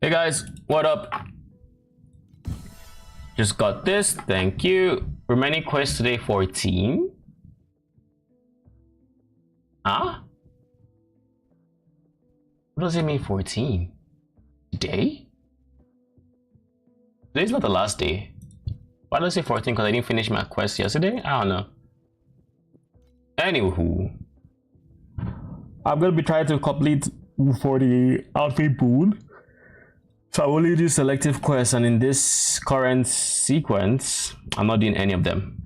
Hey guys, what up? Just got this, thank you. Remaining quest today 14. Huh? What does it mean 14? Today? Today's not the last day. Why does it say 14? Because I didn't finish my quest yesterday? I don't know. Anywho, I'm gonna be trying to complete for the outfit boon. So I will only do selective quests, and in this current sequence, I'm not doing any of them.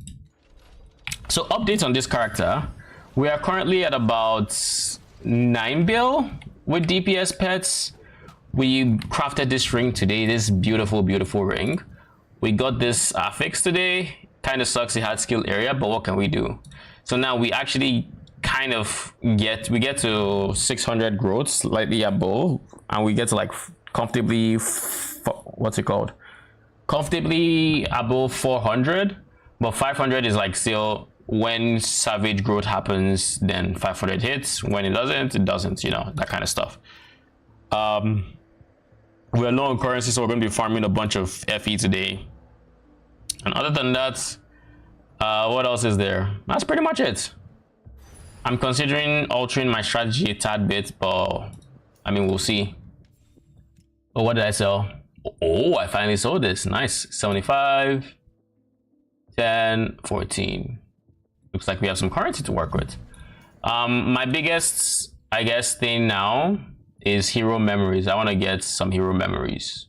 So updates on this character. We are currently at about 9 bill with DPS pets. We crafted this ring today, this beautiful ring. We got this affix today. Kind of sucks it had skill area, but what can we do? So now we actually kind of get to 600 growth, slightly above, and we get to like comfortably, what's it called? Comfortably above 400, but 500 is like still when savage growth happens, then 500 hits. When it doesn't, you know, that kind of stuff. We're low on currency, so we're going to be farming a bunch of FE today. And other than that, what else is there? That's pretty much it. I'm considering altering my strategy a tad bit, but I mean, we'll see. Oh, what did I sell? Oh, I finally sold this. Nice. 75, 10, 14. Looks like we have some currency to work with. My biggest, I guess, thing now is hero memories. I want to get some hero memories.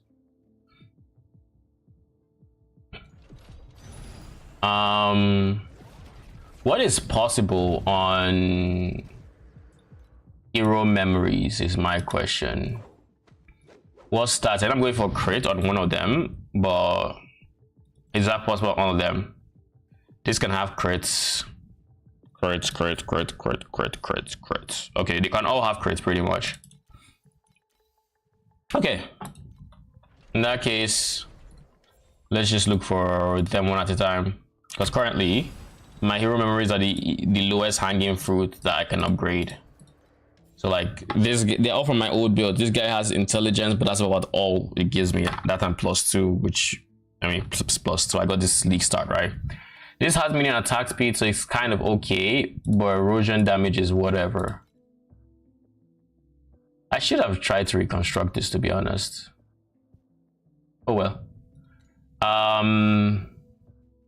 What is possible on hero memories is my question. What stats? And I'm going for crit on one of them, but is that possible on all of them? This can have crits. Crits. Okay, they can all have crits pretty much. Okay. In that case, let's just look for them one at a time. Because currently, my hero memories are the lowest hanging fruit that I can upgrade. So like this, they're all from my old build. This guy has intelligence, but that's about all it gives me. That time +2, which I mean +2. I got this league start, right? This has medium attack speed, so it's kind of okay, but erosion damage is whatever. I should have tried to reconstruct this, to be honest. Oh well.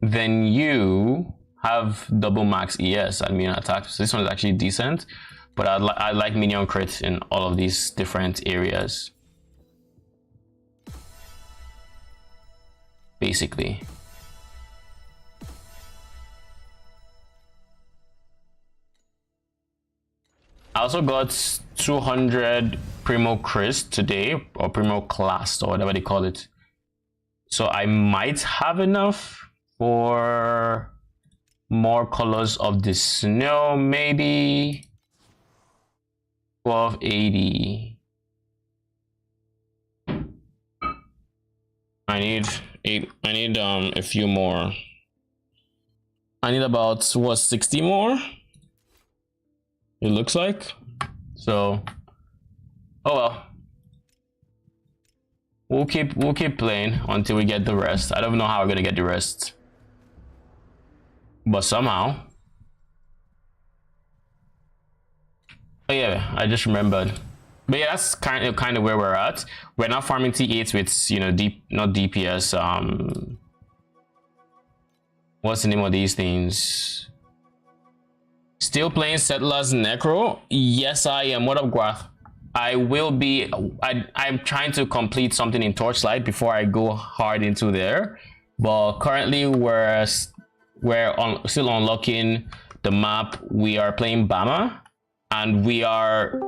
Then you have double max ES and medium attack, so this one is actually decent. But I like minion crits in all of these different areas. Basically. I also got 200 Primo Crest today, or Primo Class, or whatever they call it. So I might have enough for more colors of the snow, maybe. 1280. I need a few more. I need about what, 60 more? It looks like. So oh well. We'll keep playing until we get the rest. I don't know how we're gonna get the rest. But somehow. Oh yeah, I just remembered. But yeah, that's kind of where we're at. We're now farming T8 with, you know, not DPS. What's the name of these things? Still playing Settlers Necro? Yes, I am. What up, Gwath? I will be. I'm trying to complete something in Torchlight before I go hard into there. But currently, we're still unlocking the map. We are playing Bama. And we are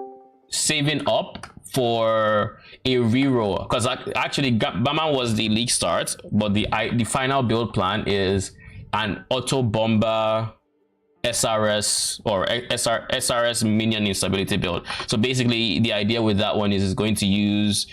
saving up for a reroll, because actually Bama was the league start, but the final build plan is an auto bomber SRS or SRS minion instability build. So basically the idea with that one is it's going to use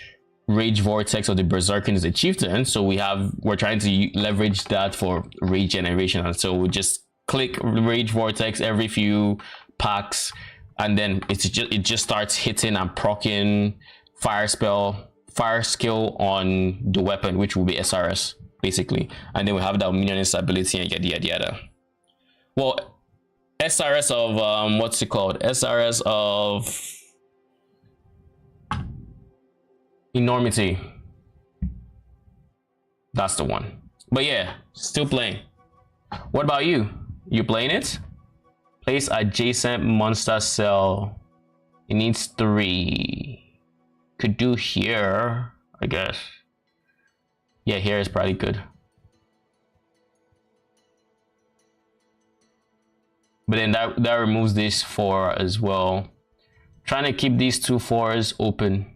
Rage Vortex of the Berserker as a chieftain. So we're trying to leverage that for rage generation, and so we just click Rage Vortex every few packs, and then it just starts hitting and proccing fire spell fire skill on the weapon, which will be SRS basically, and then we have that minion instability and yada yada yada. Well, SRS of what's it called? SRS of enormity. That's the one. But yeah, still playing. What about you? You playing it? Place adjacent monster cell. It needs 3. Could do here, I guess. Yeah, here is probably good. But then that removes this 4 as well. Trying to keep these 2 4s open.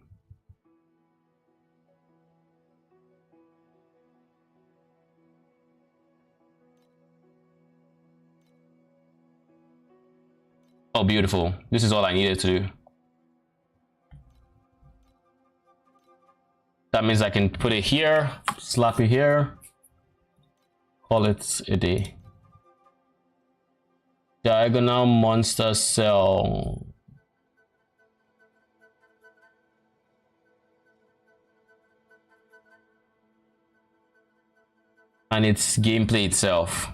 Oh, beautiful. This is all I needed to do. That means I can put it here, slap it here, call it a day. Diagonal monster cell. And its gameplay itself.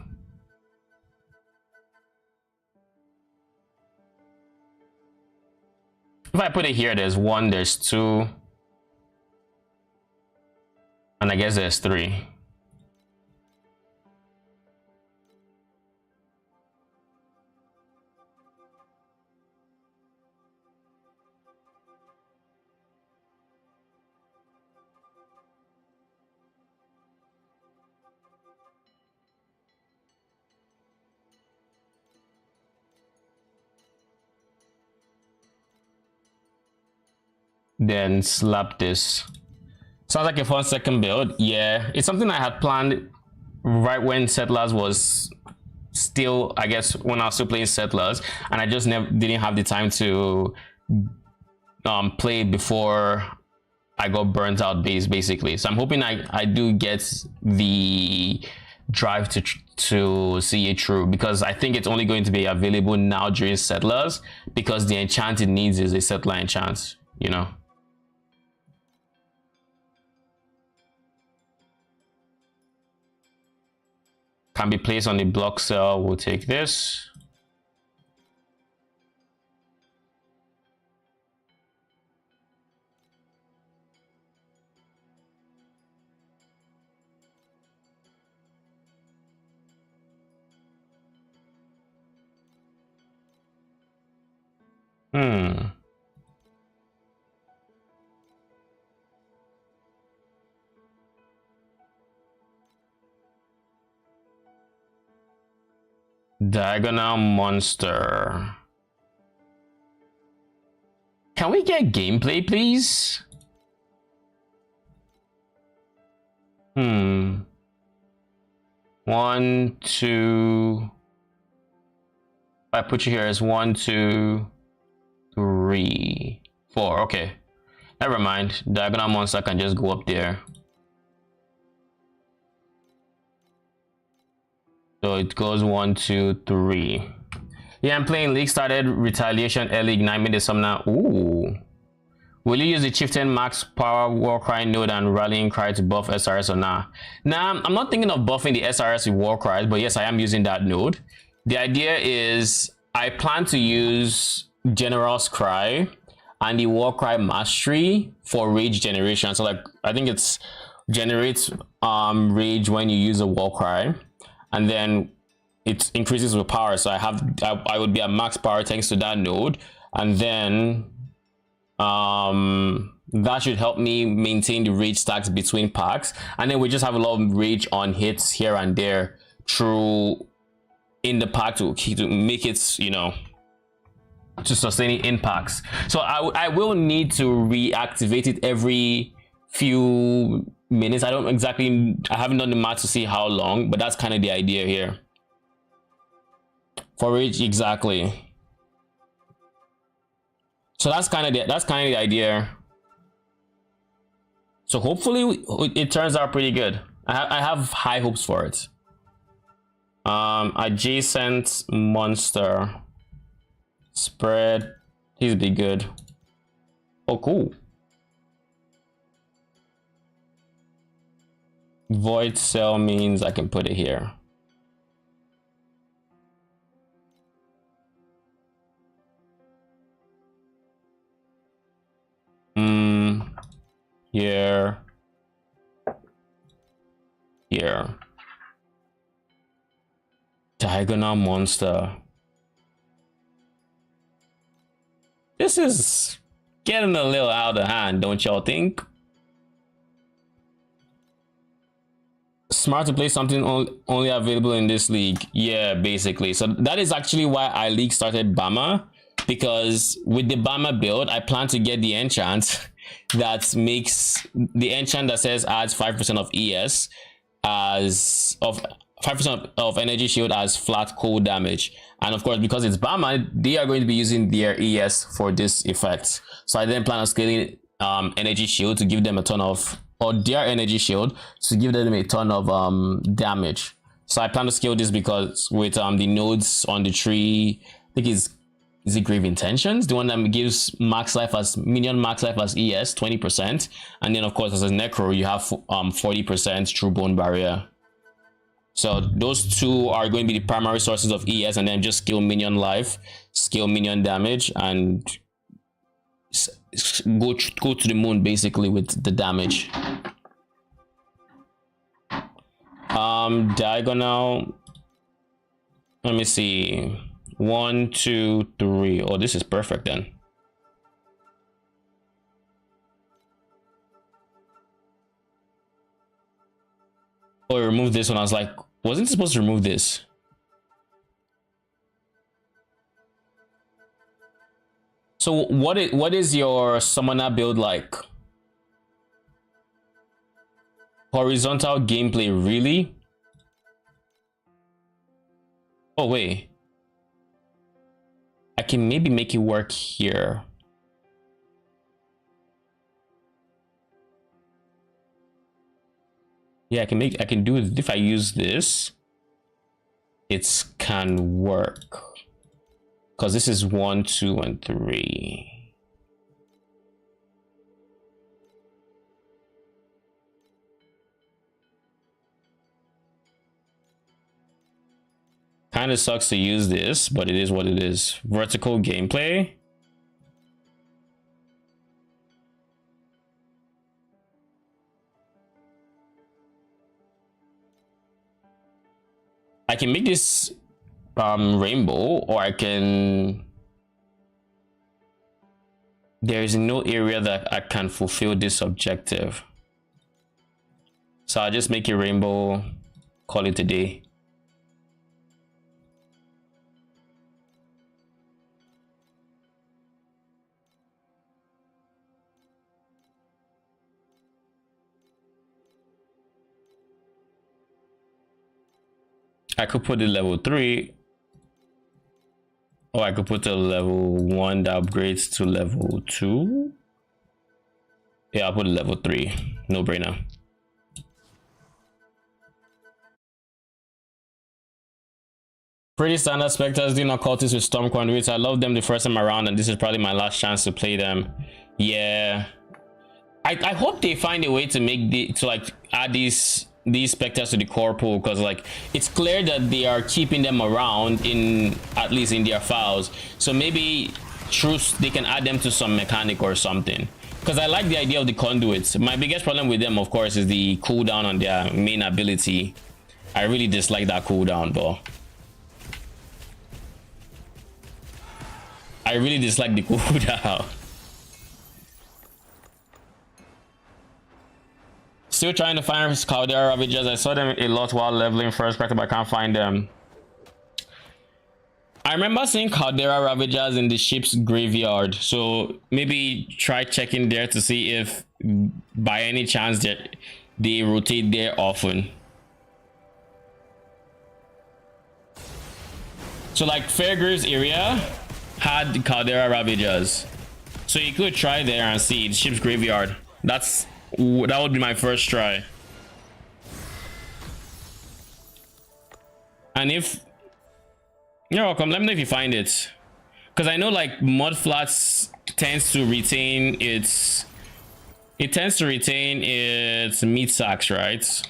If I put it here, there's 1, there's 2, and I guess there's 3. Then slap this. Sounds like a fun second build. Yeah, it's something I had planned right when Settlers was still, I guess, when I was still playing Settlers, and I just didn't have the time to play it before I got burnt out basically. So I'm hoping I do get the drive to see it through, because I think it's only going to be available now during Settlers, because the enchant it needs is a Settler enchant, you know. Can be placed on the block cell. We'll take this. Diagonal monster. Can we get gameplay, please? 1, 2. I put you here as 1, 2, 3, 4. Okay, never mind. Diagonal monster can just go up there. So it goes 1, 2, 3. Yeah, I'm playing League. Started Retaliation early. Ignite me the summoner. Ooh. Will you use the Chieftain Max Power Warcry node and Rallying Cry to buff SRS or not? Nah, I'm not thinking of buffing the SRS with Warcry, but yes, I am using that node. The idea is I plan to use General's Cry and the Warcry Mastery for rage generation. So like, I think it's generates rage when you use a Warcry, and then it increases with power. So I would be at max power thanks to that node, and then that should help me maintain the rage stacks between packs, and then we just have a lot of rage on hits here and there through in the pack to make it, you know, to sustain impacts. So I will need to reactivate it every few minutes. I haven't done the math to see how long, but that's kind of the idea here. For rage, exactly. So that's kind of the idea. So hopefully it turns out pretty good. I have high hopes for it. Adjacent monster spread. He's be good. Oh, cool. Void cell means I can put it here. Here. Here. Diagonal monster. This is getting a little out of hand, don't y'all think? Smart to play something only available in this league. Yeah, basically. So that is actually why I league started Bama, because with the Bama build, I plan to get the enchant that makes the enchant that says adds 5% of ES as of 5% of energy shield as flat cold damage. And of course, because it's Bama, they are going to be using their ES for this effect. So I then plan on scaling energy shield to give them a ton of, or their energy shield to give them a ton of damage. So I plan to scale this because with the nodes on the tree, I think is it Grave Intentions, the one that gives max life as minion max life as ES 20%, and then of course as a Necro you have 40% True Bone Barrier. So those two are going to be the primary sources of ES, and then just scale minion life, scale minion damage, and go to the moon basically with the damage. Diagonal, let me see, 1 2 3. Oh, this is perfect then. Oh, remove this one. I was like, wasn't supposed to remove this? So what is your summoner build like? Horizontal gameplay, really? Oh wait, I can maybe make it work here. Yeah, I can do it. If I use this, it can work because this is 1 2 and 3. Kind of sucks to use this, but it is what it is. Vertical gameplay. I can make this rainbow, or I can, there is no area that I can fulfill this objective, so I'll just make it rainbow, call it a day. I could put it level 3, or I could put a level 1 that upgrades to level 2. Yeah, I'll put it level 3. No brainer. Pretty standard specters doing occultists with storm conduits. I loved them the first time around, and this is probably my last chance to play them. Yeah, I hope they find a way to make like add these specters to the core pool, because like it's clear that they are keeping them around, in at least in their files. So maybe they can add them to some mechanic or something, because I like the idea of the conduits. My biggest problem with them, of course, is the cooldown on their main ability. I really dislike that cooldown, though. I really dislike the cooldown. Still trying to find Caldera Ravagers. I saw them a lot while leveling first character, but I can't find them. I remember seeing Caldera Ravagers in the ship's graveyard, so maybe try checking there to see if by any chance they rotate there often. So like Fairgraves area had Caldera Ravagers, so you could try there and see the ship's graveyard. That would be my first try. And if you're welcome, let me know if you find it, because I know like Mudflats tends to retain its meat sacks, right?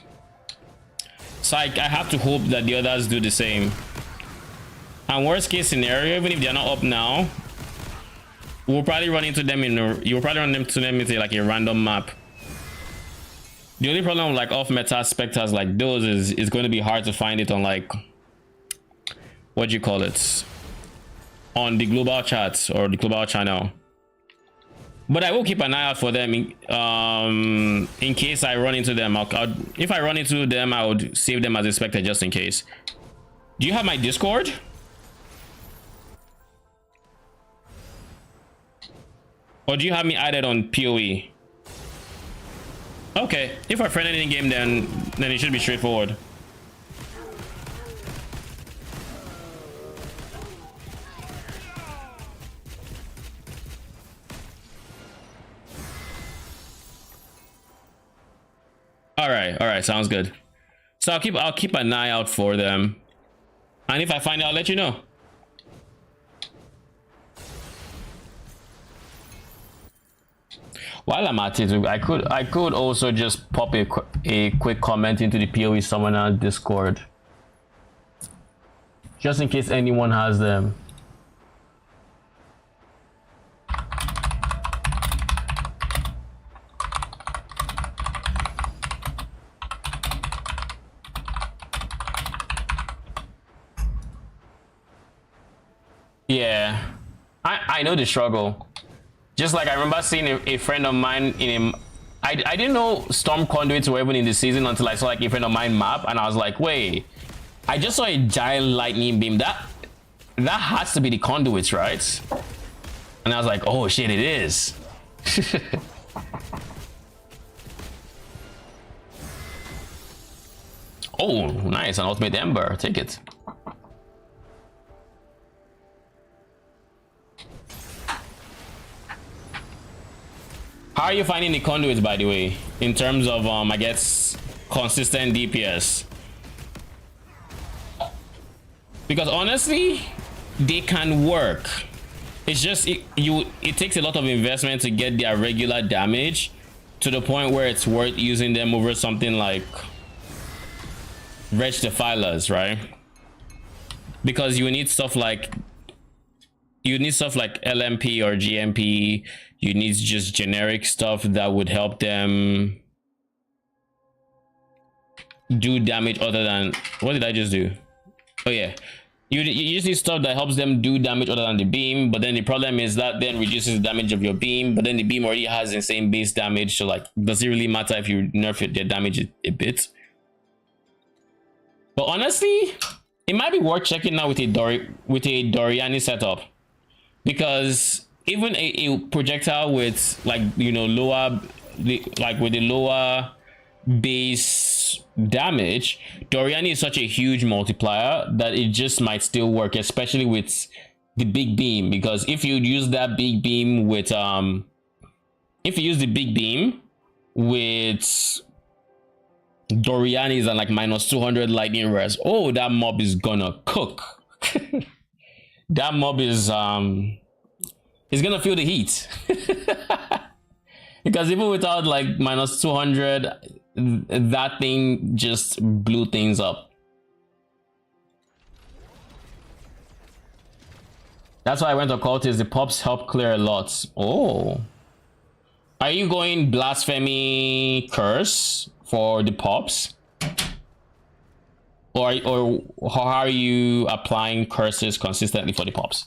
So I have to hope that the others do the same. And worst case scenario, even if they're not up now, we'll probably run into them you'll probably run into them into like a random map. The only problem with like off meta specters like those is it's going to be hard to find it on like, what do you call it, on the global chat or the global channel. But I will keep an eye out for them in case I run into them. If I run into them, I would save them as a specter just in case. Do you have my Discord? Or do you have me added on PoE? Okay, if we're friendly in game, then it should be straightforward. All right, sounds good. So I'll keep an eye out for them, and if I find it, I'll let you know. While I'm at it, I could also just pop a quick comment into the PoE Summoner Discord, just in case anyone has them. Yeah, I know the struggle. Just like I remember seeing a friend of mine in I didn't know storm conduits were even in the season until I saw like a friend of mine map, and I was like, wait, I just saw a giant lightning beam. That has to be the conduits, right? And I was like, oh shit, it is. Oh, nice, an ultimate ember. Take it. How are you finding the conduits, by the way, in terms of I guess consistent DPS? Because honestly, they can work. It's just it takes a lot of investment to get their regular damage to the point where it's worth using them over something like Wretch Defilers, right? Because you need stuff like LMP or GMP. You need just generic stuff that would help them do damage other than, what did I just do? Oh yeah, you just need stuff that helps them do damage other than the beam. But then the problem is that then reduces the damage of your beam, but then the beam already has insane base damage, so like, does it really matter if you nerf their damage a bit? But honestly, it might be worth checking out with a Doriani setup, because even a projectile with like, you know, with the lower base damage, Doriani is such a huge multiplier that it just might still work, especially with the big beam. Because if you use that big beam with if you use the big beam with Doriani's and like minus 200 lightning res, oh, that mob is gonna cook. That mob is he's gonna feel the heat. Because even without like minus 200, that thing just blew things up. That's why I went to Cultist. The pops help clear a lot. Oh, are you going Blasphemy Curse for the pops, or how are you applying curses consistently for the pops?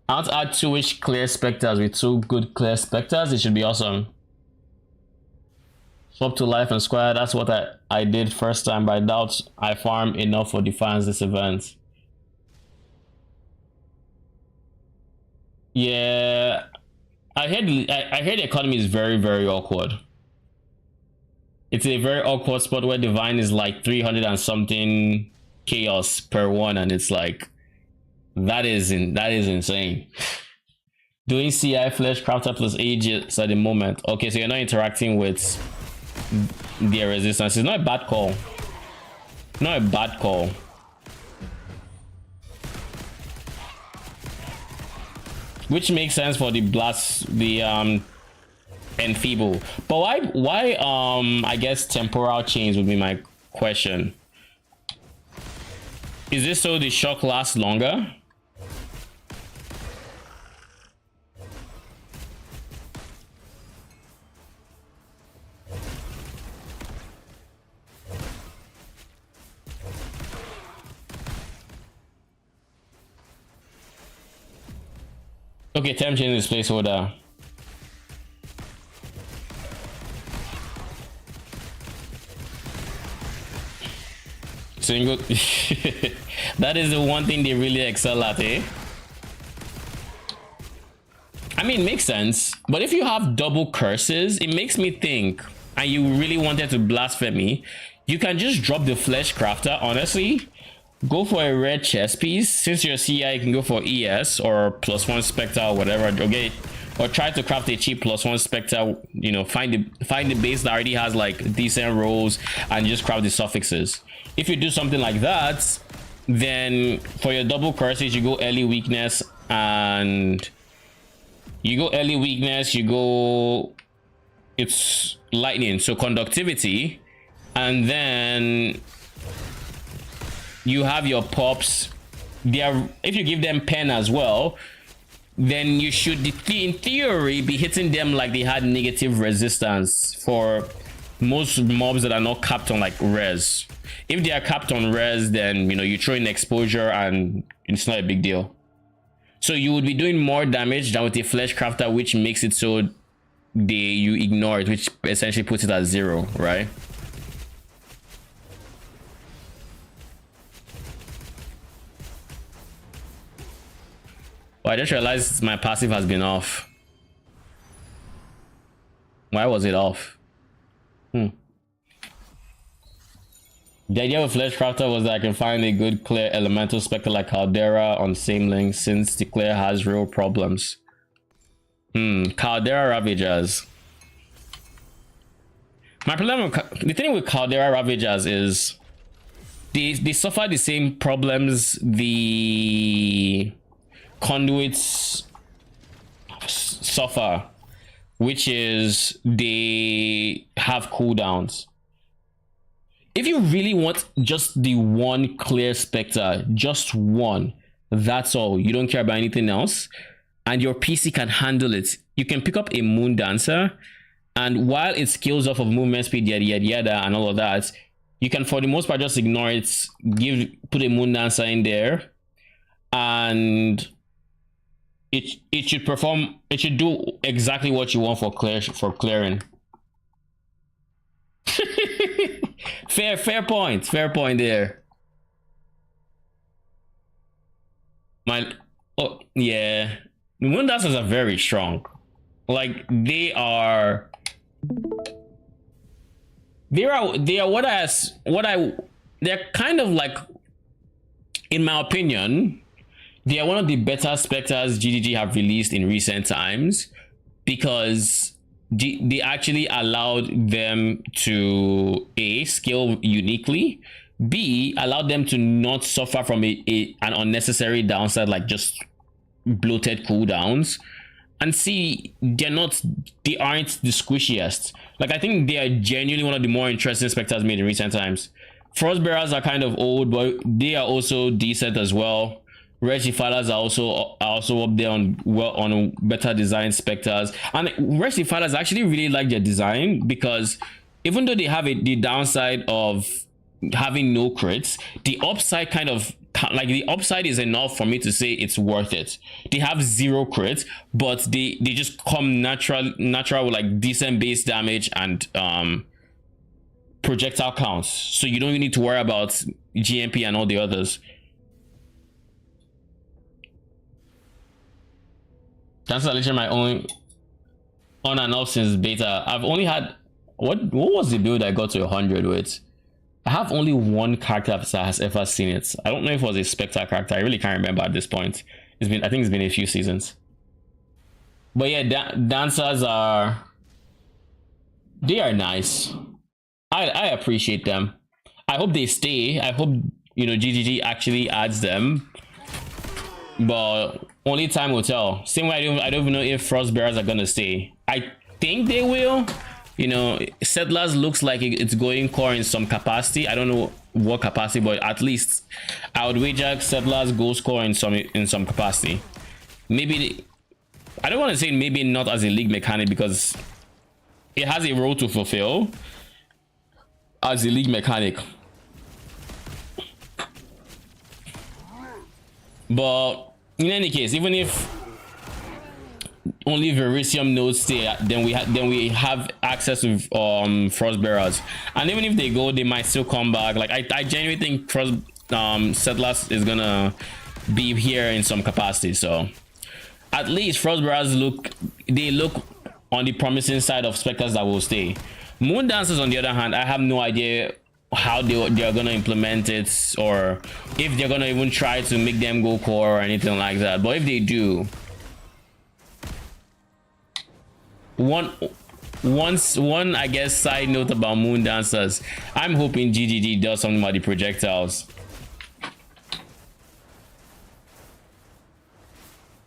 I'll add 2-ish clear specters with 2 good clear specters. It should be awesome. Swap to life and square. That's what I did first time, but I doubt I farm enough for Defiance this event. Yeah, I heard the economy is very, very awkward. It's a very awkward spot where Divine is like 300 and something chaos per one, and it's like, that is insane. Doing CI flesh crafter plus ages at the moment. Okay, so you're not interacting with their resistance. It's not a bad call. Not a bad call. Which makes sense for the enfeeble. But why I guess temporal chains would be my question. Is this so the shock lasts longer? Okay, time change this placeholder. Single. That is the one thing they really excel at, eh? I mean, makes sense. But if you have double curses, it makes me think, and you really wanted to blasphemy, you can just drop the flesh crafter, honestly. Go for a red chest piece. Since you're CI, you can go for ES or +1 Spectre or whatever. Okay, or try to craft a cheap +1 Spectre. You know, find the base that already has like decent rolls and just craft the suffixes. If you do something like that, then for your double curses, you go early weakness and it's lightning, so conductivity, and then you have your pops. If you give them pen as well, then you should in theory be hitting them like they had negative resistance for most mobs that are not capped on like res. If they are capped on res, then you know you throw in exposure and it's not a big deal. So you would be doing more damage than with a flesh crafter, which makes it so you ignore it, which essentially puts it at 0, right? Oh, I just realized my passive has been off. Why was it off? The idea of Flesh Crafter was that I can find a good clear elemental spectre like Caldera on same link, since the clear has real problems. Caldera Ravagers. My problem with the thing with Caldera Ravagers is they suffer the same problems the conduits suffer, which is they have cooldowns. If you really want just the one clear spectre, just one, that's all, you don't care about anything else, and your PC can handle it, you can pick up a Moon Dancer, and while it scales off of movement speed, yada yada yada and all of that, you can for the most part just ignore it, put a Moon Dancer in there, and it should perform, it should do exactly what you want for clearing. fair point there. Oh yeah, the Moon Dancers are very strong. Like they are they're kind of like, in my opinion, they are one of the better specters GGG have released in recent times, because they actually allowed them to A, scale uniquely, B, allowed them to not suffer from an unnecessary downside like just bloated cooldowns, and C, they aren't the squishiest. Like I think they are genuinely one of the more interesting specters made in recent times. Frostbearers are kind of old, but they are also decent as well. Rectifilers are also up there on better design specters, and Rectifilers actually really like their design, because even though they have the downside of having no crits, the upside kind of like the upside is enough for me to say it's worth it. They have 0 crits, but they just come natural with like decent base damage and projectile counts, so you don't even need to worry about GMP and all the others. That's literally my only on and off since beta. I've only had what was the build I got to 100 with? I have only one character that has ever seen it. I don't know if it was a Spectre character. I really can't remember at this point. I think it's been a few seasons. But yeah, dancers are nice. I appreciate them. I hope they stay. I hope, you know, GGG actually adds them. But only time will tell. Same way I don't even know if Frostbearers are gonna stay. I think they will, You know, Settlers looks like it's going core in some capacity. I don't know what capacity, but at least I would wager Settlers goes core in some capacity. Maybe I don't want to say maybe not as a league mechanic, because it has a role to fulfill as a league mechanic. But in any case, even if only Verisium nodes stay, then we have access to Frostbearers, and even if they go, they might still come back. Like I genuinely think Settlers is gonna be here in some capacity. So at least Frostbearers look on the promising side of Spectres that will stay. Moon Dancers, on the other hand, I have no idea how they're gonna implement it, or if they're gonna even try to make them go core or anything like that. But if they do, one I guess side note about Moon Dancers, I'm hoping GGG does something about the projectiles.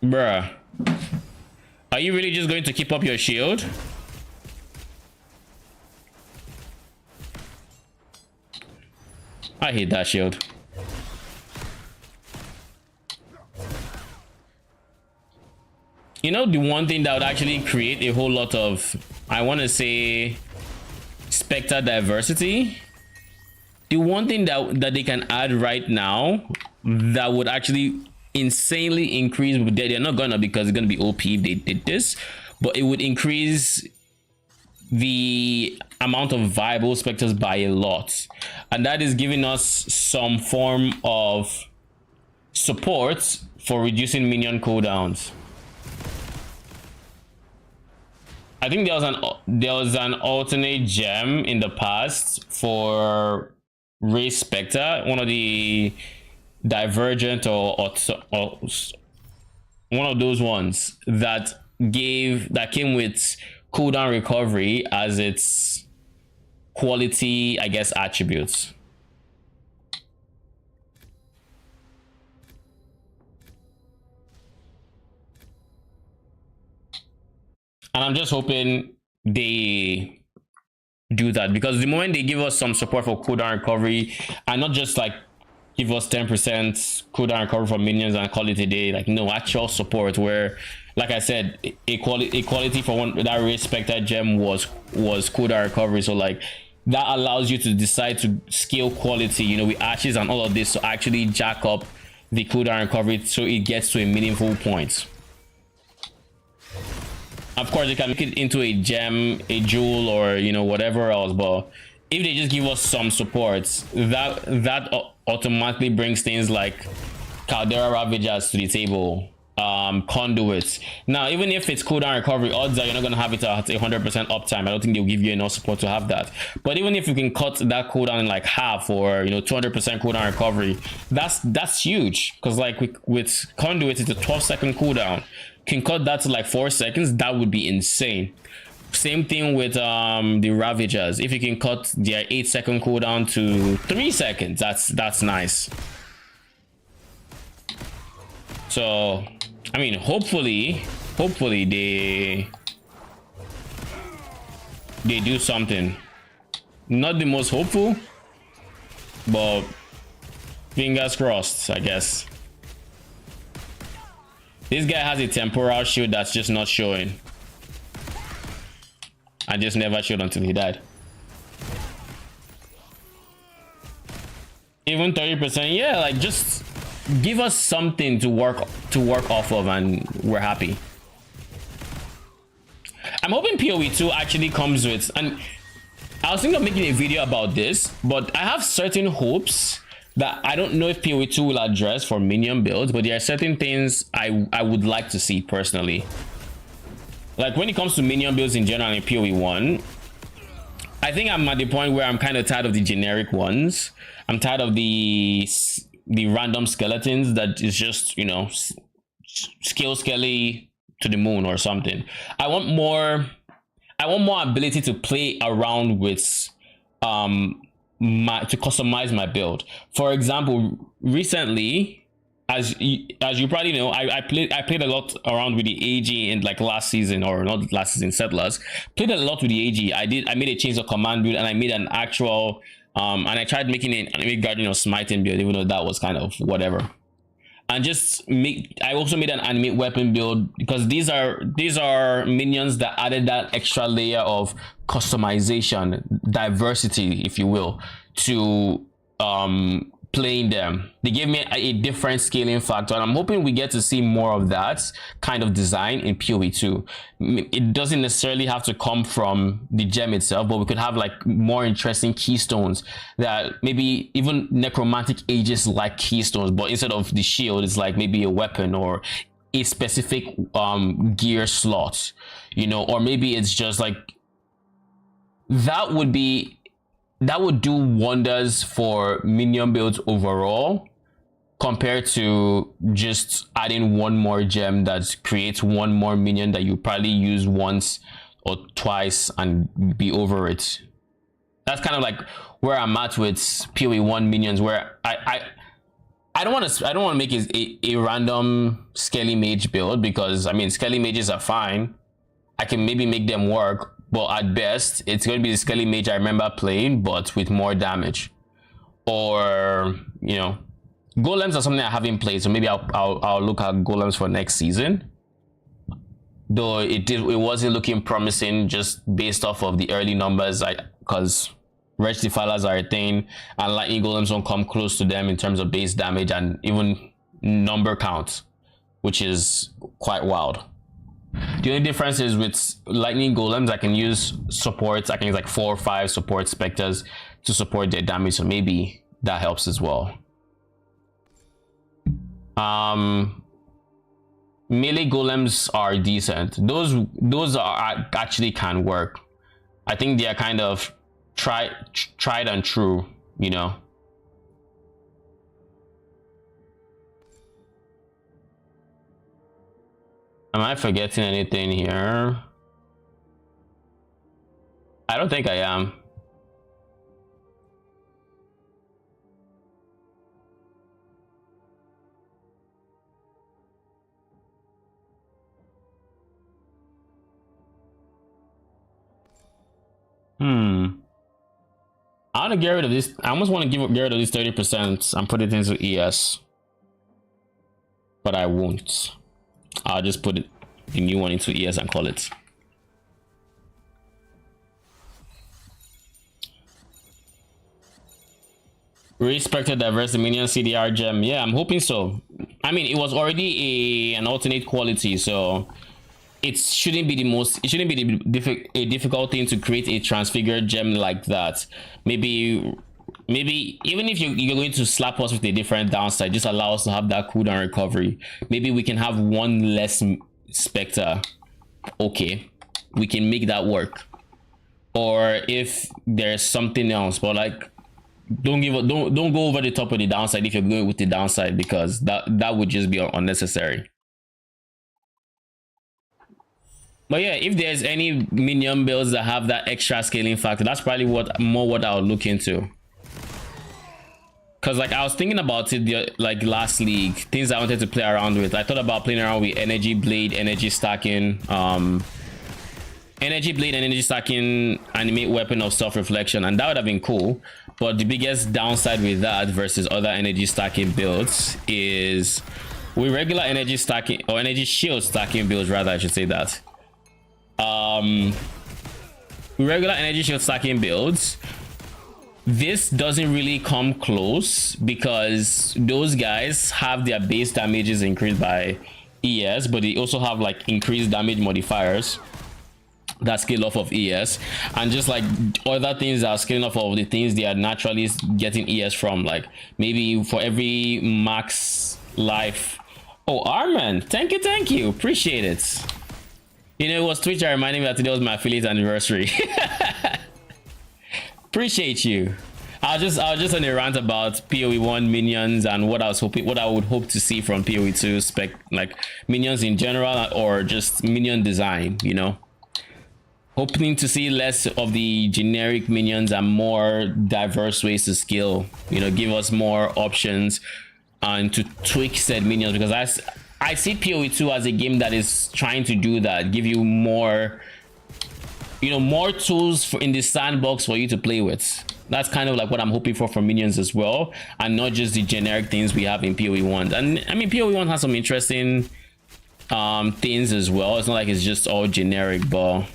Bruh, are you really just going to keep up your shield? I hate that shield. You know, the one thing that would actually create a whole lot of, I want to say, Spectre diversity, the one thing that they can add right now that would actually insanely increase, they're not gonna, because it's gonna be OP if they did this, but it would increase the amount of viable Spectres by a lot, and that is giving us some form of support for reducing minion cooldowns. I think there was an alternate gem in the past for Race Spectre, one of the Divergent or one of those ones that came with cooldown recovery as its quality, I guess, attributes. And I'm just hoping they do that, because the moment they give us some support for cooldown recovery, and not just like give us 10% cooldown recovery for minions and call it a day, like no, actual support where, like I said, equality for that Race Spectre gem was cooldown recovery. So like that allows you to decide to scale quality, you know, with ashes and all of this, to actually jack up the cooldown recovery so it gets to a meaningful point. Of course, they can make it into a gem, a jewel, or you know, whatever else, but if they just give us some support, that automatically brings things like Caldera Ravagers to the table, conduits. Now, even if it's cooldown recovery, odds are you're not going to have it at 100% uptime. I don't think they'll give you enough support to have that. But even if you can cut that cooldown in like half, or you know, 200% cooldown recovery, that's huge, because like with conduit, it's a 12-second cooldown. Can cut that to like 4 seconds, that would be insane. Same thing with the Ravagers. If you can cut their 8-second cooldown to 3 seconds, that's nice. So I mean, hopefully they do something. Not the most hopeful, but fingers crossed, I guess. This guy has a temporal shield that's just not showing. I just never showed until he died. Even 30%, yeah, like just give us something to work off of and we're happy. I'm hoping PoE2 actually comes with, and I was thinking of making a video about this, but I have certain hopes that I don't know if PoE2 will address for minion builds, but there are certain things I would like to see personally. Like when it comes to minion builds in general in PoE1, I think I'm at the point where I'm kind of tired of the generic ones. I'm tired of the random skeletons that is just, you know, skill skelly to the moon or something. I want more ability to play around with to customize my build. For example, recently as you probably know, I played a lot around with the AG in like last season, or not last season, Settlers. Played a lot with the AG. I made a change of command build, and I made an actual and I tried making an anime guardian or smiting build, even though that was kind of whatever. And I also made an animate weapon build, because these are minions that added that extra layer of customization, diversity, if you will, to playing them. They gave me a different scaling factor, and I'm hoping we get to see more of that kind of design in PoE 2. It doesn't necessarily have to come from the gem itself, but we could have like more interesting keystones that maybe even necromantic ages like keystones, but instead of the shield, it's like maybe a weapon or a specific gear slot, you know, or maybe it's just like that would do wonders for minion builds overall, compared to just adding one more gem that creates one more minion that you probably use once or twice and be over it. That's kind of like where I'm at with PoE 1 minions, where I don't want to make it a random Skelly Mage build, because I mean Skelly Mages are fine. I can maybe make them work, but at best it's going to be the Skelly Mage I remember playing, but with more damage. Or, you know, golems are something I haven't played, so maybe I'll look at golems for next season. Though it wasn't looking promising just based off of the early numbers, because Wretch Defilers are a thing, and lightning golems don't come close to them in terms of base damage and even number count, which is quite wild. The only difference is with lightning golems, I can use supports. I can use like 4 or 5 support specters to support their damage, so maybe that helps as well. Melee golems are decent. Those are actually can work. I think they are kind of tried and true, you know. Am I forgetting anything here? I don't think I am. I want to get rid of this. I almost want to get rid of this 30% and put it into ES. But I won't. I'll just put the new one into ES and call it. Respected diverse minion CDR gem. Yeah, I'm hoping so. I mean, it was already an alternate quality, so it shouldn't be a difficult thing to create a transfigured gem like that. Maybe even if you're going to slap us with a different downside, just allow us to have that cooldown recovery. Maybe we can have one less specter. Okay, we can make that work. Or if there's something else, but like don't go over the top of the downside if you're going with the downside, because that would just be unnecessary. But yeah, if there's any minion builds that have that extra scaling factor, that's probably what I'll look into. Because like I was thinking about it like last league, things I wanted to play around with. I thought about playing around with energy blade, energy stacking, animate weapon of self-reflection, and that would have been cool. But the biggest downside with that versus other energy stacking builds is with regular energy stacking, or energy shield stacking builds rather, I should say that. Regular energy shield stacking builds, this doesn't really come close, because those guys have their base damages increased by ES, but they also have like increased damage modifiers that scale off of ES, and just like other things that are scaling off of the things they are naturally getting ES from. Like maybe for every max life. Oh, Arman, thank you, appreciate it. You know, it was Twitch that reminded me that today was my affiliate anniversary. Appreciate you. I was just on a rant about PoE 1 minions and what I would hope to see from PoE 2 like minions in general, or just minion design, you know. Hoping to see less of the generic minions and more diverse ways to scale, you know, give us more options. and to tweak said minions, because I see PoE 2 as a game that is trying to do that, give you more, you know, more tools for in the sandbox for you to play with. That's kind of like what I'm hoping for minions as well, and not just the generic things we have in PoE 1. And I mean, PoE 1 has some interesting things as well. It's not like it's just all generic, but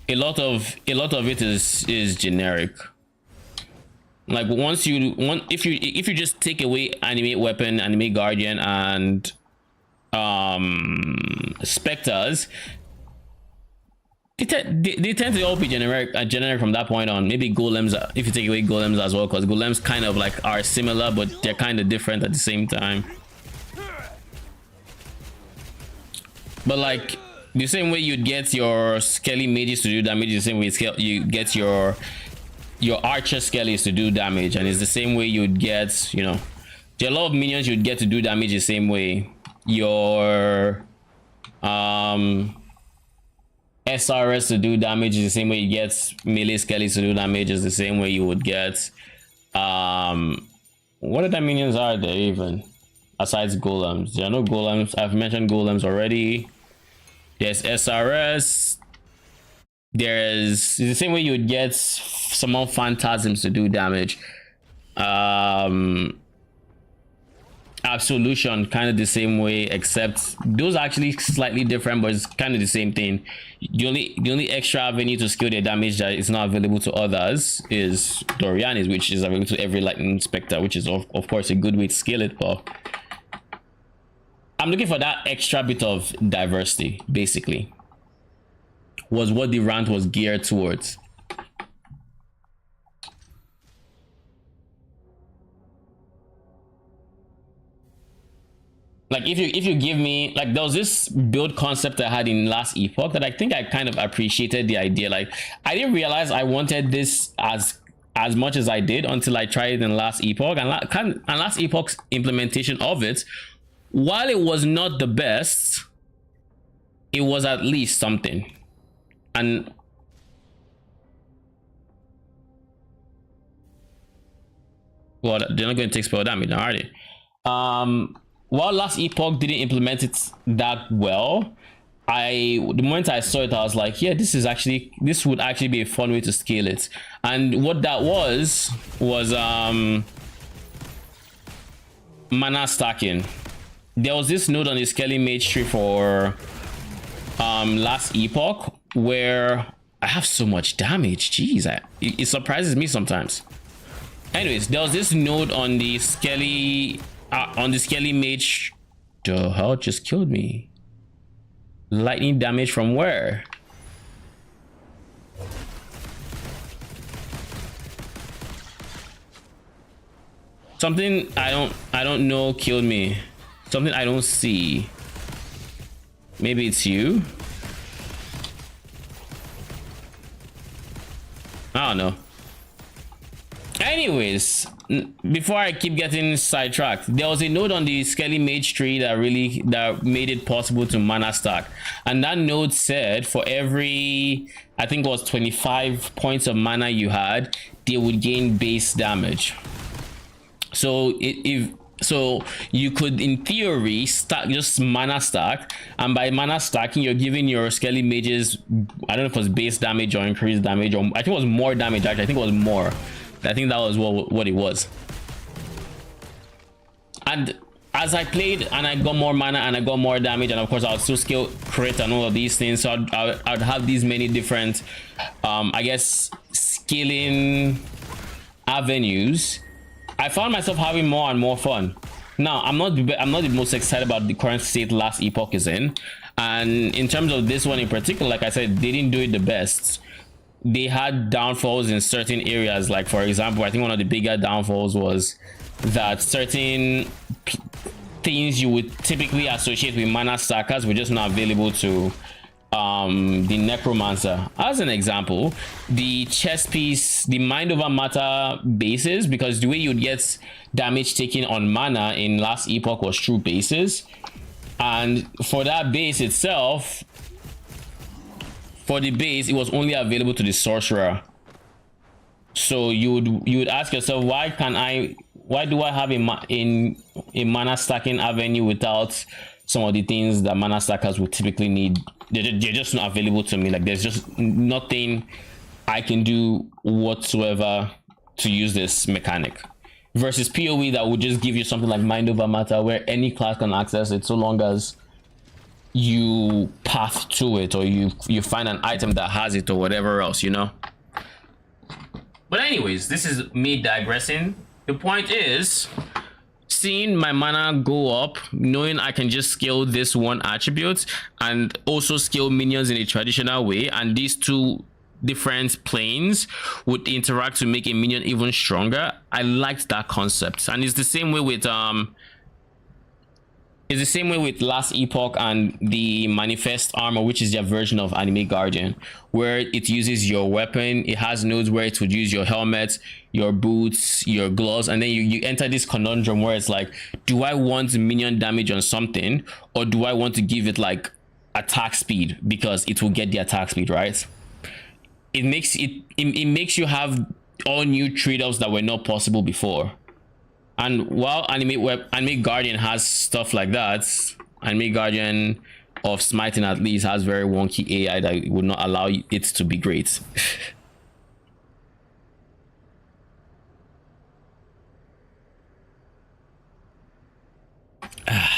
a lot of it is generic. Like if you just take away animate weapon, animate guardian, and specters, they tend to all be generic from that point on. Maybe golems, if you take away golems as well, because golems kind of like are similar, but they're kind of different at the same time. But like the same way you'd get your skelly mages to do damage, the same way you get your archer skellies to do damage, and it's the same way you'd get, you know, there are a lot of minions you'd get to do damage the same way. Your SRS to do damage is the same way you get melee skellies to do damage, is the same way you would get what other minions are there even besides golems? There are no golems. I've mentioned golems already. There's SRS. It's the same way you would get summon phantasms to do damage. Absolution, kind of the same way, except those are actually slightly different, but it's kind of the same thing. The only extra avenue to skill their damage that is not available to others is Dorianis, which is available to every lightning spectre, which is of course a good way to scale it. But I'm looking for that extra bit of diversity, basically, was what the rant was geared towards. Like if you give me, like, there was this build concept I had in last epoch that I think I kind of appreciated the idea. Like, I didn't realize I wanted this as much as I did until I tried it in last epoch, and last epoch's implementation of it, while it was not the best, it was at least something. And well, they're not going to take spell damage now, are they? While last epoch didn't implement it that well, the moment I saw it, I was like, yeah, this would actually be a fun way to scale it. And what that was mana stacking. There was this node on the Skelly Mage tree for last epoch where I have so much damage. Jeez, it surprises me sometimes. Anyways, there was this node on the Skelly Mage. The hell just killed me? Lightning damage from where? Something I don't know killed me. Something I don't see. Maybe it's you. I don't know. Anyways, before I keep getting sidetracked, there was a node on the Skelly Mage tree that made it possible to mana stack, and that node said for every, I think it was 25 points of mana you had, they would gain base damage. So so you could, in theory, just mana stack, and by mana stacking, you're giving your Skelly Mages, I don't know if it was base damage or increased damage, or I think it was more damage. Actually, I think it was more. I think that was what it was. And as I played and I got more mana and I got more damage, and of course I would still scale crit and all of these things, so I'd have these many different I guess scaling avenues. I found myself having more and more fun. Now I'm not the most excited about the current state last epoch is in, and in terms of this one in particular, like I said, they didn't do it the best. They had downfalls in certain areas. Like, for example, I think one of the bigger downfalls was that certain things you would typically associate with mana stackers were just not available to the necromancer. As an example, the chest piece, the mind over matter bases, because the way you'd get damage taken on mana in last epoch was through bases, and for that base itself, for the base, it was only available to the sorcerer. So you would ask yourself, why can't I why do I have in a mana stacking avenue without some of the things that mana stackers would typically need? They're just not available to me. Like there's just nothing I can do whatsoever to use this mechanic. Versus PoE that would just give you something like Mind Over Matter, where any class can access it so long as you path to it, or you find an item that has it, or whatever else, you know. But anyways, this is me digressing. The point is, seeing my mana go up, knowing I can just scale this one attribute and also scale minions in a traditional way, and these two different planes would interact to make a minion even stronger. I liked that concept, and it's the same way with Last Epoch and the Manifest Armor, which is their version of Anime Guardian, where it uses your weapon. It has nodes where it would use your helmet, your boots, your gloves, and then you enter this conundrum where it's like, do I want minion damage on something, or do I want to give it like attack speed because it will get the attack speed, right? It makes you have all new trade-offs that were not possible before. And while Anime Guardian has stuff like that, Anime Guardian of Smiting at least has very wonky AI that would not allow it to be great. That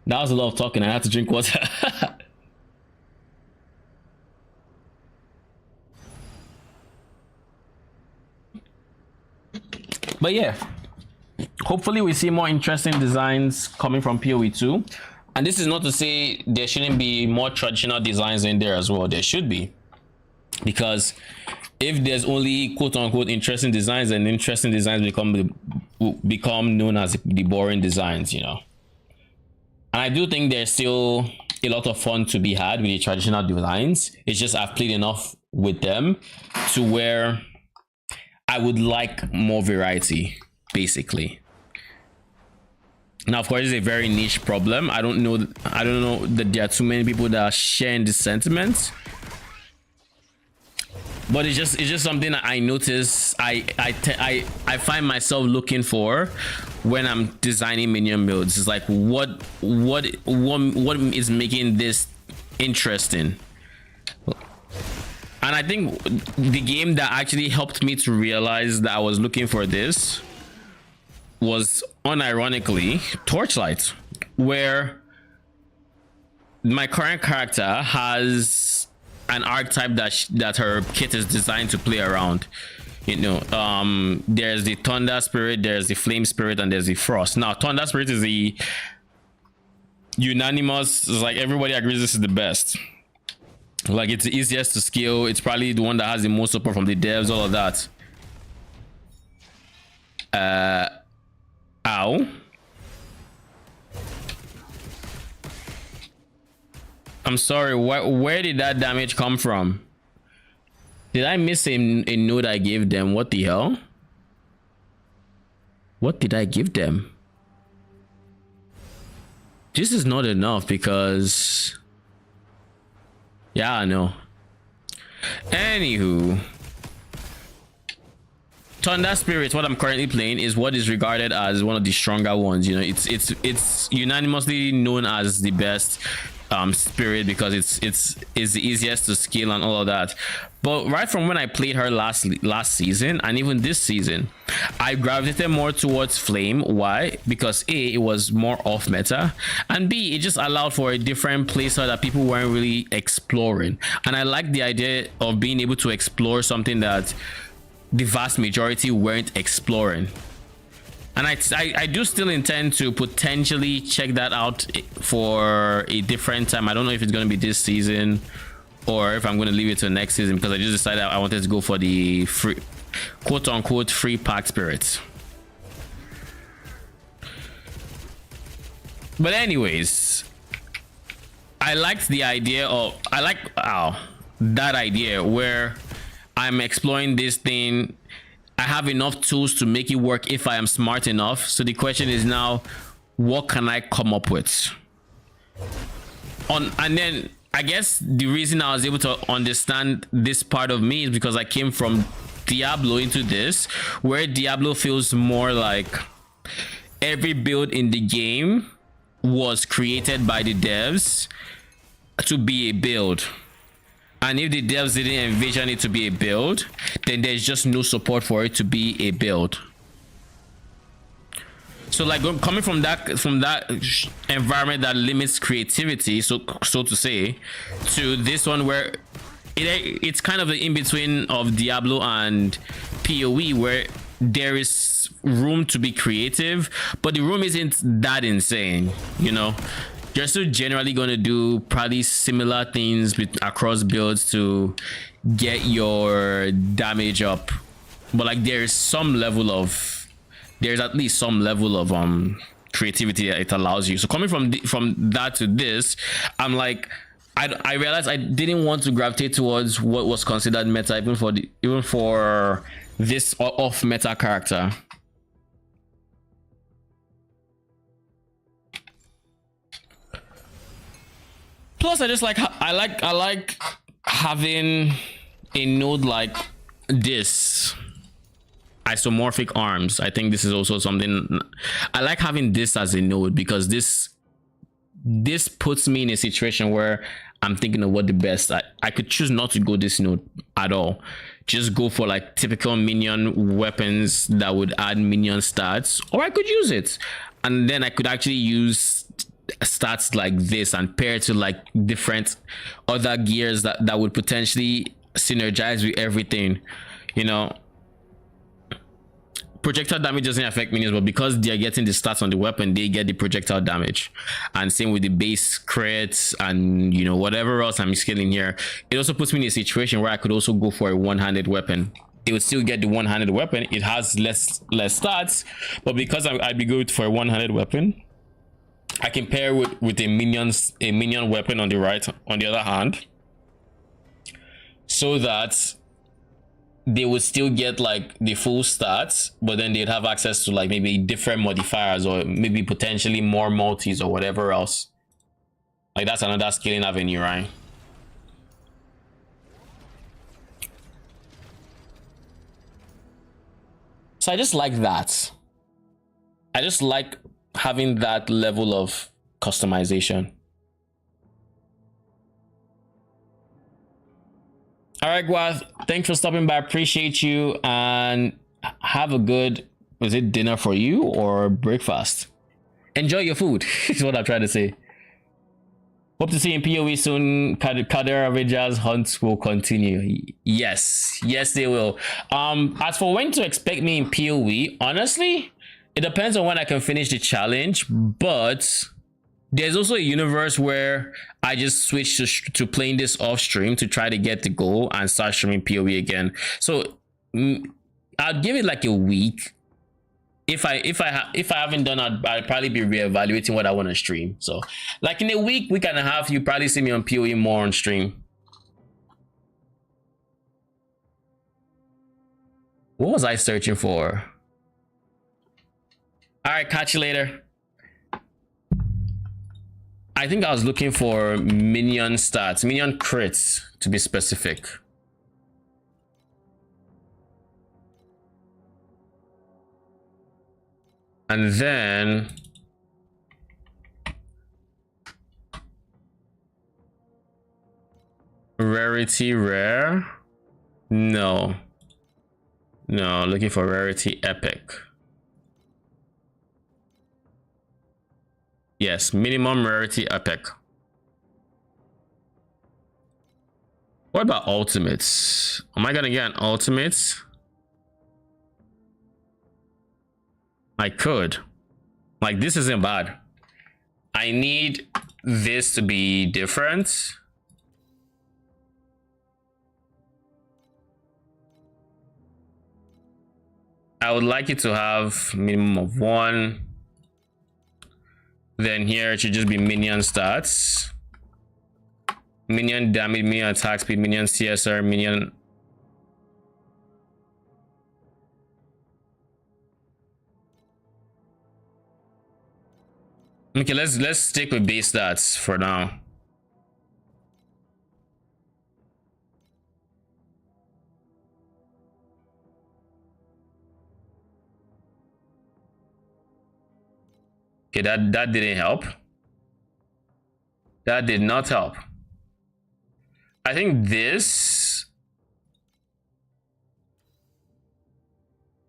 was a lot of talking. I had to drink water. But yeah, hopefully we see more interesting designs coming from PoE 2. And this is not to say there shouldn't be more traditional designs in there as well. There should be, because if there's only quote-unquote interesting designs, then interesting designs become known as the boring designs, you know. And I do think there's still a lot of fun to be had with the traditional designs. It's just I've played enough with them to where I would like more variety, basically. Now, of course, it's a very niche problem. I don't know that there are too many people that are sharing this sentiment, but it's just something that I notice. I find myself looking for when I'm designing minion builds. It's like what is making this interesting. And I think the game that actually helped me to realize that I was looking for this was, unironically, Torchlight, where my current character has an archetype that her kit is designed to play around. You know, there's the Thunder Spirit, there's the Flame Spirit, and there's the Frost. Now, Thunder Spirit is the unanimous, it's like everybody agrees this is the best. Like, it's the easiest to scale. It's probably the one that has the most support from the devs, all of that. Ow. I'm sorry, where did that damage come from? Did I miss a node I gave them? What the hell? What did I give them? This is not enough because... yeah, I know. Anywho, Thunder Spirit, what I'm currently playing, is what is regarded as one of the stronger ones. You know, it's unanimously known as the best spirit because it's the easiest to scale and all of that. But right from when I played her last season and even this season, I gravitated more towards Flame. Why? Because A, it was more off meta, and B, it just allowed for a different playstyle that people weren't really exploring. And I like the idea of being able to explore something that the vast majority weren't exploring. And I do still intend to potentially check that out for a different time. I don't know if it's going to be this season or if I'm going to leave it to next season, because I just decided I wanted to go for the free, quote-unquote, free PactSpirit. But anyways, I liked the idea of... that idea where I'm exploring this thing. I have enough tools to make it work if I am smart enough. So the question is now, what can I come up with? And then I guess the reason I was able to understand this part of me is because I came from Diablo into this, where Diablo feels more like every build in the game was created by the devs to be a build. And if the devs didn't envision it to be a build, then there's just no support for it to be a build. So like coming from that environment that limits creativity, so to say, to this one where it's kind of the in between of Diablo and PoE, where there is room to be creative, but the room isn't that insane, you know. You're still generally going to do probably similar things across builds to get your damage up, but like there's at least some level of creativity that it allows you. So coming from that to this, I'm like, I realized I didn't want to gravitate towards what was considered meta, even for this off meta character. Plus, I just like I like having a node like this. Isomorphic arms. I think this is also something I like having this as a node, because this puts me in a situation where I'm thinking of what the best. I could choose not to go this node at all. Just go for like typical minion weapons that would add minion stats, or I could use it, and then I could actually use stats like this and pair it to like different other gears that would potentially synergize with everything, you know. Projectile damage doesn't affect minions, but because they're getting the stats on the weapon, they get the projectile damage. And same with the base crits and, you know, whatever else I'm scaling here. It also puts me in a situation where I could also go for a one-handed weapon. It would still get the one-handed weapon. It has less stats, but because I'd be good for a one-handed weapon, I can pair with a minion weapon on the right, on the other hand, so that they would still get like the full stats, but then they'd have access to like maybe different modifiers, or maybe potentially more multis or whatever else. Like that's another scaling avenue, right? So I just like that. I just like having that level of customization. All right, Gwath, thanks for stopping by. Appreciate you, and have a good, is it dinner for you or breakfast? Enjoy your food is what I'm trying to say. Hope to see you in PoE soon. Kader Raja's hunts will continue. Yes, they will. As for when to expect me in PoE, honestly, it depends on when I can finish the challenge, but there's also a universe where I just switch to playing this off stream to try to get the goal and start streaming PoE again. So I'll give it like a week. If I haven't done, I'll probably be reevaluating what I want to stream. So like in a week and a half, you probably see me on PoE more on stream. What was I searching for? All right, catch you later. I think I was looking for minion stats, minion crits to be specific. And then rarity rare. No, looking for rarity epic. Yes, minimum rarity epic. What about ultimates? Am I gonna get an ultimate? I could. Like, this isn't bad. I need this to be different. I would like it to have minimum of 1. Then here it should just be minion stats, minion damage, minion attack speed, minion CSR, minion. Okay, let's stick with base stats for now. Okay, that didn't help. That did not help. I think this.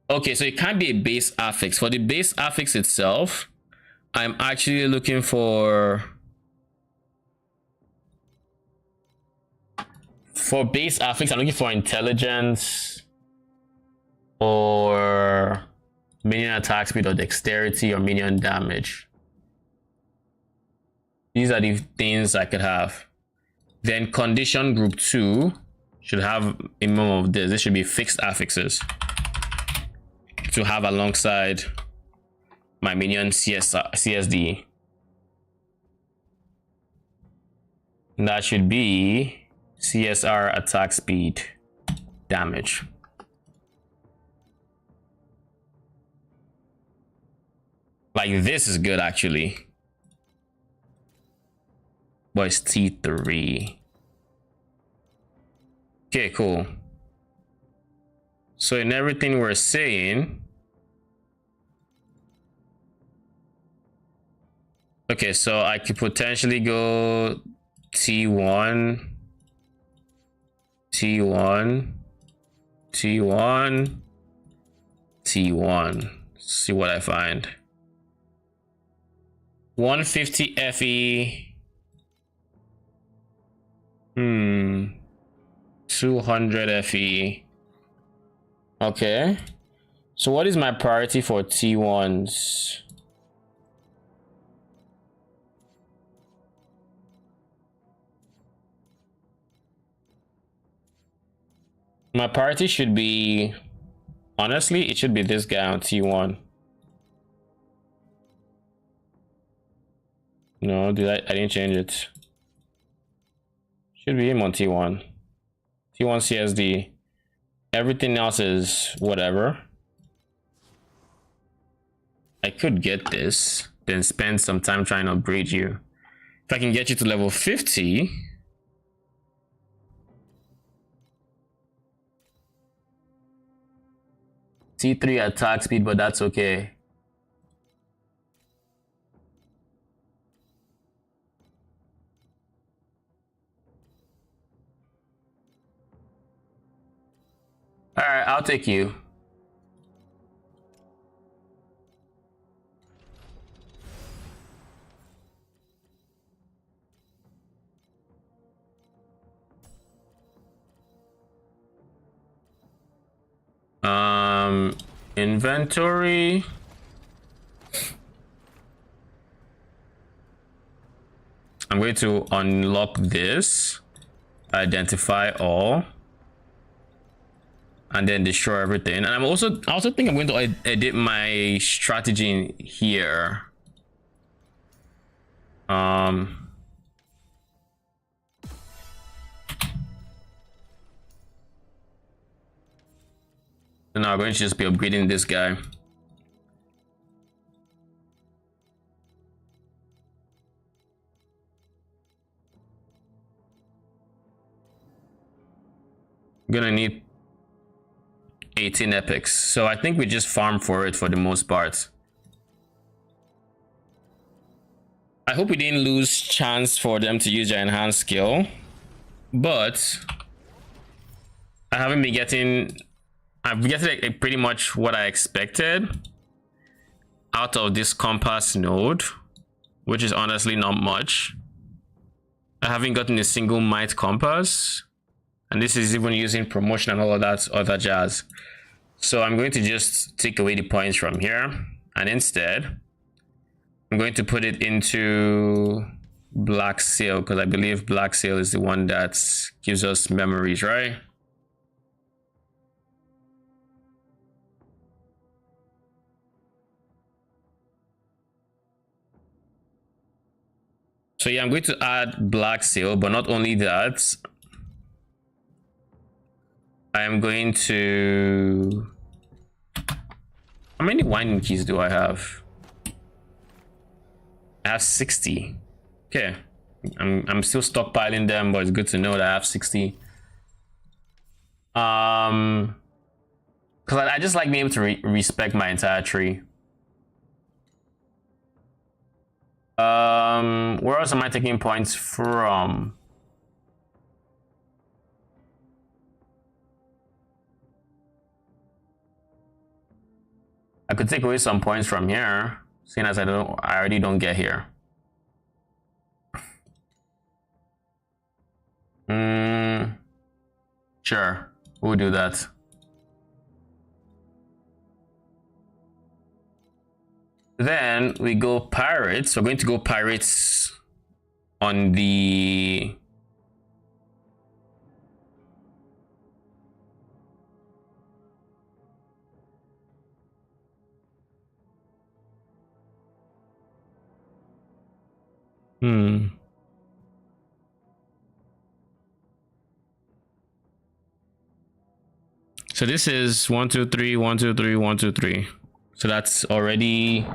Okay, so it can't be a base affix. For the base affix itself, I'm actually looking for base affix. I'm looking for intelligence or minion attack speed or dexterity or minion damage. These are the things I could have. Then condition group 2 should have a minimum of this. This should be fixed affixes to have alongside my minion CSD. And that should be CSR attack speed damage. Like this is good actually. But it's T3. Okay, cool. So in everything we're saying, okay, so I could potentially go T1, T1, T1, T1. See what I find. 150 FE. 200 FE. Okay. So what is my priority for T1s? My priority should be, honestly, it should be this guy on T1. No, I didn't change it. Should be him on T1. T1 CSD. Everything else is whatever. I could get this, then spend some time trying to upgrade you. If I can get you to level 50. T3 attack speed, but that's okay. All right, I'll take you. Inventory. I'm going to unlock this, identify all, and then destroy everything. And I also think I'm going to edit my strategy in here. So now I'm going to just be upgrading this guy. I'm gonna need 18 epics, so I think we just farm for it for the most part. I hope we didn't lose chance for them to use their enhanced skill, but I haven't been getting. I've been getting pretty much what I expected out of this compass node, which is honestly not much. I haven't gotten a single might compass, and this is even using promotion and all of that other jazz. So I'm going to just take away the points from here, and instead I'm going to put it into Black Seal, because I believe Black Seal is the one that gives us memories, right? So yeah, I'm going to add Black Seal, but not only that, I am going to... How many winding keys do I have? I have 60. Okay. I'm still stockpiling them, but it's good to know that I have 60. Because I just like being able to respec my entire tree. Where else am I taking points from? I could take away some points from here, seeing as I already don't get here. Sure, we'll do that. Then we go pirates. We're going to go pirates on the So this is 1, 2, 3, 1, 2, 3, 1, 2, 3. So that's already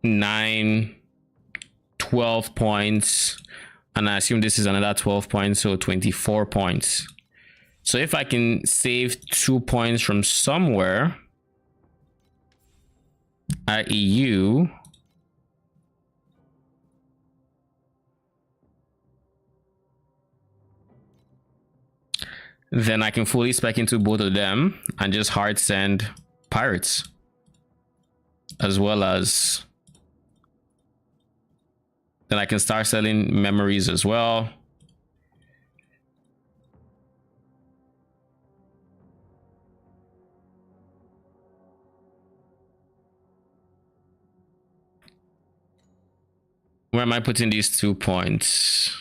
9, 12 points. And I assume this is another 12 points, so 24 points. So if I can save 2 points from somewhere, i.e. you, then I can fully spec into both of them and just hard send pirates, as well as then I can start selling memories as well. Where am I putting these 2 points?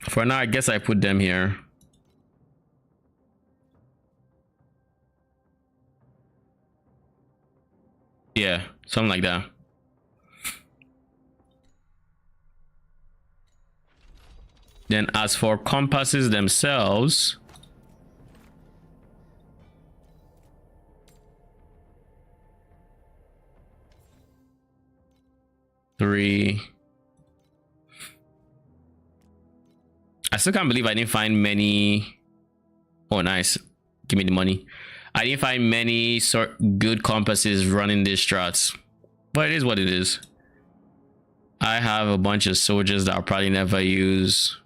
For now, I guess I put them here. Yeah, something like that. Then as for compasses themselves, three. I still can't believe I didn't find many. Oh, nice. Give me the money. I didn't find many good compasses running these strats. But it is what it is. I have a bunch of soldiers that I'll probably never use.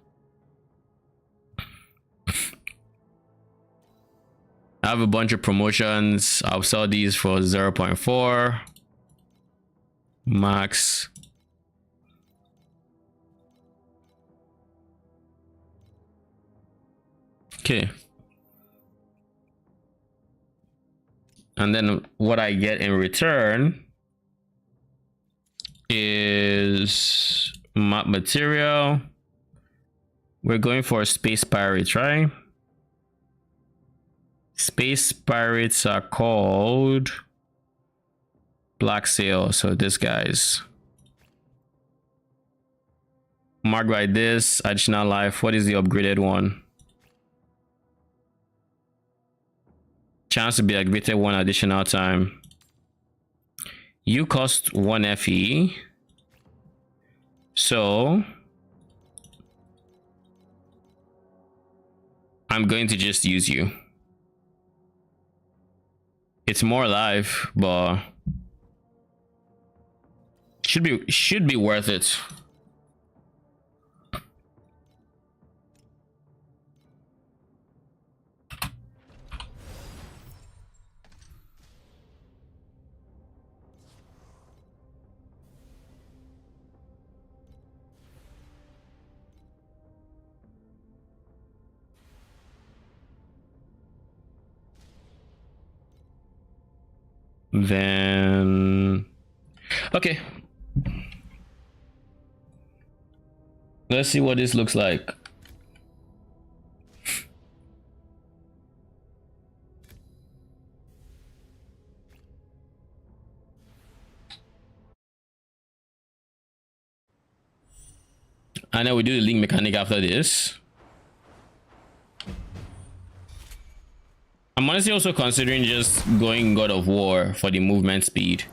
I have a bunch of promotions. I'll sell these for 0.4 max. Okay. And then what I get in return is map material. We're going for space pirates, right? Space pirates are called Black Sail. So this guy's marked by this additional life. What is the upgraded one? Chance to be activated 1 additional time. You cost 1 FE. So I'm going to just use you. It's more life, but should be worth it. Then okay, let's see what this looks like. And then we do the link mechanic after this. I'm honestly also considering just going God of War for the movement speed.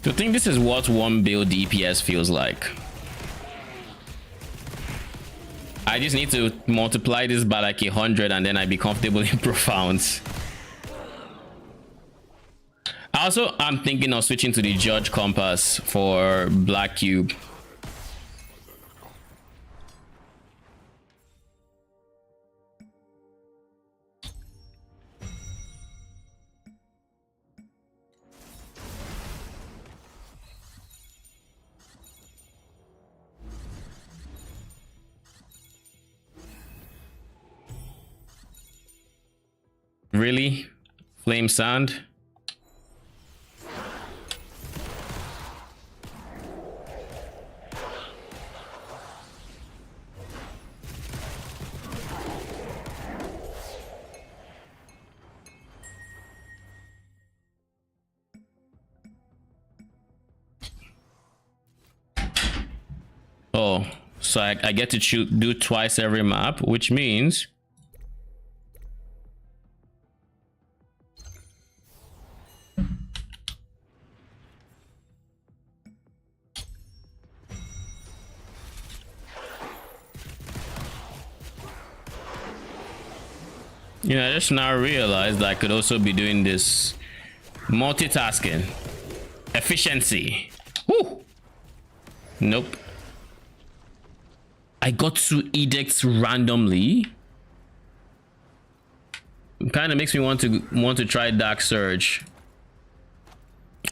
To think this is what one build DPS feels like. I just need to multiply this by like 100 and then I'd be comfortable in profounds. Also, I'm thinking of switching to the Judge Compass for Black Cube. Really? Flame Sand? Oh, so I get to do twice every map, which means I just now realized that I could also be doing this multitasking. Efficiency. Woo! Nope. I got 2 edicts randomly. It kind of makes me want to try Dark Surge.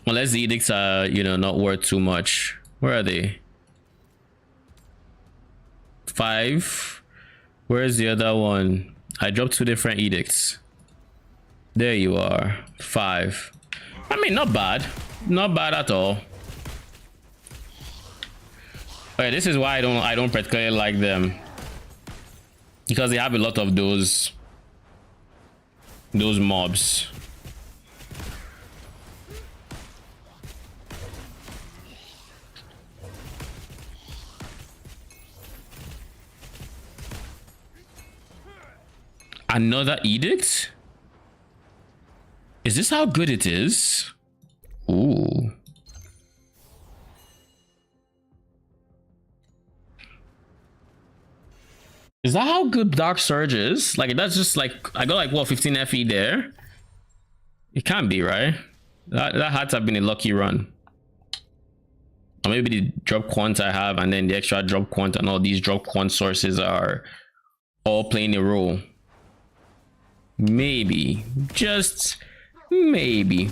Unless the edicts are, not worth too much. Where are they? 5. Where's the other one? I dropped 2 different edicts. There you are. 5. I mean, not bad. Not bad at all. Okay, this is why I don't particularly like them. Because they have a lot of those mobs. Another edict? Is this how good it is? Ooh. Is that how good Dark Surge is? Like, that's just like, I got like, what, 15 FE there? It can't be, right? That had to have been a lucky run. Or maybe the drop quant I have and then the extra drop quant and all these drop quant sources are all playing a role. Maybe. Just maybe.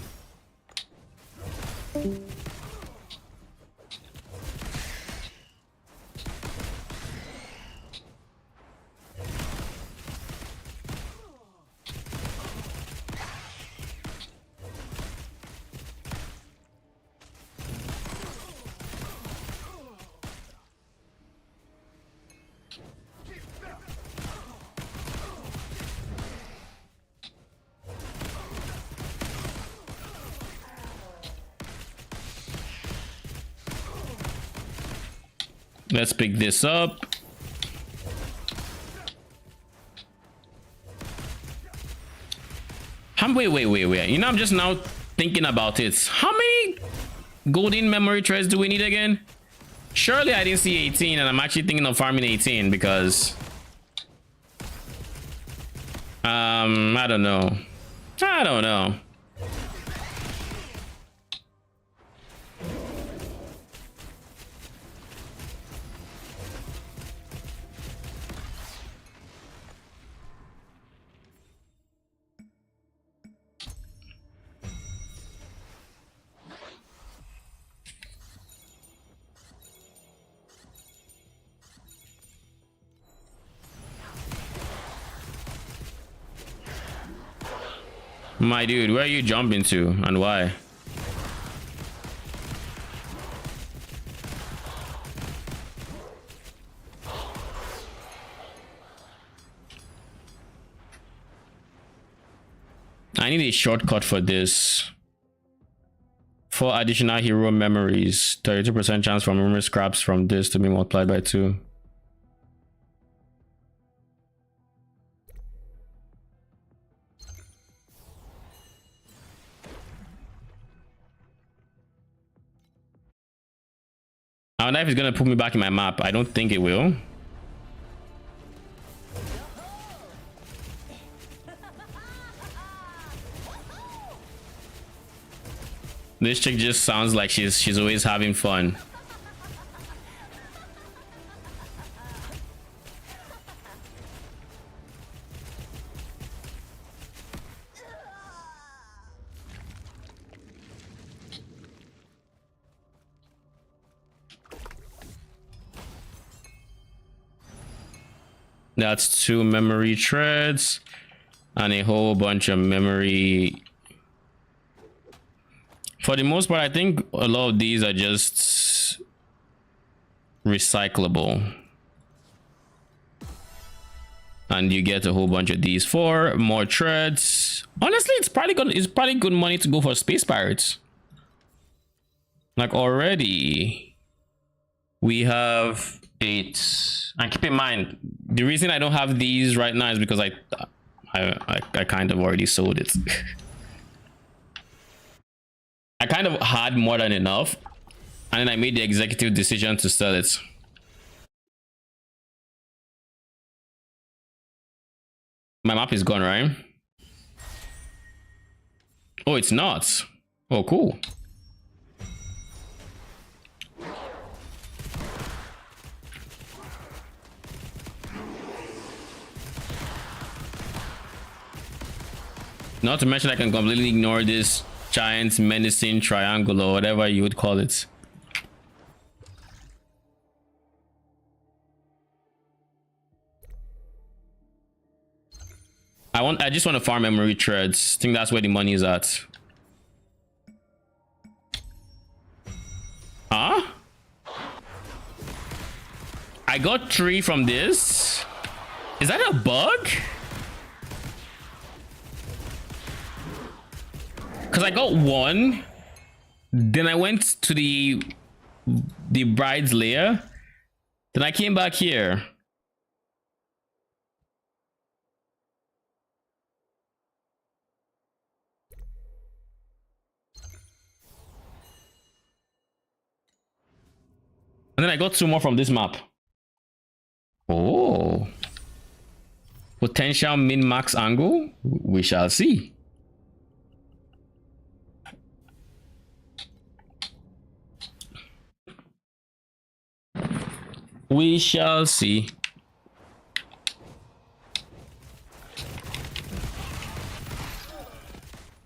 Let's pick this up. Wait. I'm just now thinking about it. How many golden memory threads do we need again? Surely I didn't see 18 and I'm actually thinking of farming 18 because I don't know. My dude, where are you jumping to and why? I need a shortcut for this. 4 additional hero memories. 32% chance for memory scraps from this to be multiplied by 2. I don't know if it's gonna put me back in my map. I don't think it will. This chick just sounds like she's always having fun. That's 2 memory threads and a whole bunch of memory. For the most part, I think a lot of these are just recyclable. And you get a whole bunch of these. 4 more threads. Honestly, it's probably good money to go for space pirates. Like already we have 8. And keep in mind, the reason I don't have these right now is because I kind of already sold it. I kind of had more than enough, and then I made the executive decision to sell it. My map is gone, right? Oh, it's not. Oh, cool. Not to mention I can completely ignore this giant menacing triangle or whatever you would call it. I just want to farm memory threads. I think that's where the money is at. Huh? I got 3 from this. Is that a bug? Because I got 1, then I went to the bride's lair, then I came back here. And then I got 2 more from this map. Oh. Potential min-max angle? We shall see. We shall see.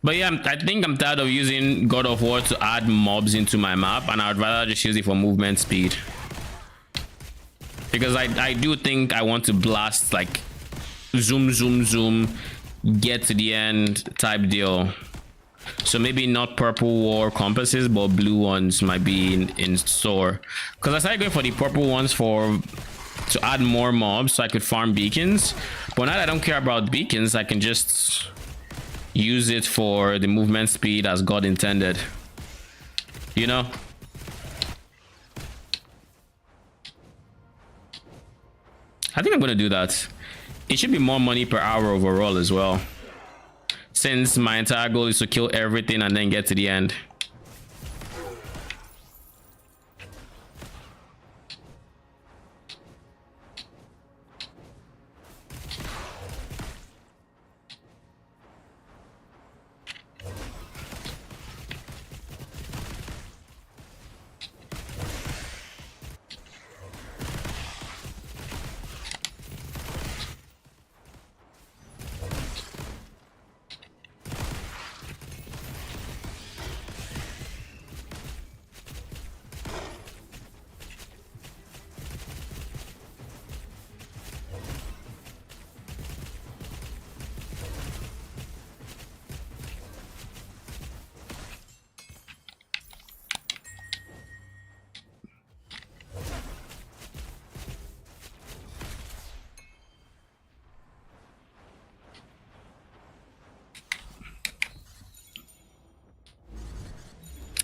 But yeah, I think I'm tired of using God of War to add mobs into my map, and I'd rather just use it for movement speed. Because I do think I want to blast, like, zoom, zoom, zoom, get to the end type deal. So maybe not purple war compasses, but blue ones might be in store. Because I started going for the purple ones to add more mobs so I could farm beacons. But now that I don't care about beacons, I can just use it for the movement speed as God intended. You know? I think I'm going to do that. It should be more money per hour overall as well, since my entire goal is to kill everything and then get to the end.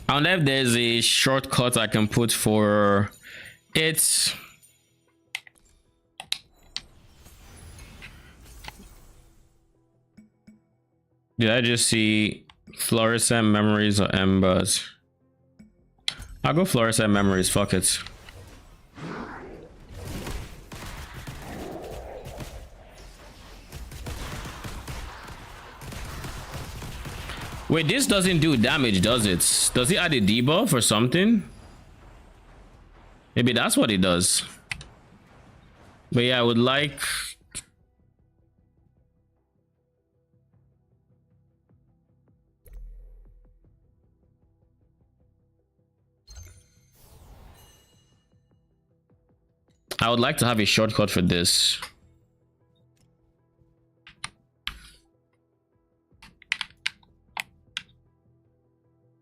I wonder if there's a shortcut I can put for it. Did I just see fluorescent memories or embers? I'll go fluorescent memories, fuck it. Wait, this doesn't do damage, does it? Does it add a debuff or something? Maybe that's what it does. But yeah, I would like... I would like to have a shortcut for this.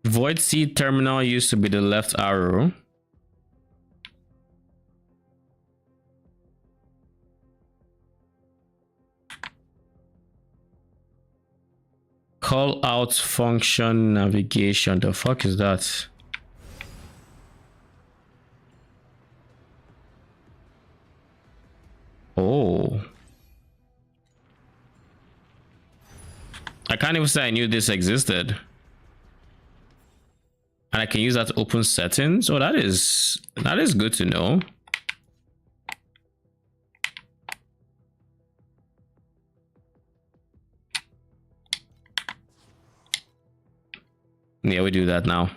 Void Seed terminal used to be the left arrow. Call out function navigation. The fuck is that? Oh. I can't even say I knew this existed. And I can use that to open settings. Oh, that is good to know. Yeah, we do that now.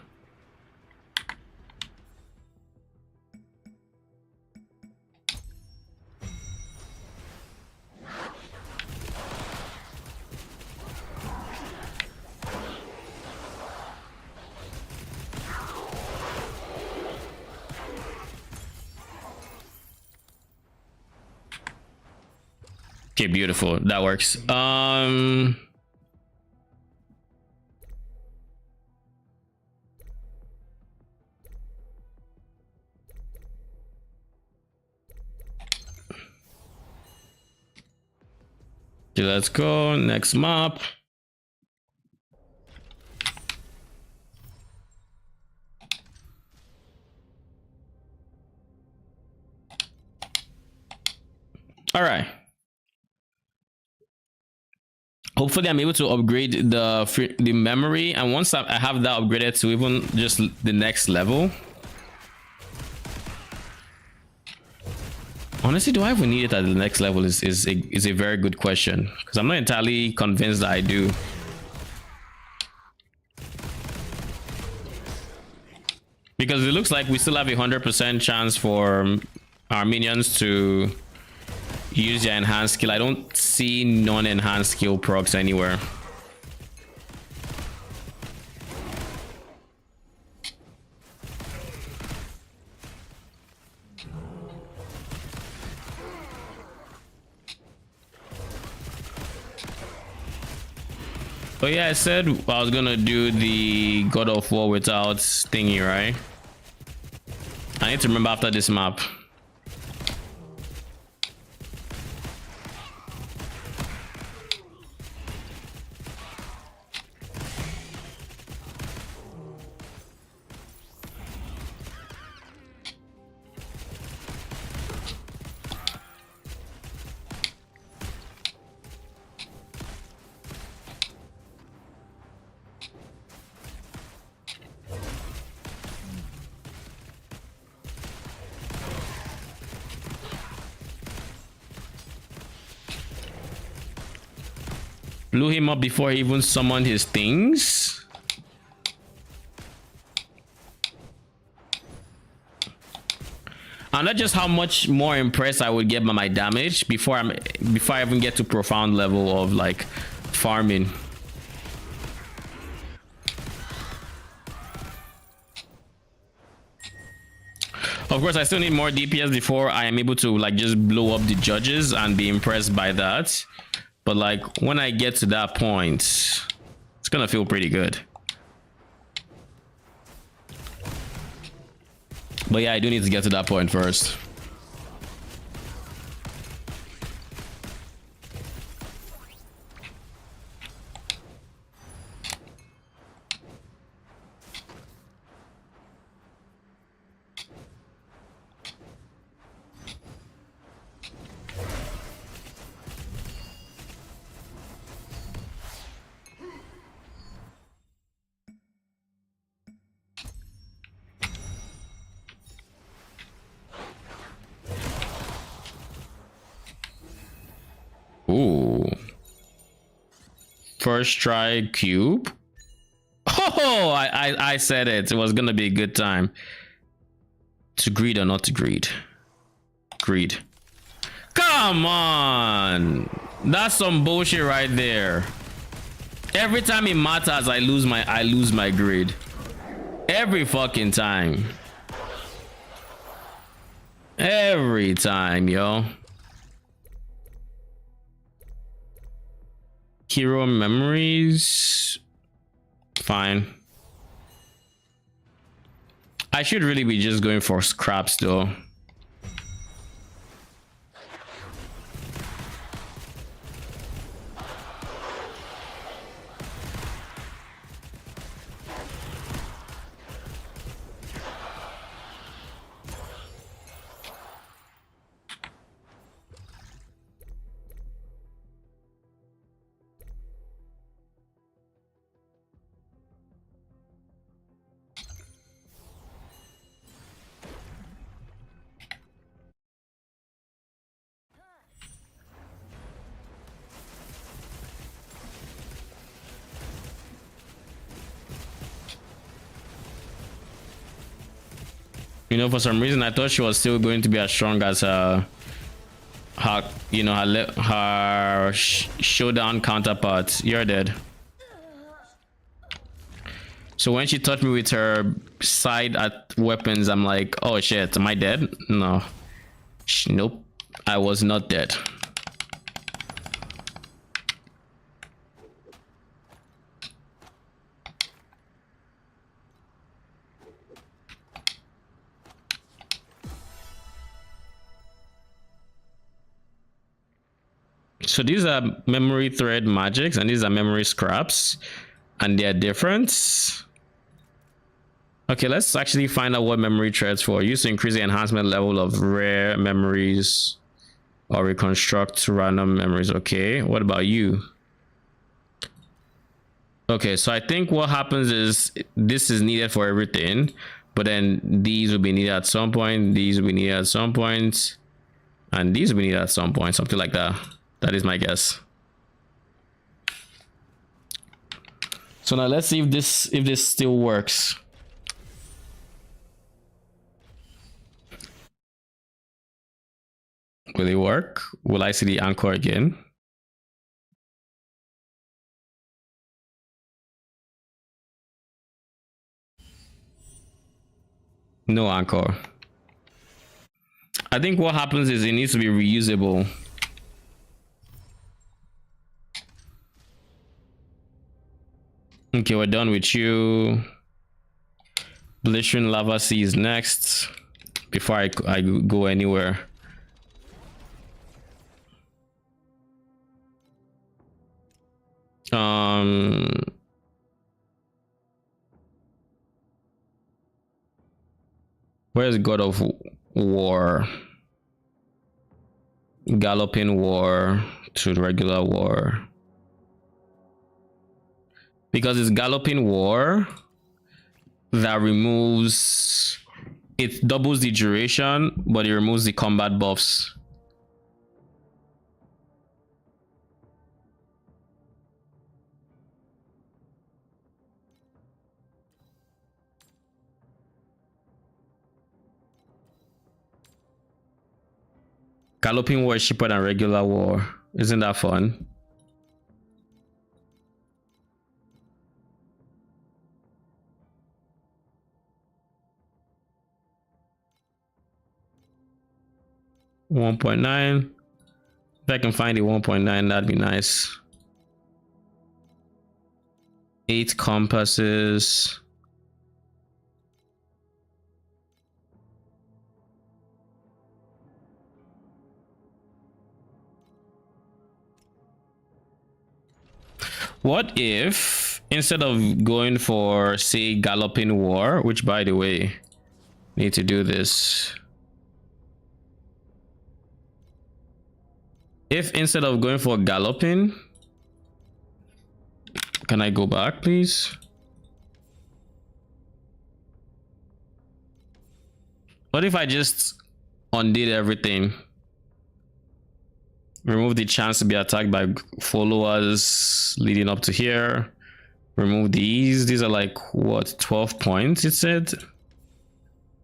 Okay, beautiful. That works. Okay, let's go. Next map. All right. Hopefully I'm able to upgrade the memory, and once I have that upgraded to even just the next level. Honestly, do I even need it at the next level is a very good question, because I'm not entirely convinced that I do. Because it looks like we still have 100% chance for our minions to use your enhanced skill. I don't see non-enhanced skill procs anywhere. But yeah, I said I was gonna do the God of War without thingy, right? I need to remember after this map. Blew him up before he even summoned his things. And not just how much more impressed I would get by my damage before I even get to profound level of like farming. Of course, I still need more DPS before I am able to like just blow up the judges and be impressed by that. But like when I get to that point, it's gonna feel pretty good. But yeah, I do need to get to that point first. Ooh. First try cube. Oh, I said it. It was gonna be a good time. To greed or not to greed? Greed. Come on, that's some bullshit right there. Every time it matters, I lose my greed. Every fucking time. Every time, yo. Hero memories. Fine. I should really be just going for scraps though. You know, for some reason I thought she was still going to be as strong as her you know, her showdown counterpart. You're dead. So when she touched me with her side at weapons, I'm like, oh shit, am I dead? No. Nope, I was not dead. So these are memory thread magics and these are memory scraps, and they're different. Okay, let's actually find out what memory threads for. Used to increase the enhancement level of rare memories or reconstruct random memories. Okay, what about you? Okay, so I think what happens is this is needed for everything, but then these will be needed at some point, these will be needed at some point, and these will be needed at some point, something like that. That is my guess. So now let's see if this still works. Will it work? Will I see the anchor again? No anchor. I think what happens is it needs to be reusable. Okay, we're done with you. Blistering lava sea is next before I go anywhere. Where's God of War? Galloping War to regular war. Because it's Galloping War that removes, it doubles the duration, but it removes the combat buffs. Galloping War is cheaper than regular war. Isn't that fun? $1.9. If I can find the 1.9, that'd be nice. 8 compasses. What if instead of going for, say, Galloping War, which by the way, need to do this. If instead of going for Galloping, can I go back, please? What if I just undid everything? Remove the chance to be attacked by followers leading up to here. remove these are like what, 12 points it said,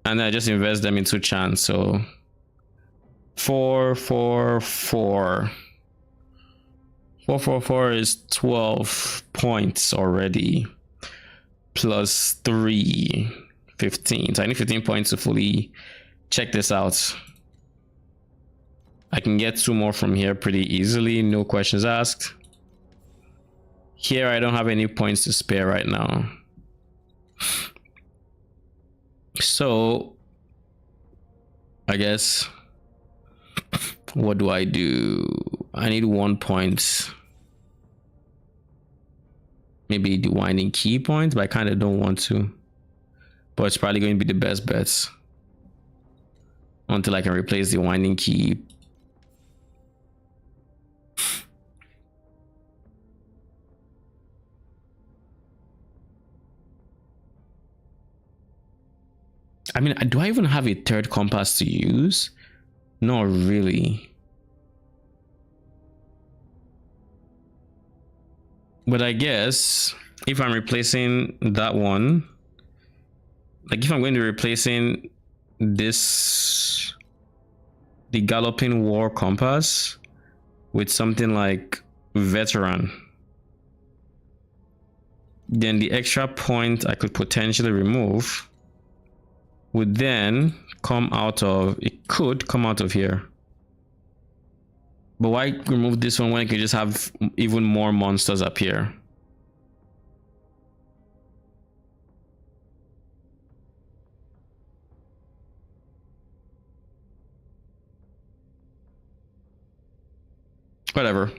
and I just invest them into chance. So 4 4 4 4 4 4 is 12 points already, plus 3 15. So I need 15 points to fully check this out. I can get 2 more from here pretty easily, no questions asked. Here I don't have any points to spare right now. So I guess, what do? I need 1 point. Maybe the winding key point, but I kind of don't want to. But it's probably going to be the best bets until I can replace the winding key. I mean, do I even have a third compass to use? Not really. But I guess if I'm replacing that one, like if I'm going to be replacing this, the Galloping War compass, with something like Veteran, then the extra point I could potentially remove would then come out of, it could come out of here. But why remove this one when I could just have even more monsters up here? Whatever.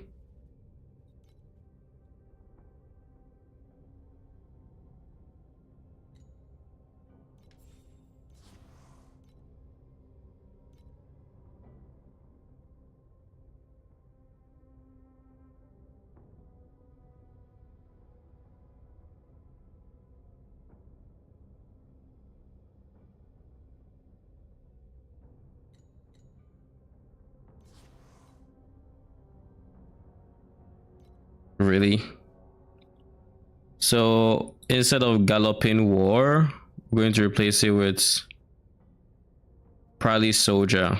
Really? So instead of Galloping War, we're going to replace it with Prowly Soldier.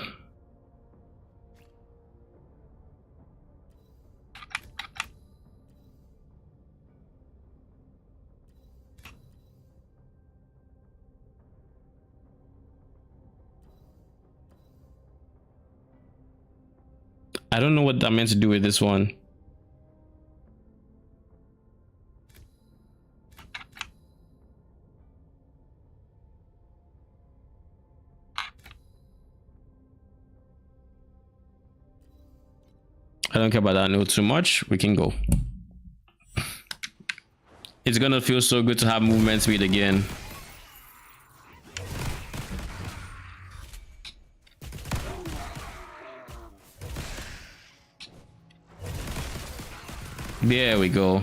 I don't know what that meant to do with this one. I don't care about that note too much. We can go. It's gonna feel so good to have movement speed again. There we go.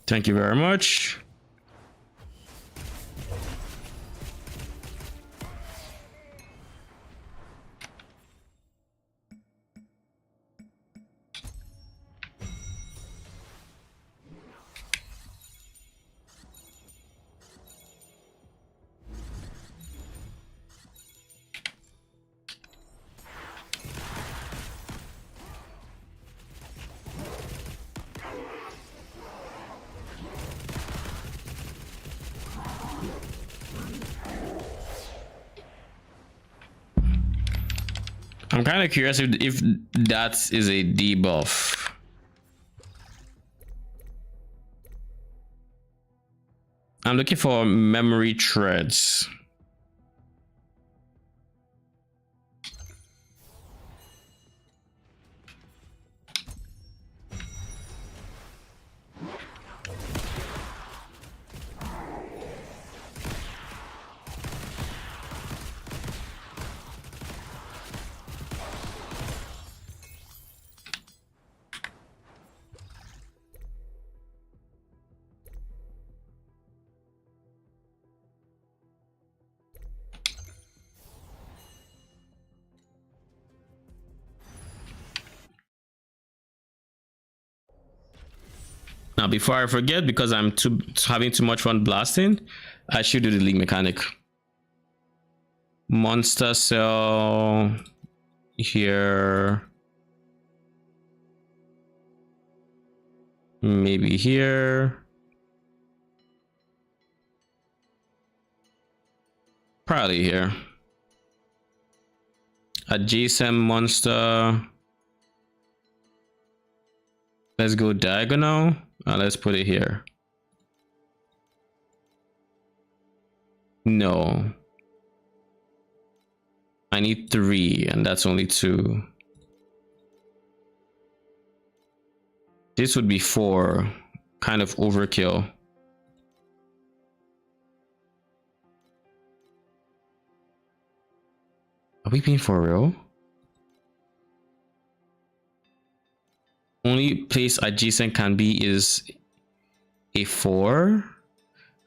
Thank you very much. I'm kind of curious if that is a debuff. I'm looking for memory threads. Now, before I forget, because I'm having too much fun blasting, I should do the league mechanic. Monster cell here. Maybe here. Probably here. Adjacent monster. Let's go diagonal. Let's put it here. No. I need 3, and that's only 2. This would be 4. Kind of overkill. Are we being for real? Only place adjacent can be is a 4.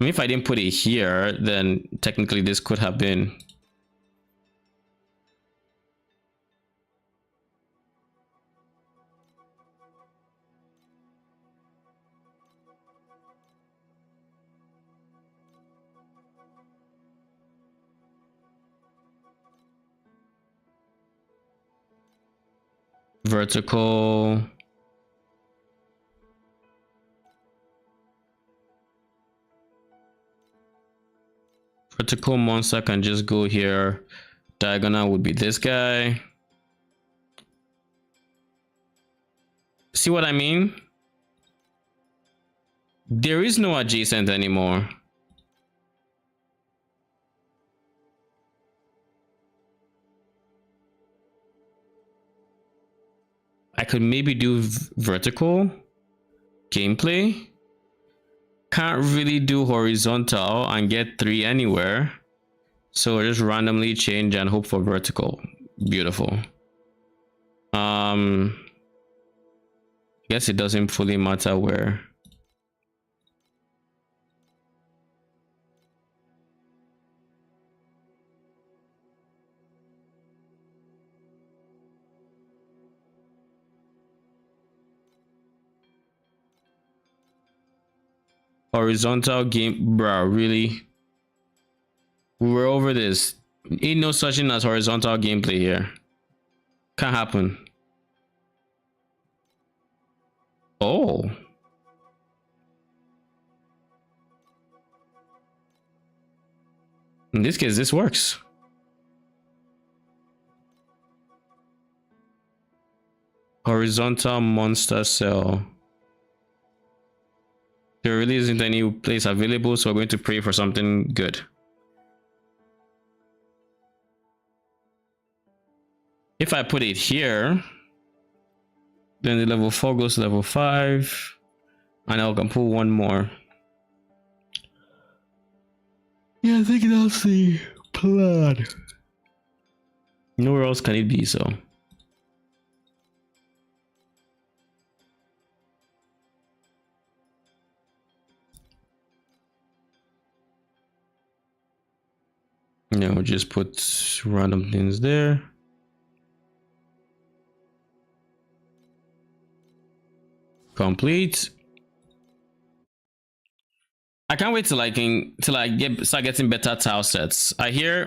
I mean, if I didn't put it here, then technically this could have been. Vertical. Vertical monster can just go here. Diagonal would be this guy. See what I mean? There is no adjacent anymore. I could maybe do vertical gameplay. Can't really do horizontal and get 3 anywhere, so just randomly change and hope for vertical. Beautiful. I guess it doesn't fully matter where. Horizontal game, bro, really? We're over this. Ain't no such thing as horizontal gameplay here. Can't happen. Oh. In this case, this works. Horizontal monster cell. There really isn't any place available, so we're going to pray for something good. If I put it here, then the level 4 goes to level 5, and I can pull one more. Yeah, I think that's the plan. Nowhere else can it be, so. No, just put random things there. Complete. I can't wait till I start getting better tile sets. I hear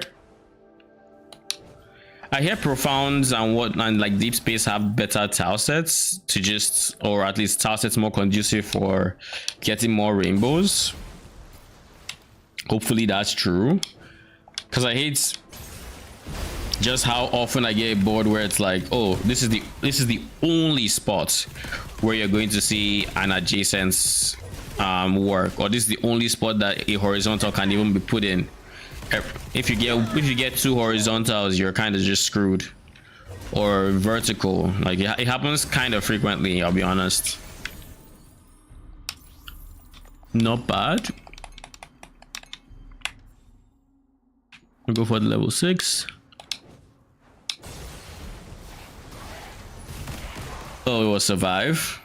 profounds and like deep space have better tile sets to just, or at least tile sets more conducive for getting more rainbows. Hopefully that's true. Because I hate just how often I get bored where it's like, oh, this is the only spot where you're going to see an adjacent work, or this is the only spot that a horizontal can even be put in. If you get two horizontals, you're kind of just screwed. Or vertical, like it happens kind of frequently, I'll be honest. Not bad. We'll go for the level 6. Oh, it was survive.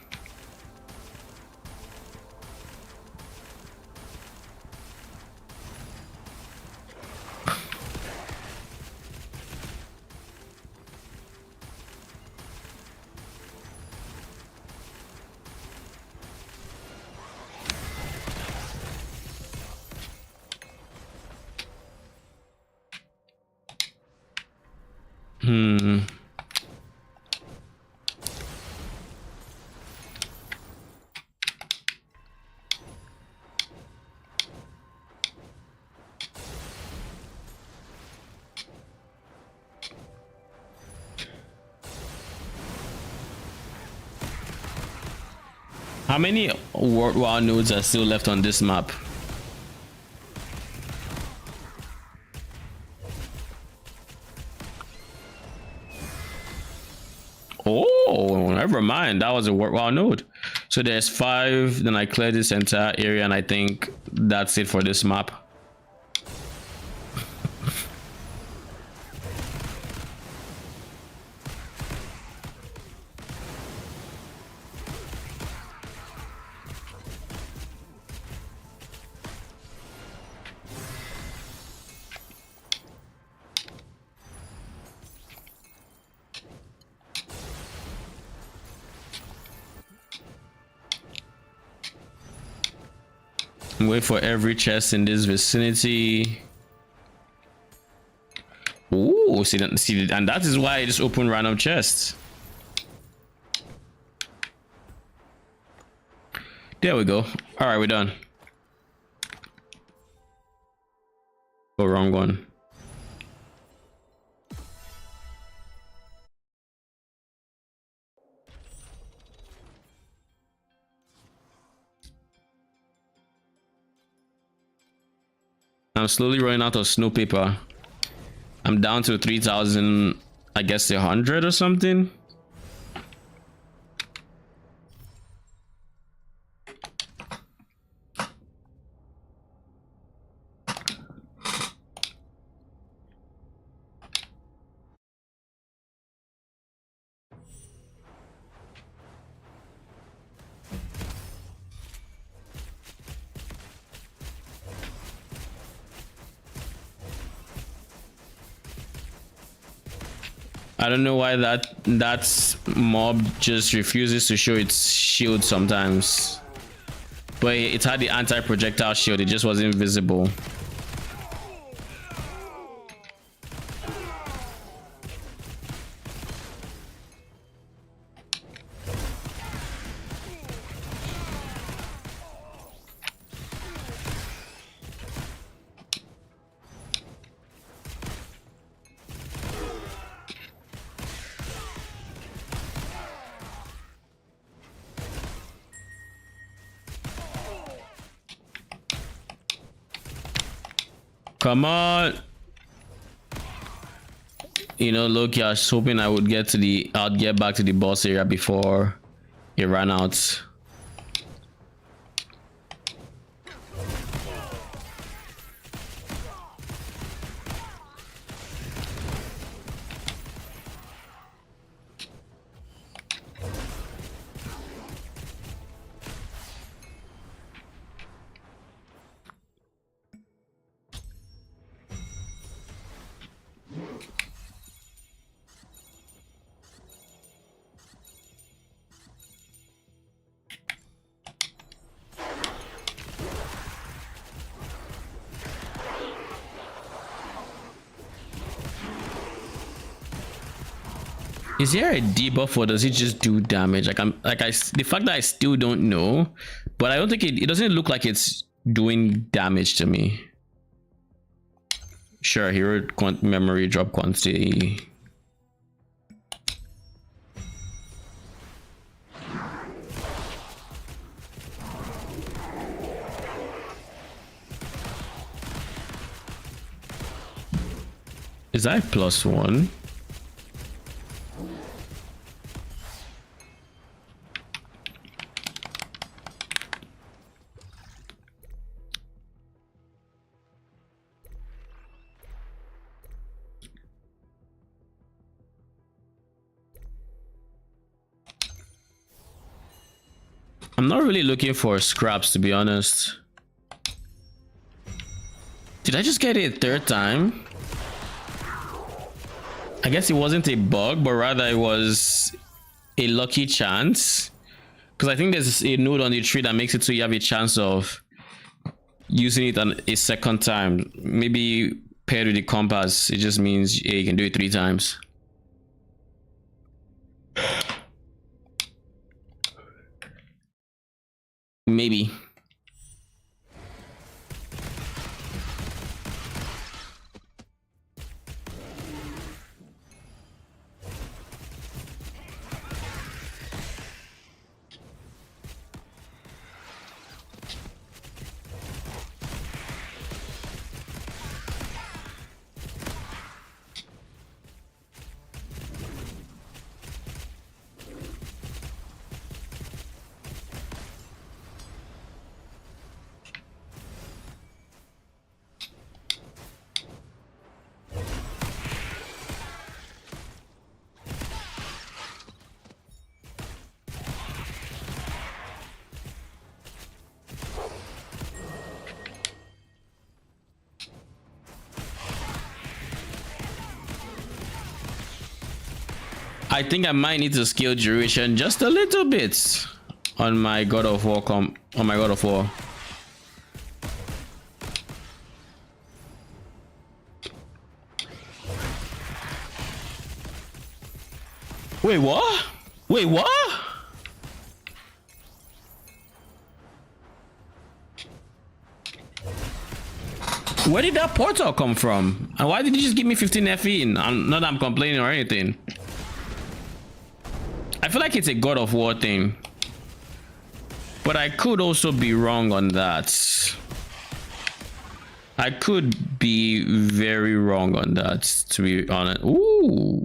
How many worthwhile nodes are still left on this map? Oh, never mind. That was a worthwhile node. So there's 5. Then I cleared this entire area, and I think that's it for this map. Wait for every chest in this vicinity. Ooh, see, and that is why I just open random chests. There we go. All right, we're done. Oh, wrong one. I'm slowly running out of snow paper. I'm down to 3,000, I guess 100 or something. I don't know why that mob just refuses to show its shield sometimes. But it had the anti-projectile shield, it just wasn't visible. Come on. You know, look, I was hoping I would get back to the boss area before it ran out. Is there a debuff or does it just do damage? The fact that I still don't know, but I don't think it doesn't look like it's doing damage to me. Sure, hero memory drop quantity. Is that +1? I'm not really looking for scraps, to be honest. Did I just get it a third time? I guess it wasn't a bug, but rather it was a lucky chance. Because I think there's a node on the tree that makes it so you have a chance of using it on a second time. Maybe paired with the compass, it just means you can do it 3 times. Maybe. I think I might need to scale duration just a little bit on my God of War Wait, what? Wait, what? Where did that portal come from? And why did you just give me 15 FE? Not that I'm complaining or anything. I feel like it's a God of War thing, but I could also be wrong on that. I could be very wrong on that, to be honest. Ooh.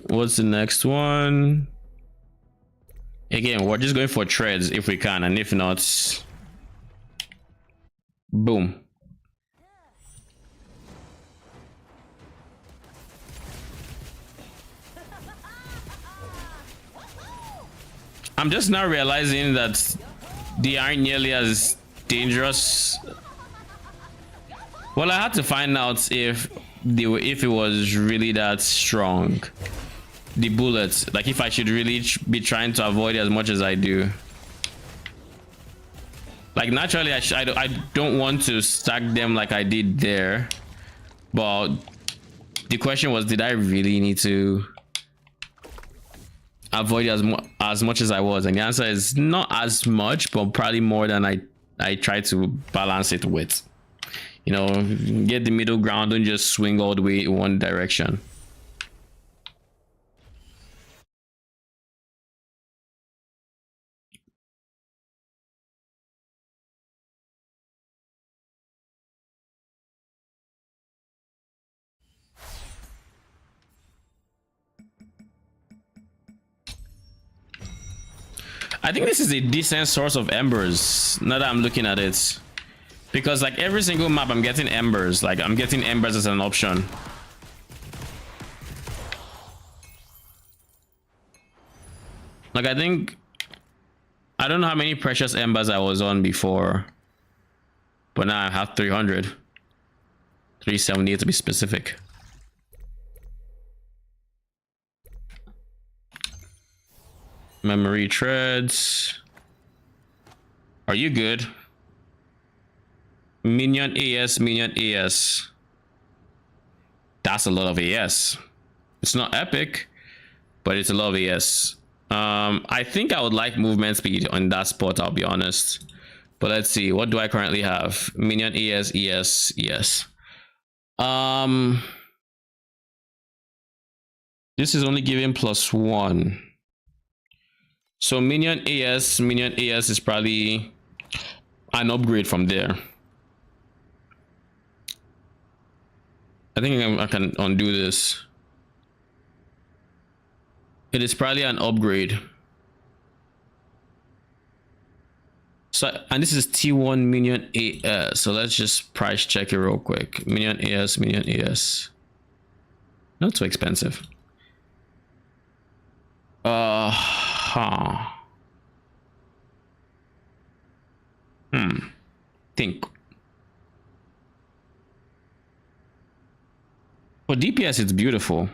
What's the next one? Again, we're just going for treads if we can, and if not, boom. I'm just now realizing that they aren't nearly as dangerous. Well, I had to find out if it was really that strong. The bullets, like if I should really be trying to avoid it as much as I do. Like naturally, I don't want to stack them like I did there, but the question was, did I really need to avoid it as much as I was? And the answer is not as much, but probably more than I tried to balance it with. You know, get the middle ground, don't just swing all the way in one direction. I think this is a decent source of embers now that I'm looking at it, because like every single map I'm getting embers. Like I'm getting embers as an option. Like I don't know how many precious embers I was on before, but now I have 300. 378 to be specific. Memory threads. Are you good? Minion AS, minion AS. That's a lot of AS. It's not epic, but it's a lot of AS. I think I would like movement speed on that spot, I'll be honest. But let's see, what do I currently have? Minion ES, ES, ES. This is only giving +1. So minion AS is probably an upgrade from there. I think I can undo this. It is probably an upgrade. So, and this is T1 minion AS. So let's just price check it real quick. Minion AS, minion AS. Not too expensive. Think. For DPS, it's beautiful,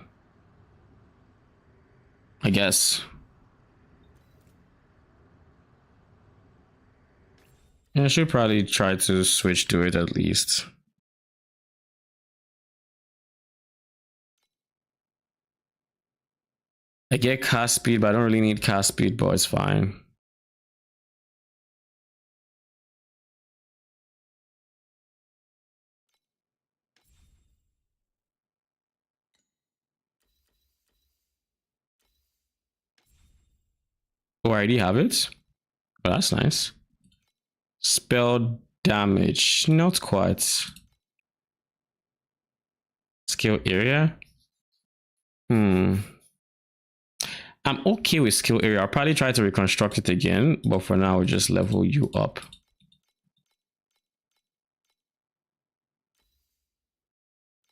I guess. Yeah, I should probably try to switch to it at least. I get cast speed, but I don't really need cast speed, but it's fine. Oh, I already have it? Oh, that's nice. Spell damage, not quite. Skill area? I'm okay with skill area. I'll probably try to reconstruct it again, but for now, we'll just level you up.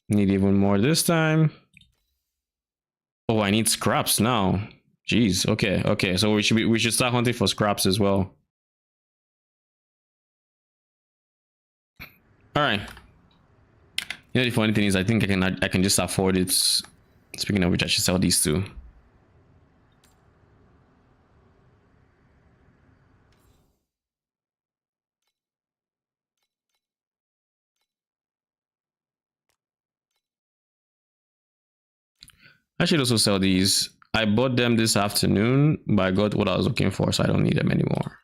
Need even more this time. Oh, I need scraps now. Jeez. Okay. So we should start hunting for scraps as well. All right. You know, the funny thing is, I think I can just afford it. Speaking of which, I should sell these two. I should also sell these. I bought them this afternoon, but I got what I was looking for, so I don't need them anymore.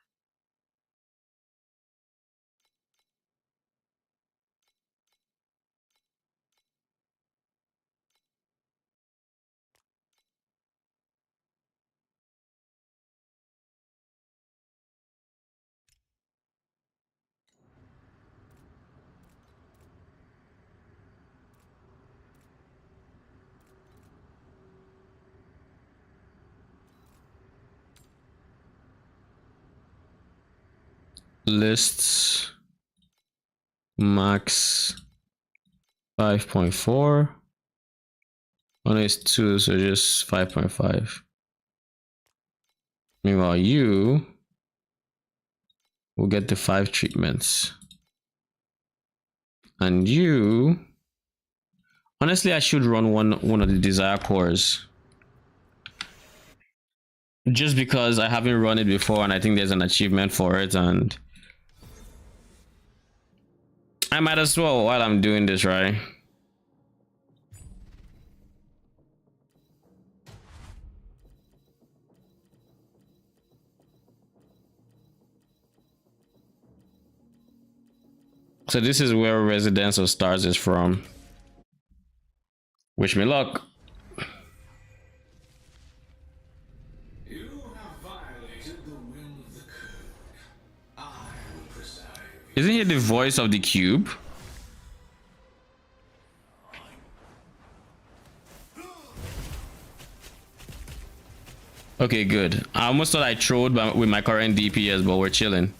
Lists max 5.4. Oh no, it's 2, so just 5.5. Meanwhile, you will get the 5 treatments. And you, honestly, I should run one of the desire cores. Just because I haven't run it before and I think there's an achievement for it, and I might as well while I'm doing this, right? So this is where Residence of Stars is from. Wish me luck. You have violated the will of the code. I will preside. Isn't he the voice of the cube? Okay, good. I almost thought I trolled with my current DPS, but we're chilling.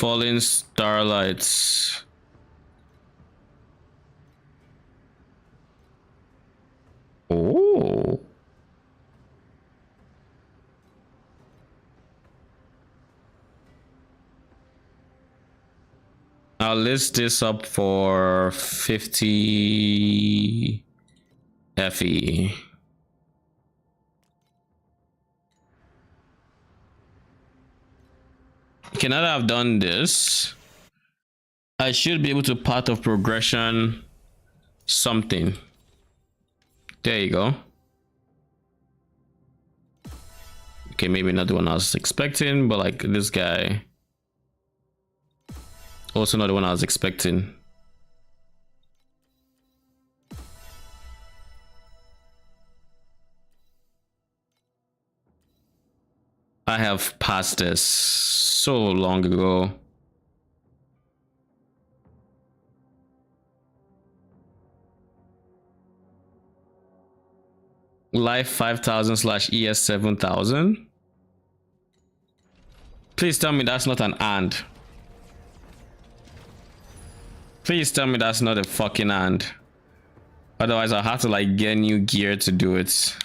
Falling starlights. Oh. I'll list this up for 50 FE. Cannot have done this. I should be able to path of progression something. There you go. Okay, maybe not the one I was expecting, but like this guy. Also not the one I was expecting. I have passed this so long ago. Life 5000 / ES 7000. Please tell me that's not an and. Please tell me that's not a fucking and. Otherwise I'll have to like get new gear to do it.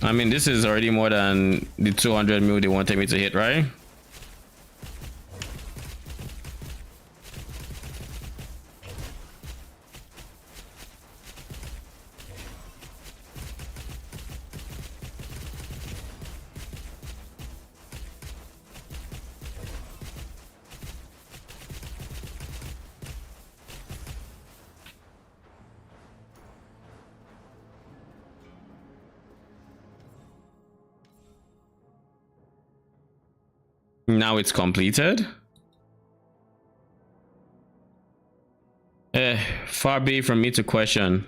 I mean, this is already more than the 200 mil they wanted me to hit, right? Now it's completed. Far be it from me to question.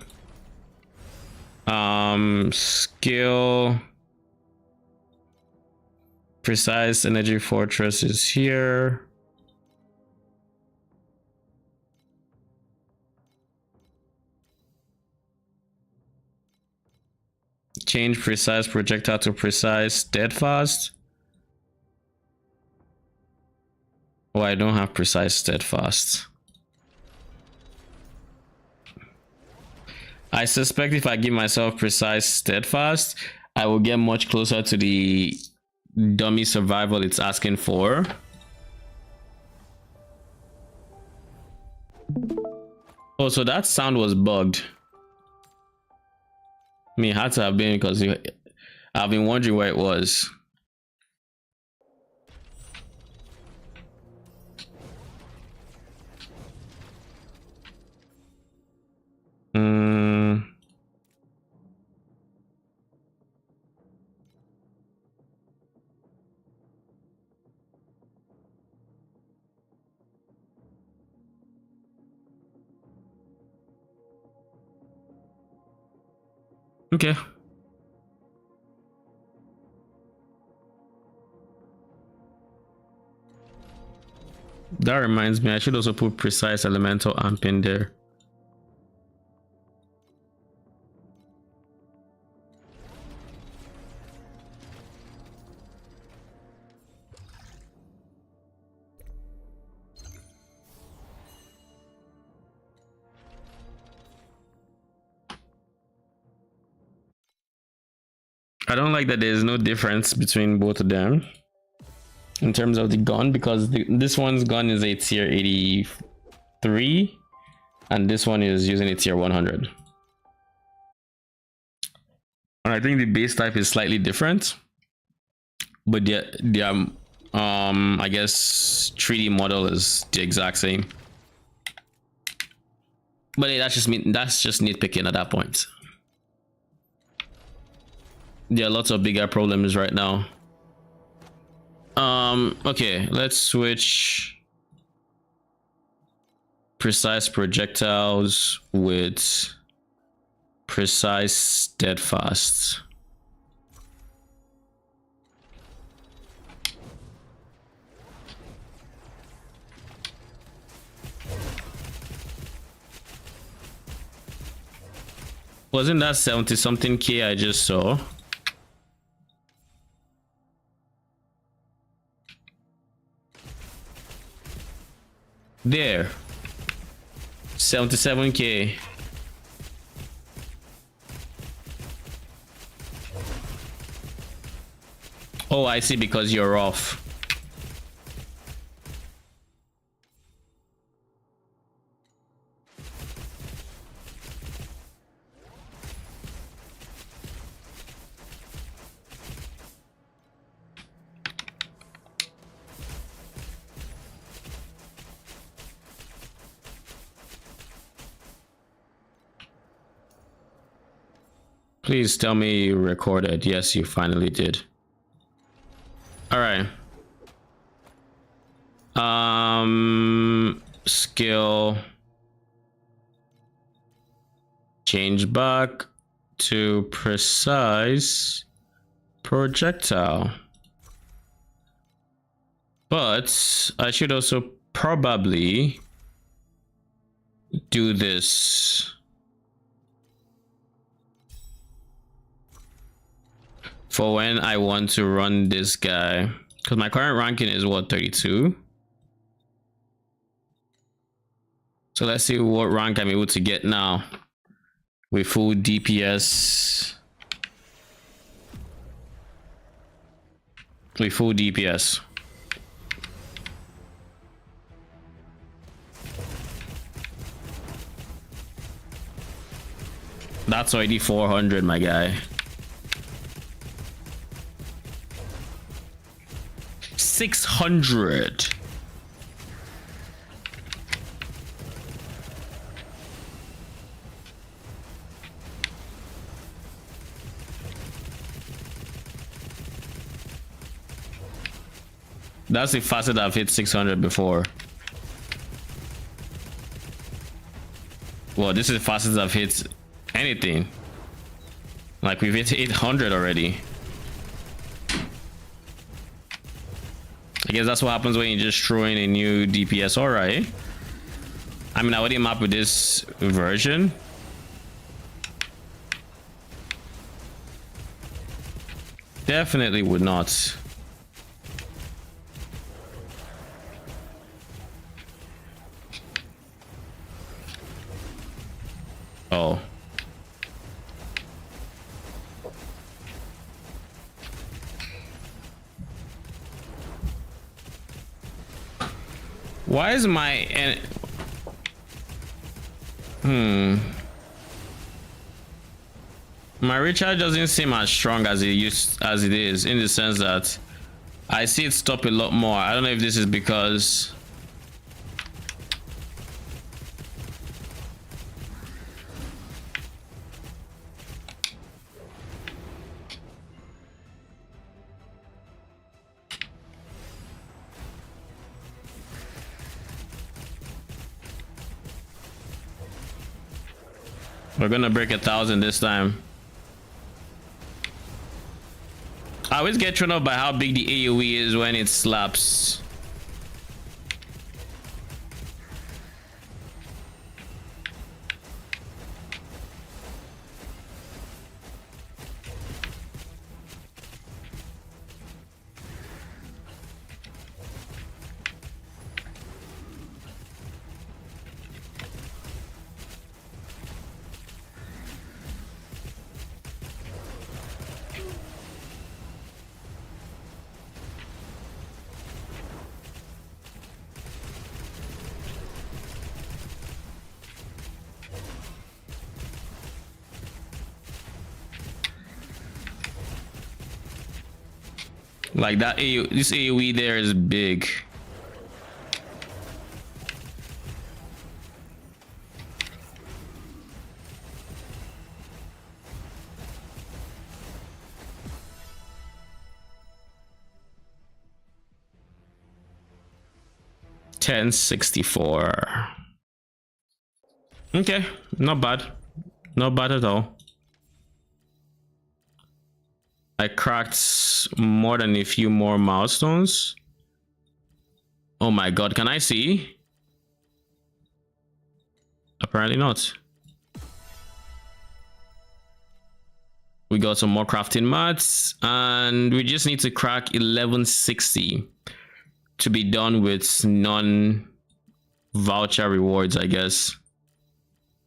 Skill. Precise energy fortress is here. Change precise projectile to precise steadfast. Oh, I don't have precise steadfast. I suspect if I give myself precise steadfast, I will get much closer to the dummy survival it's asking for. Oh, so that sound was bugged. I mean, it had to have been because I've been wondering where it was. Okay. That reminds me, I should also put precise elemental amp in there. I don't like that there's no difference between both of them in terms of the gun, because this one's gun is a tier 83 and this one is using a tier 100. And I think the base type is slightly different, but the I guess 3D model is the exact same. But hey, that's just nitpicking at that point. There are lots of bigger problems right now. Okay, let's switch precise projectiles with precise steadfast. Wasn't that 70 something K I just saw? There. 77K. Oh, I see, because you're off. Please tell me you recorded. Yes, you finally did. All right. Skill. Change back to precise projectile. But I should also probably do this. For when I want to run this guy, because my current ranking is what, 32. So let's see what rank I'm able to get now with full DPS. With full DPS. That's already 400, my guy. 600. That's the fastest I've hit 600 before. Well, this is the fastest I've hit anything. Like, we've hit 800 already. I guess that's what happens when you just throw in a new DPS. All right. I mean, I wouldn't map with this version. Definitely would not. Oh. Why is my my recharge doesn't seem as strong as it is, in the sense that I see it stop a lot more. I don't know if this is because we're gonna break 1,000 this time. I always get thrown off by how big the AoE is when it slaps. Like that this AoE there is big. $10.64. Okay, not bad. Not bad at all. I cracked more than a few more milestones. Oh my god, can I see? Apparently not. We got some more crafting mats, and we just need to crack 1160 to be done with non-voucher rewards, I guess.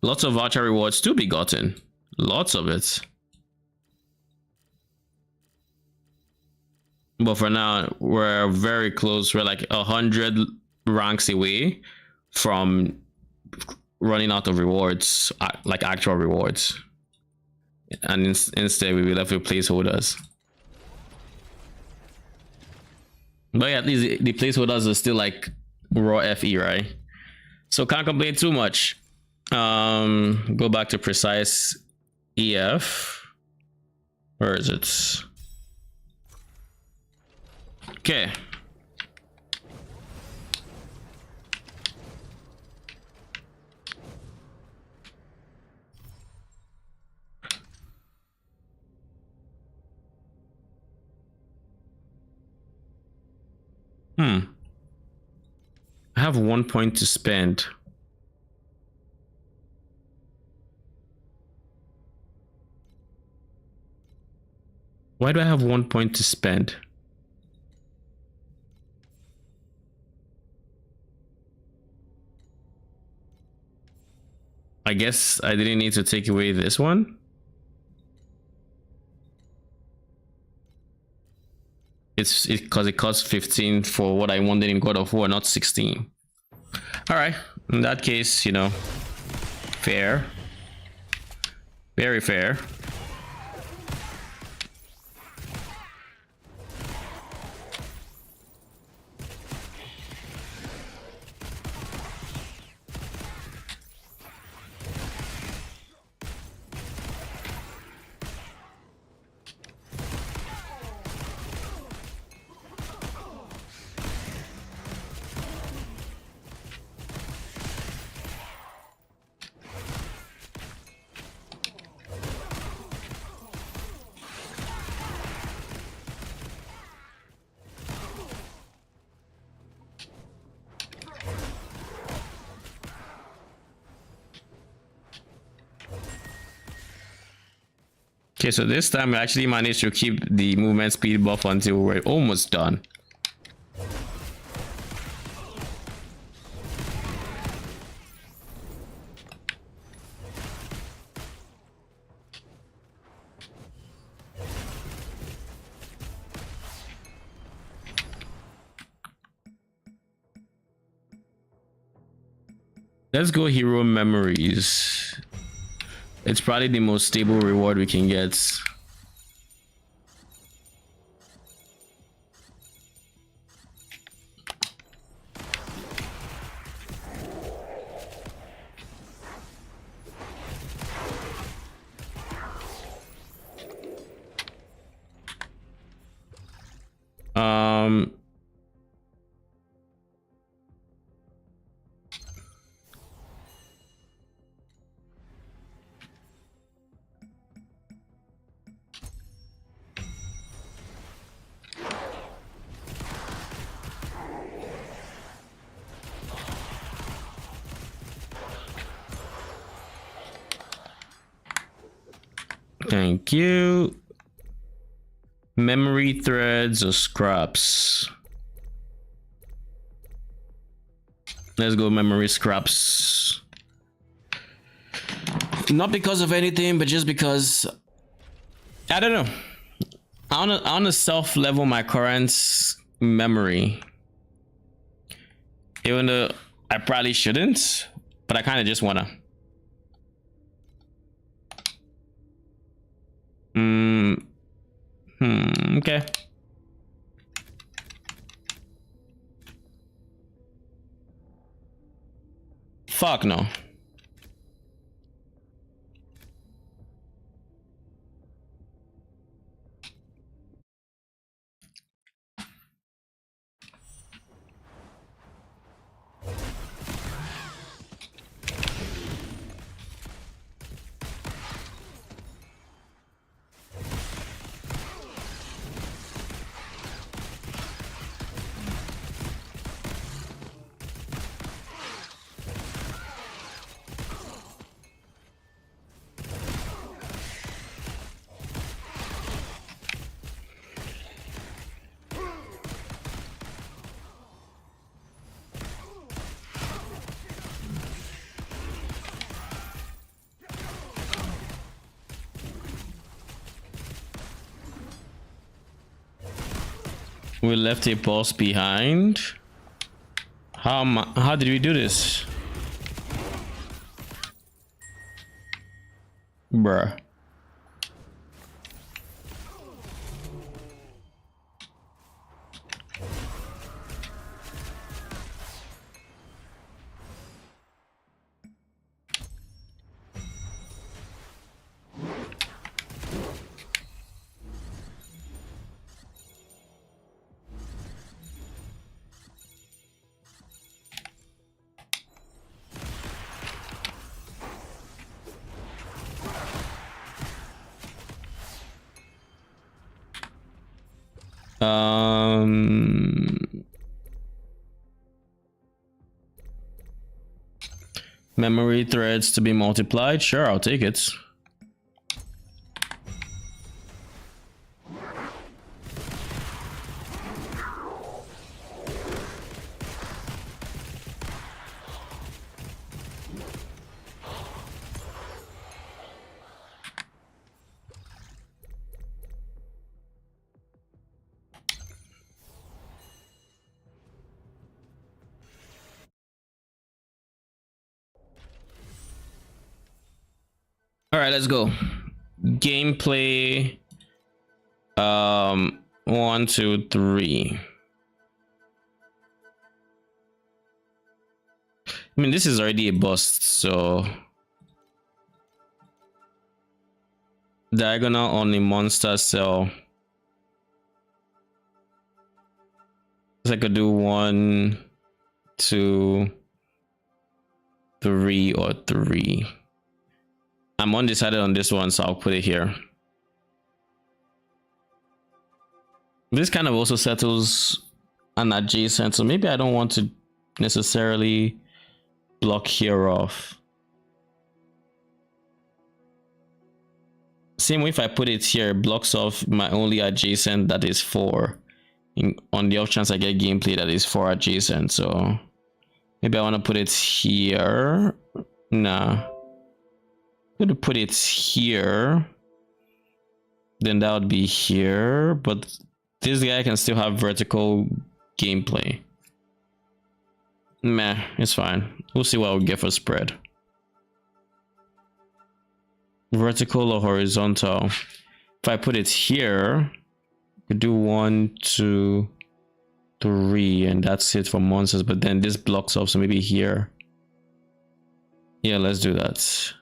Lots of voucher rewards to be gotten. Lots of it. But for now, we're very close. We're like 100 ranks away from running out of rewards, like actual rewards. And instead, we will be left with placeholders. But yeah, at least the placeholders are still like raw FE, right? So can't complain too much. Go back to precise EF. Where is it? Okay. I have 1 point to spend. Why do I have 1 point to spend? I guess I didn't need to take away this one. It's because it costs 15 for what I wanted in God of War, not 16. All right, in that case, you know, fair, very fair. Okay, so this time I actually managed to keep the movement speed buff until we're almost done. Let's go hero memories. It's probably the most stable reward we can get. Thank you. Memory threads or scraps. Let's go memory scraps. Not because of anything, but just because I don't know. I wanna self-level my current memory. Even though I probably shouldn't, but I kind of just wanna. Okay. Fuck no. We left a boss behind. How did we do this? Bruh. Memory threads to be multiplied. Sure, I'll take it. All right, let's go. Gameplay. 1, 2, 3. I mean, this is already a bust, so diagonal on the monster cell. So I could do 1, 2, 3, or 3. I'm undecided on this one, so I'll put it here. This kind of also settles an adjacent, so maybe I don't want to necessarily block here off. Same way if I put it here, it blocks off my only adjacent that is 4. On the off chance I get gameplay that is 4 adjacent, so maybe I want to put it here. Nah. I'm going to put it here. Then that would be here, but this guy can still have vertical gameplay. Meh, it's fine. We'll see what we'll get for spread. Vertical or horizontal. If I put it here, we do 1, 2, 3, and that's it for monsters. But then this blocks off, so maybe here. Yeah, let's do that.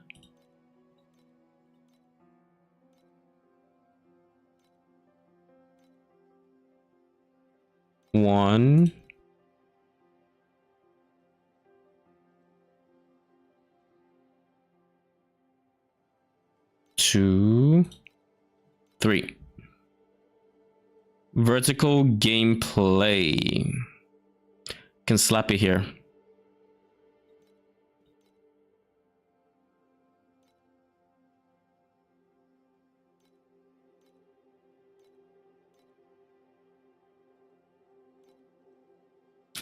One, 2, 3. Vertical gameplay. Can slap it here.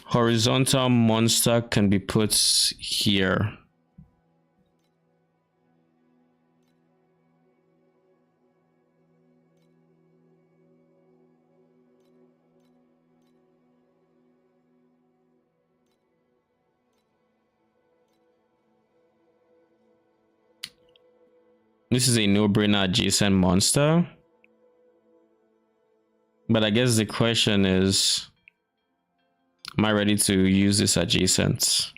Horizontal monster can be put here. This is a no-brainer adjacent monster. But I guess the question is, am I ready to use this adjacent?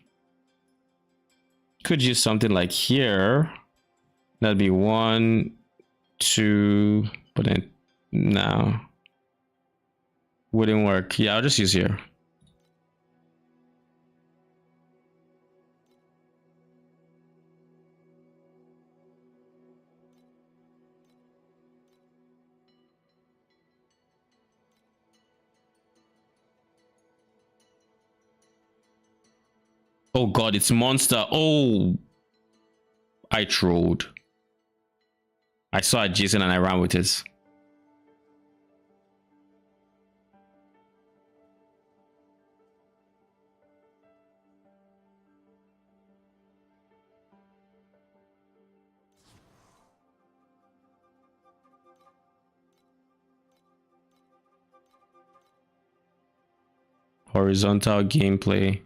Could use something like here. That'd be 1, 2, but then no. Wouldn't work. Yeah, I'll just use here. Oh god, it's monster. Oh, I trolled. I saw adjacent and I ran with it. Horizontal gameplay.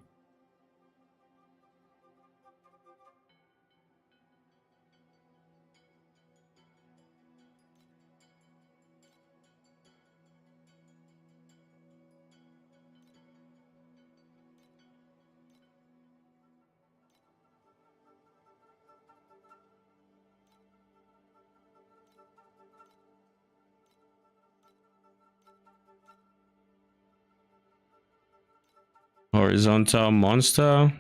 Horizontal monster.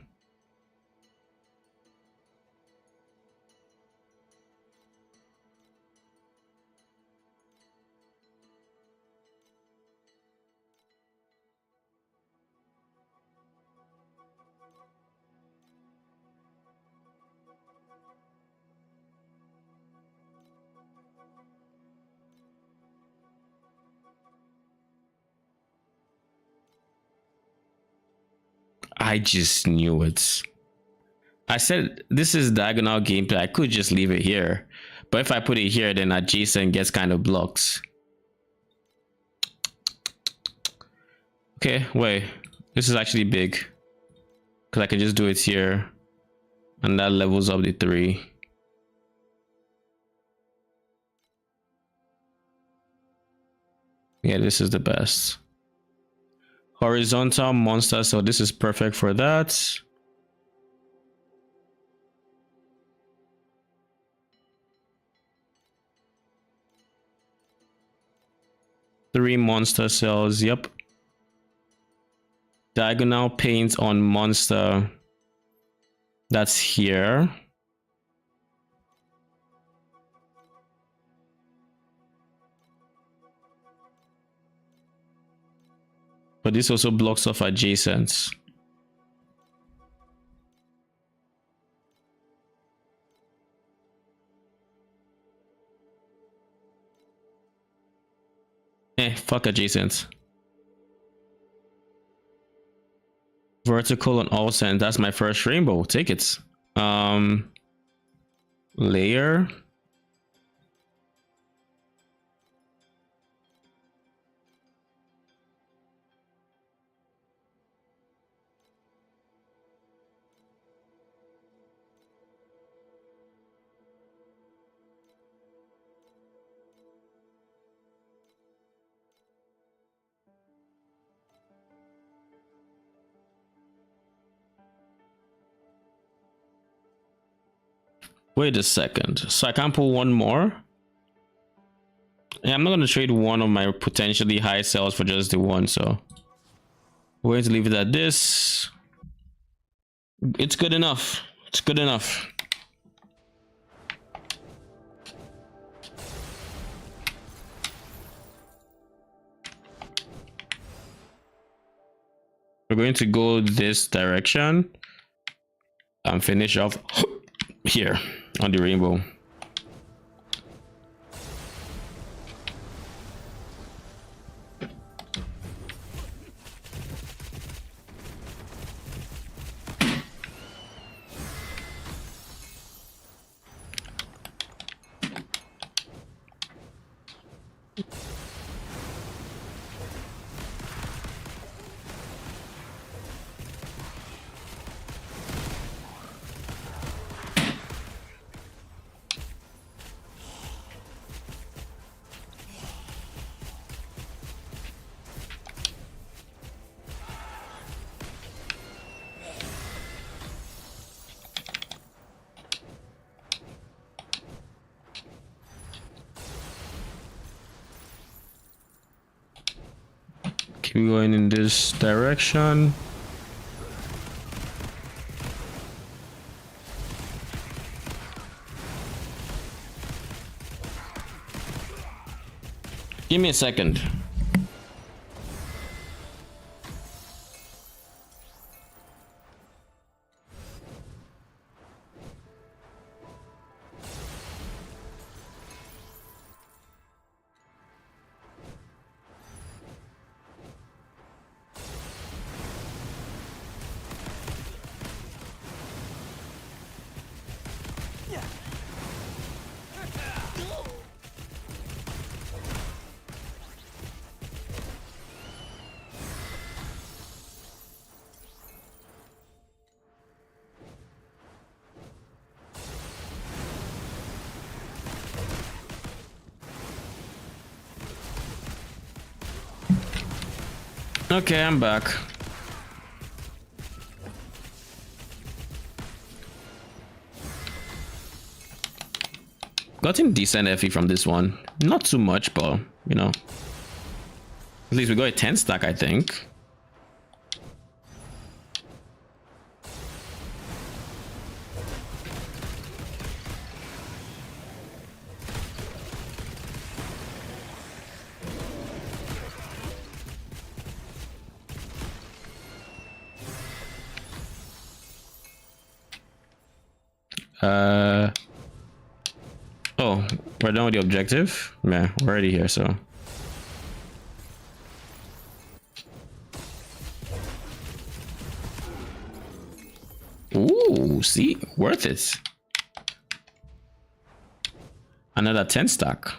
I just knew it. I said this is diagonal gameplay. I could just leave it here. But if I put it here, then adjacent gets kind of blocked. Okay, wait. This is actually big. Because I can just do it here. And that levels up the 3. Yeah, this is the best. Horizontal monster, so this is perfect for that. Three monster cells, yep. Diagonal paint on monster. That's here. But this also blocks off adjacent. Fuck adjacent. Vertical on all cents. That's my first rainbow. Take it. Layer. Wait a second. So I can't pull one more? Yeah, I'm not going to trade one of my potentially high cells for just the one, so we're going to leave it at this. It's good enough. It's good enough. We're going to go this direction and finish off here on the rainbow. Keep going in this direction. Give me a second. Okay, I'm back. Gotten decent FE from this one. Not too much, but you know. At least we got a 10 stack, I think. Oh, we're done with the objective? Yeah, we're already here, so. Ooh, see? Worth it. Another 10 stack.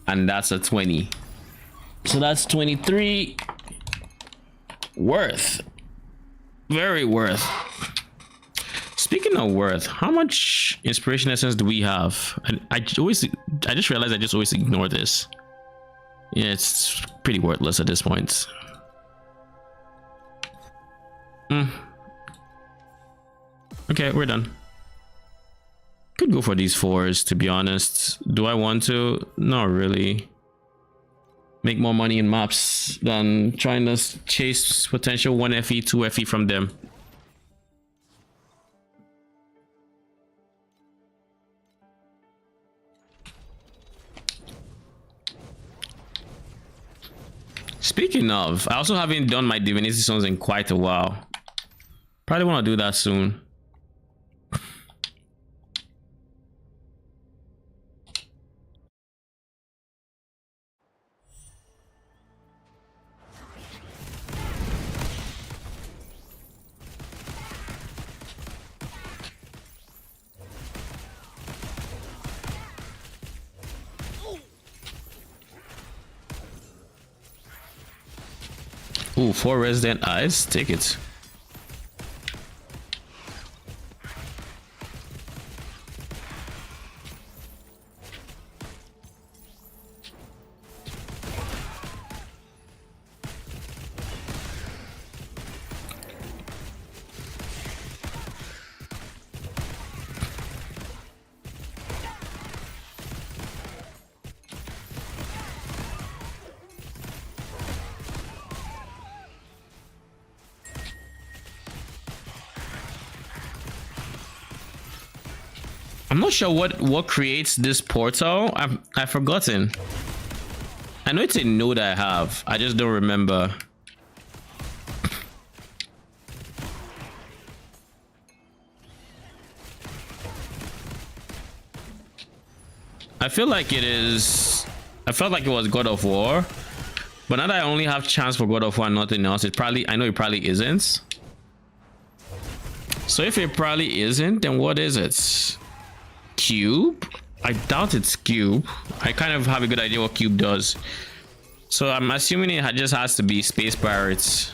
And that's a 20. So that's 23. Worth. Very worth. Speaking of worth, how much inspiration essence do we have? I just realized I just always ignore this. Yeah, it's pretty worthless at this point. Okay, we're done. Could go for these 4s, to be honest. Do I want to? Not really. Make more money in maps than trying to chase potential 1 FE, 2 FE from them. Speaking of, I also haven't done my divinity songs in quite a while. Probably want to do that soon. Ooh, 4 resident eyes. Take it. I'm not sure what creates this portal. I've forgotten. I know it's a node I have. I just don't remember. I feel like it is. I felt like it was God of War, but now that I only have chance for God of War and nothing else, it probably. I know it probably isn't. So if it probably isn't, then what is it? Cube? I doubt it's cube. I kind of have a good idea what cube does, so I'm assuming it just has to be space pirates.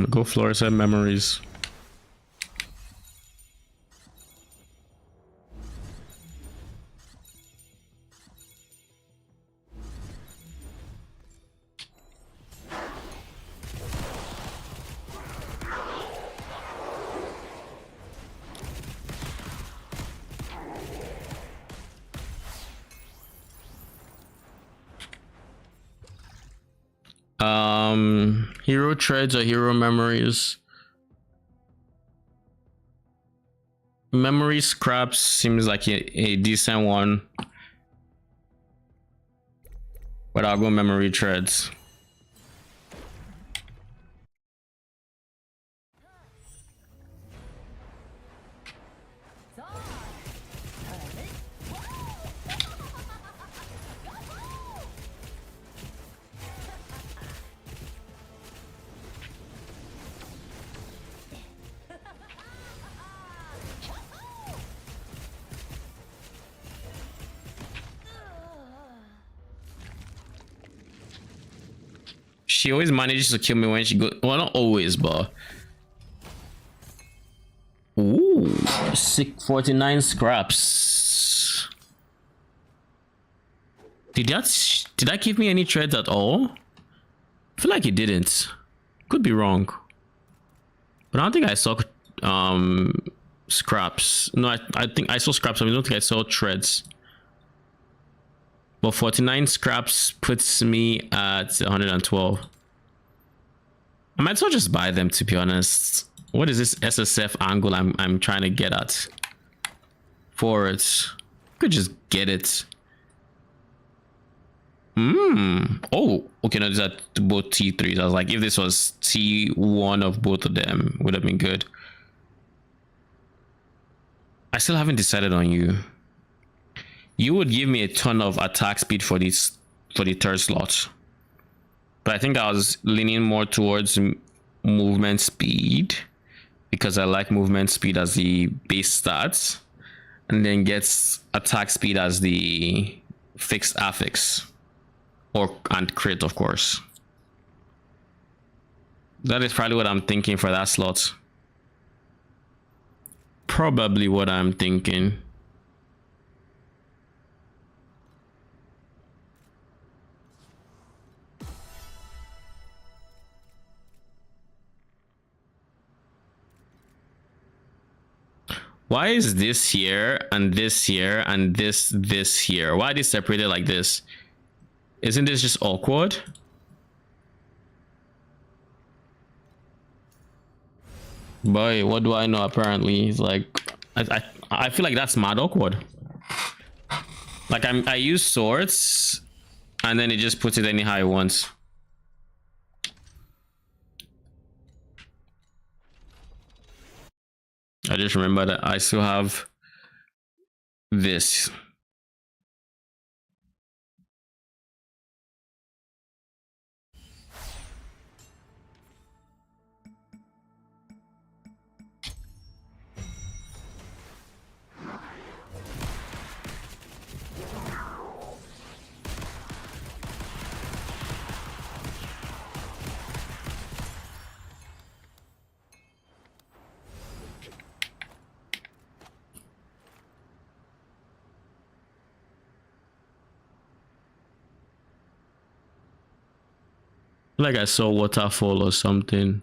Go Florissa memories. Hero treads or hero memories. Memory scraps seems like a decent one, but I'll go memory treads. She always manages to kill me when she goes. Well, not always, but. Ooh, 49 scraps. Did that give me any treads at all? I feel like it didn't. Could be wrong. But I don't think I saw scraps. No, I think I saw scraps. I don't think I saw treads. But 49 scraps puts me at 112. I might as well just buy them, to be honest. What is this SSF angle I'm trying to get at? For it. Could just get it. Oh, okay, no, these are both T3s. I was like, if this was T1 of both of them, would have been good. I still haven't decided on you. You would give me a ton of attack speed for this, for the third slot, but I think I was leaning more towards movement speed because I like movement speed as the base stats, and then gets attack speed as the fixed affix, and crit, of course. That is probably what I'm thinking for that slot. Probably what I'm thinking. Why is this here and this here and this here? Why are they separated like this? Isn't this just awkward? Boy, what do I know? Apparently, it's like I feel like that's mad awkward. Like I use swords, and then it just puts it anyhow it wants. I just remember that I still have this. Like I saw waterfall or something.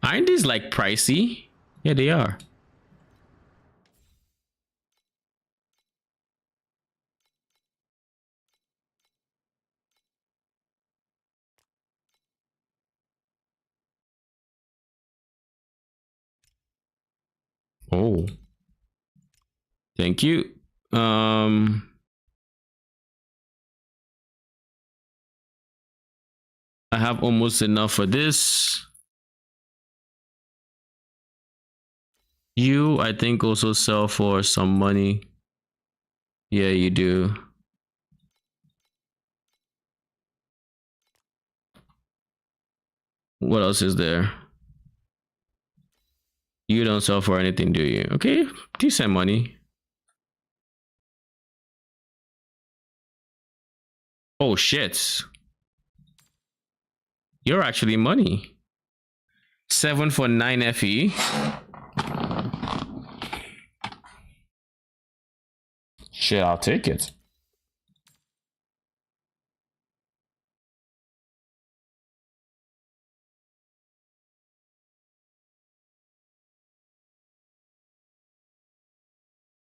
Aren't these like pricey? Yeah, they are. Oh, thank you. I have almost enough for this. You, I think, also sell for some money. Yeah, you do. What else is there? You don't sell for anything, do you? Okay, decent money. Oh shit. You're actually money. 7 for 9 FE. Shit, I'll take it.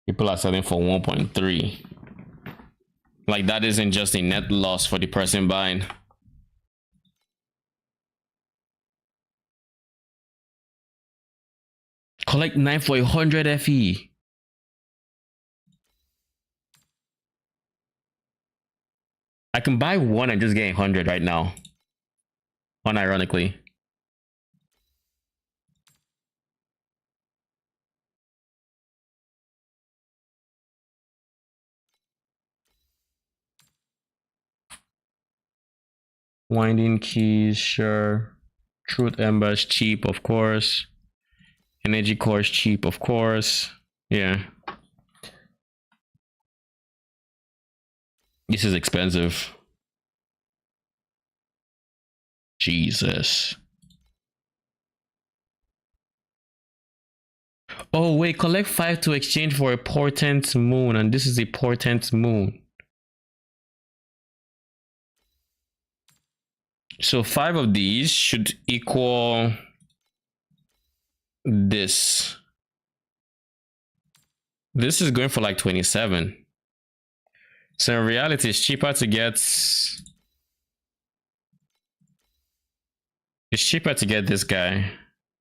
People are selling for 1.3. Like that isn't just a net loss for the person buying. Collect 9 for 100 FE. I can buy one and just get 100 right now. Unironically. Winding keys, sure. Truth embers, cheap, of course. Energy cores, cheap, of course. Yeah. This is expensive. Jesus. Oh, wait, collect 5 to exchange for a portent moon, and this is a portent moon. So 5 of these should equal this. This is going for like 27. So in reality, it's cheaper to get. It's cheaper to get this guy.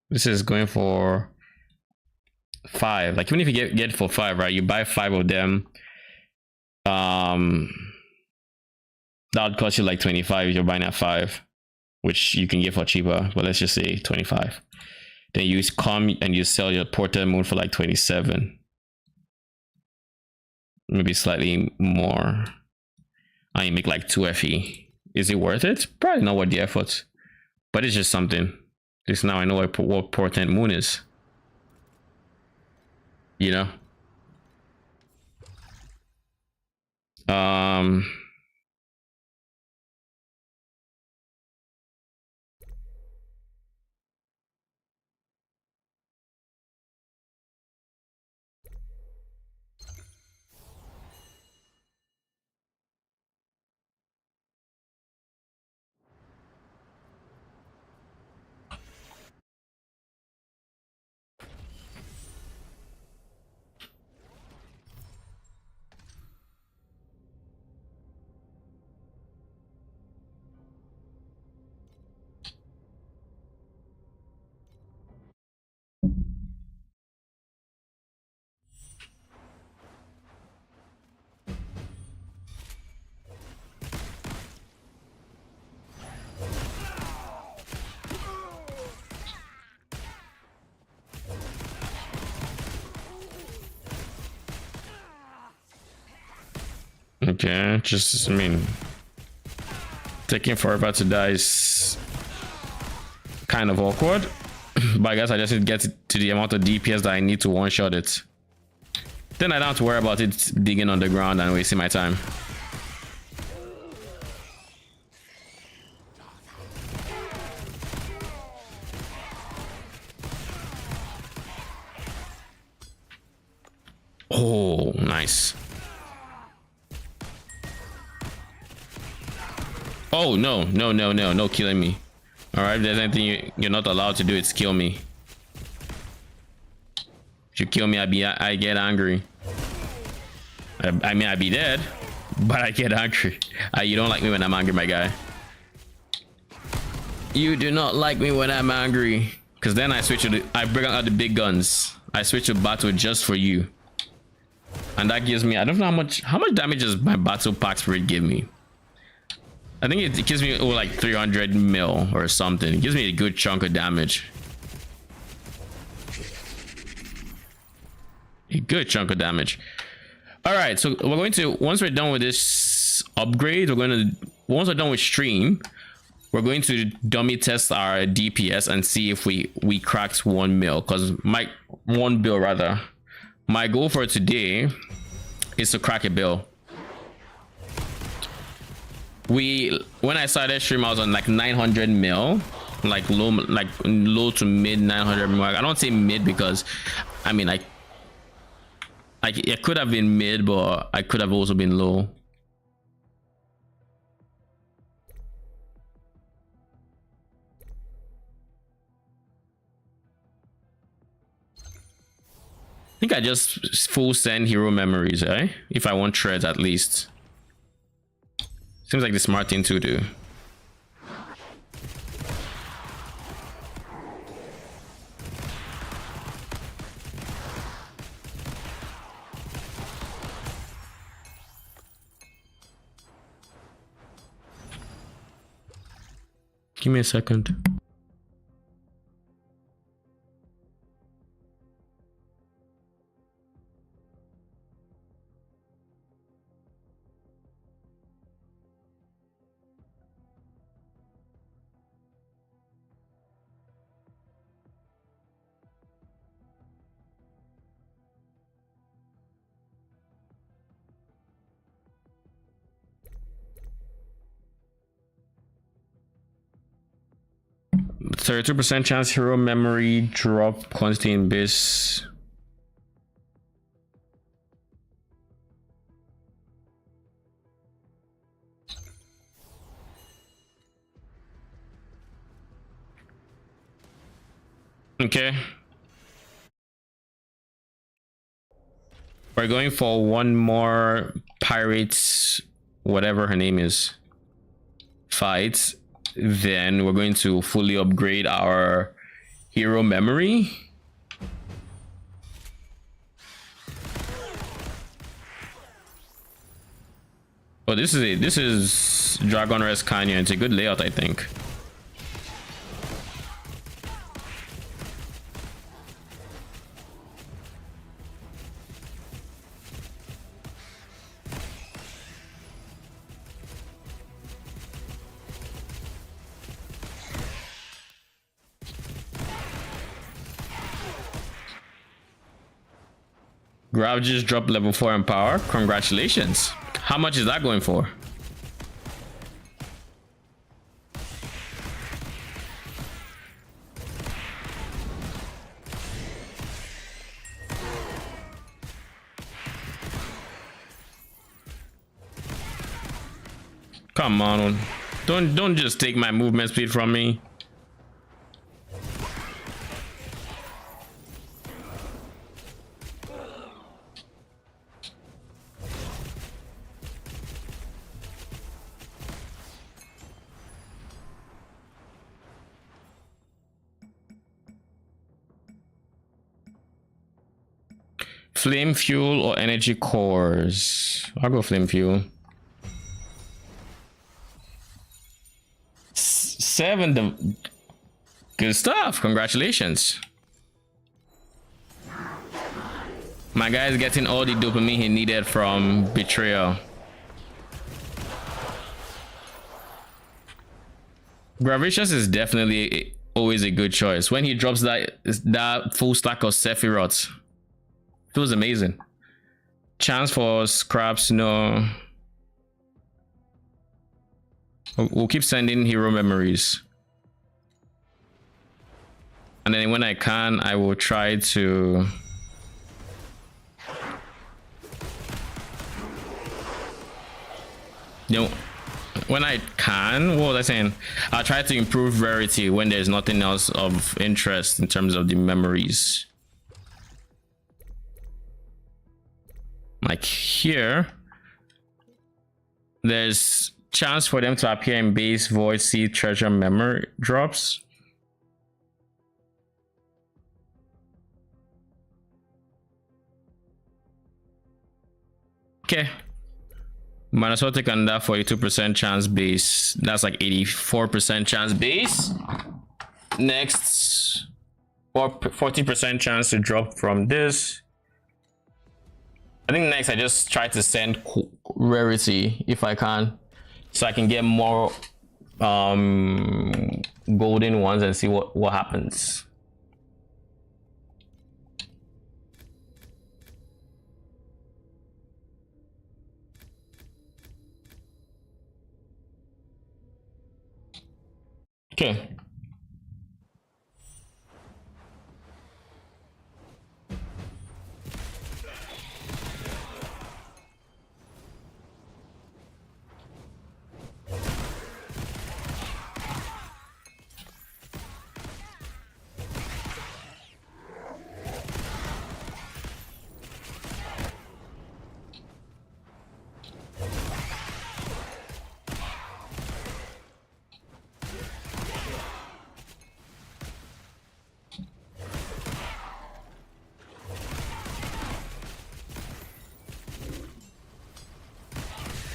This is going for 5. Like even if you get for 5, right? You buy 5 of them. That would cost you like 25 if you're buying at 5, which you can get for cheaper. But let's just say 25. Then you come and you sell your portent moon for like 27. Maybe slightly more. And you make like 2 FE. Is it worth it? Probably not worth the effort. But it's just something. Just now I know what portent moon is. You know? Okay, just, I mean, taking forever to die is kind of awkward. But I guess I just need to get to the amount of DPS that I need to one-shot it. Then I don't have to worry about it digging on the ground and wasting my time. Oh, nice. Oh, no killing me. All right, if there's anything you're not allowed to do, it's kill me. If you kill me, I get angry. I mean, I'd be dead, but I get angry. You don't like me when I'm angry, my guy. You do not like me when I'm angry. Because then I bring out the big guns. I switch to battle just for you. And that gives me, I don't know how much damage does my battle PactSpirit give me? I think it gives me like 300 mil or something. It gives me a good chunk of damage. A good chunk of damage. All right, so we're going to, once we're done with this upgrade, once we're done with stream, we're going to dummy test our DPS and see if we cracked 1 mil, because my 1 bill rather. My goal for today is to crack a bill. When I started stream, I was on like 900 mil, like low to mid 900 mark. I don't say mid because I mean it could have been mid, but I could have also been low. I think I just full send hero memories, eh? If I want threads at least. Seems like the smart thing to do. Give me a second. 32% chance hero memory drop quantity in base. Okay. We're going for one more pirates, whatever her name is, fight. Then we're going to fully upgrade our hero memory. Oh, this is Dragon Rest Canyon. It's a good layout, I think. Grav just dropped level 4 in power. Congratulations. How much is that going for? Come on. Don't just take my movement speed from me. Flame fuel or energy cores? I'll go flame fuel. 7. Good stuff. Congratulations. My guy is getting all the dopamine he needed from betrayal. Gravitas is definitely always a good choice. When he drops that full stack of Sephiroth, feels amazing. Chance for scraps, no. We'll keep sending hero memories. And then when I can, I will try to... You know, when I can, what was I saying? I'll try to improve rarity when there's nothing else of interest in terms of the memories. Like here, there's chance for them to appear in base, void, seed, treasure, memory drops. Okay. Might as well take on that 42% chance base. That's like 84% chance base. Next, 40% chance to drop from this. I think next I just try to send rarity if I can, so I can get more golden ones and see what happens. Okay.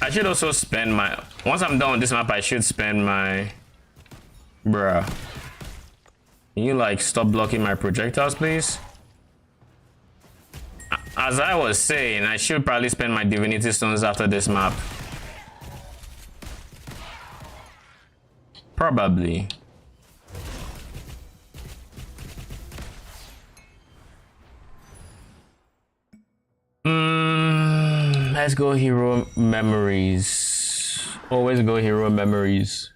I should also spend my... Once I'm done with this map, I should spend my... Bruh. Can you, like, stop blocking my projectiles, please? As I was saying, I should probably spend my divinity stones after this map. Probably. Let's go hero memories. Always go hero memories.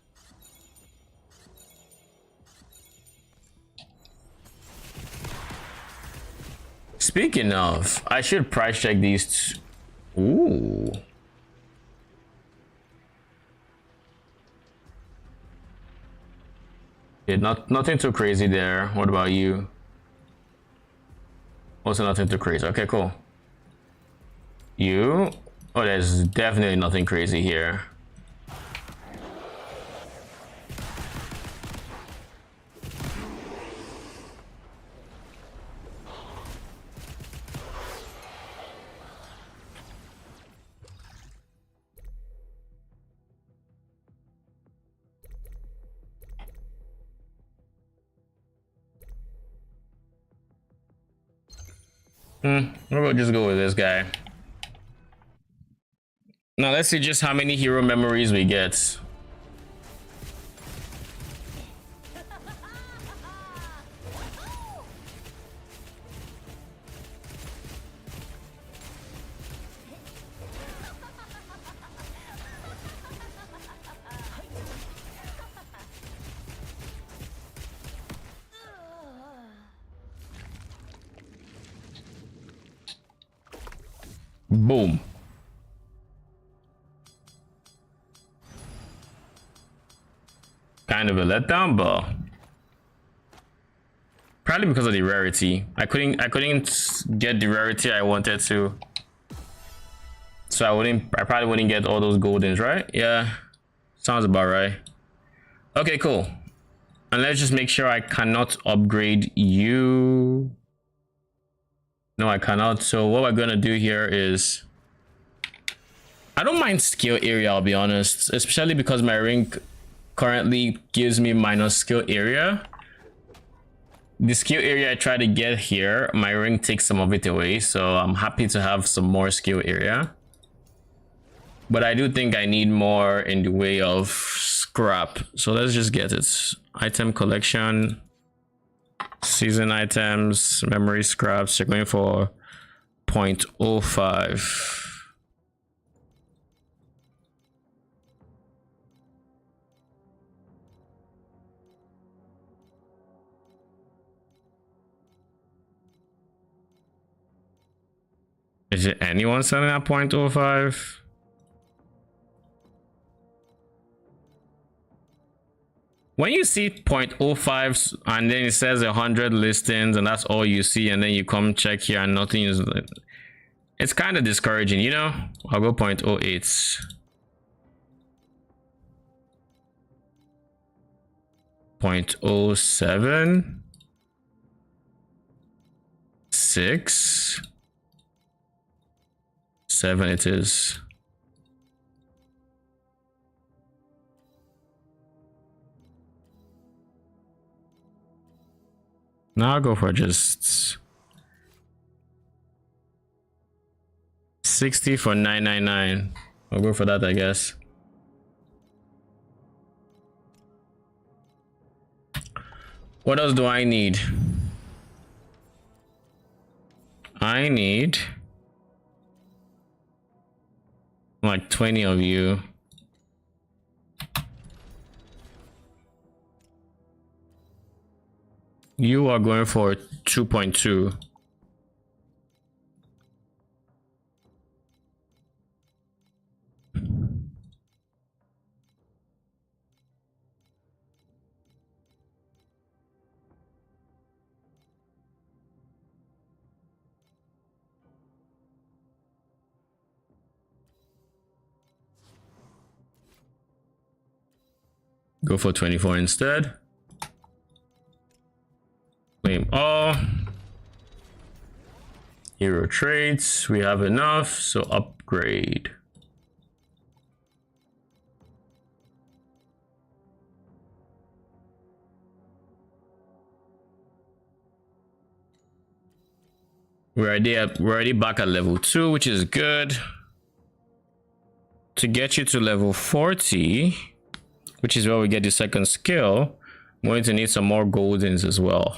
Speaking of, I should price check these. Ooh. Yeah, nothing too crazy there. What about you? Also nothing too crazy. Okay, cool. You? Oh, there's definitely nothing crazy here. We'll just go with this guy. Now let's see just how many hero memories we get. Boom. Kind of a letdown, but probably because of the rarity. I couldn't get the rarity I wanted to. So I probably wouldn't get all those goldens, right? Yeah. Sounds about right. Okay, cool. And let's just make sure I cannot upgrade you. No, I cannot. So what we're gonna do here is, I don't mind skill area, I'll be honest, especially because my ring currently gives me minus skill area. The skill area I try to get here, my ring takes some of it away, so I'm happy to have some more skill area. But I do think I need more in the way of scrap, so let's just get it. Item collection, season items, memory scraps. You're going for 0.05. Is it anyone selling at 0.05? When you see 0.05 and then it says 100 listings and that's all you see, and then you come check here and nothing is, it's kind of discouraging, you know. I'll go 0.08. 0.07. 6. 7 it is. Now I'll go for just 60 for 999. I'll go for that, I guess. What else do I need? I need like 20 of you. You are going for 2.2. Go for 24 instead. Claim all. Hero traits, we have enough, so upgrade. We're already back at level 2, which is good. To get you to level 40, which is where we get the second skill, I'm going to need some more goldens as well.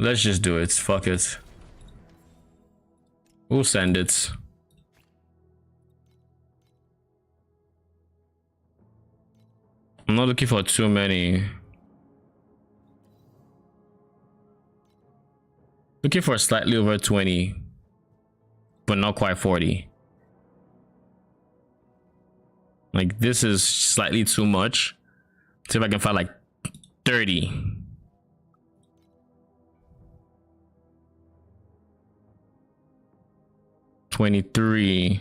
Let's just do it. Fuck it. We'll send it. I'm not looking for too many. Looking for slightly over 20, but not quite 40. Like, this is slightly too much. See if I can find like 30. $23.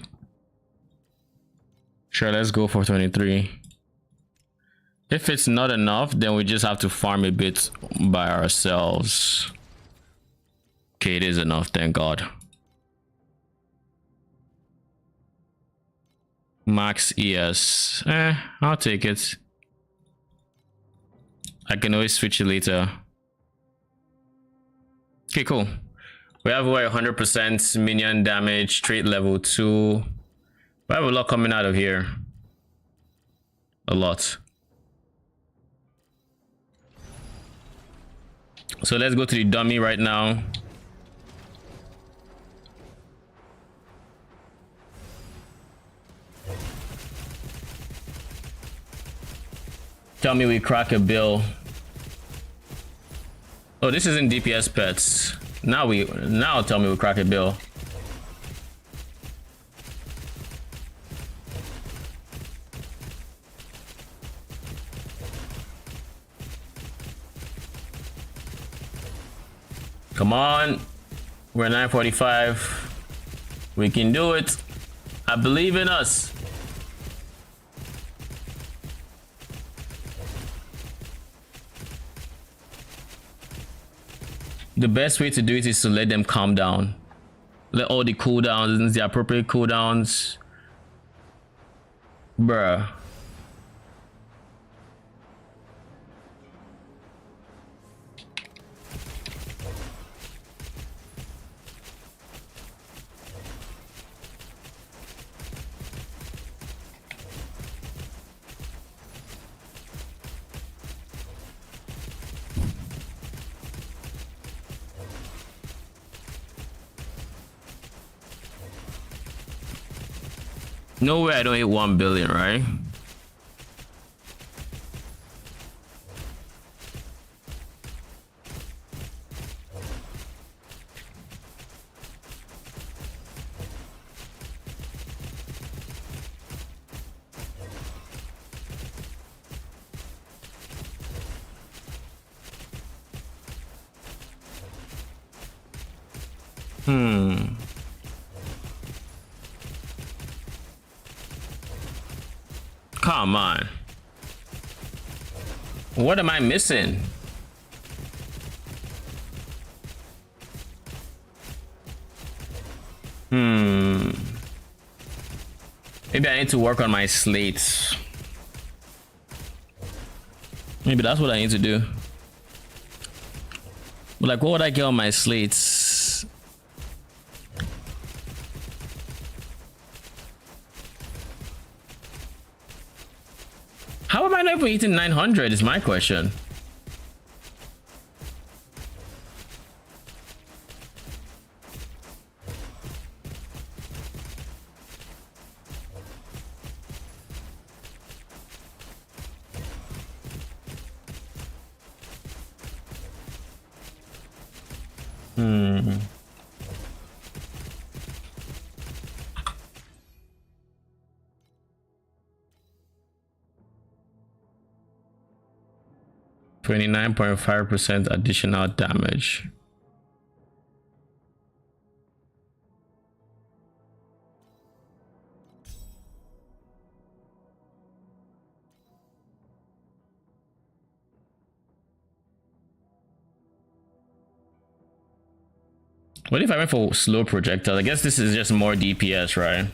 Sure, let's go for 23. If it's not enough, then we just have to farm a bit by ourselves. Okay, it is enough, thank God. Max ES. I'll take it. I can always switch it later. Okay, cool. We have over 100% minion damage, trait level 2. We have a lot coming out of here. A lot. So let's go to the dummy right now. Tell me we crack a bill. Oh, this isn't DPS pets. Now tell me we crack a bill. Come on. We're 9:45. We can do it. I believe in us. The best way to do it is to let them calm down. Let all the cooldowns, the appropriate cooldowns. Bruh. No way I don't hit 1 billion, right? Come on. What am I missing? Maybe I need to work on my slates. Maybe that's what I need to do. But like, what would I get on my slates? How am I not even hitting 900 is my question. %29.5% additional damage. What if I went for slow projectile? I guess this is just more DPS, right?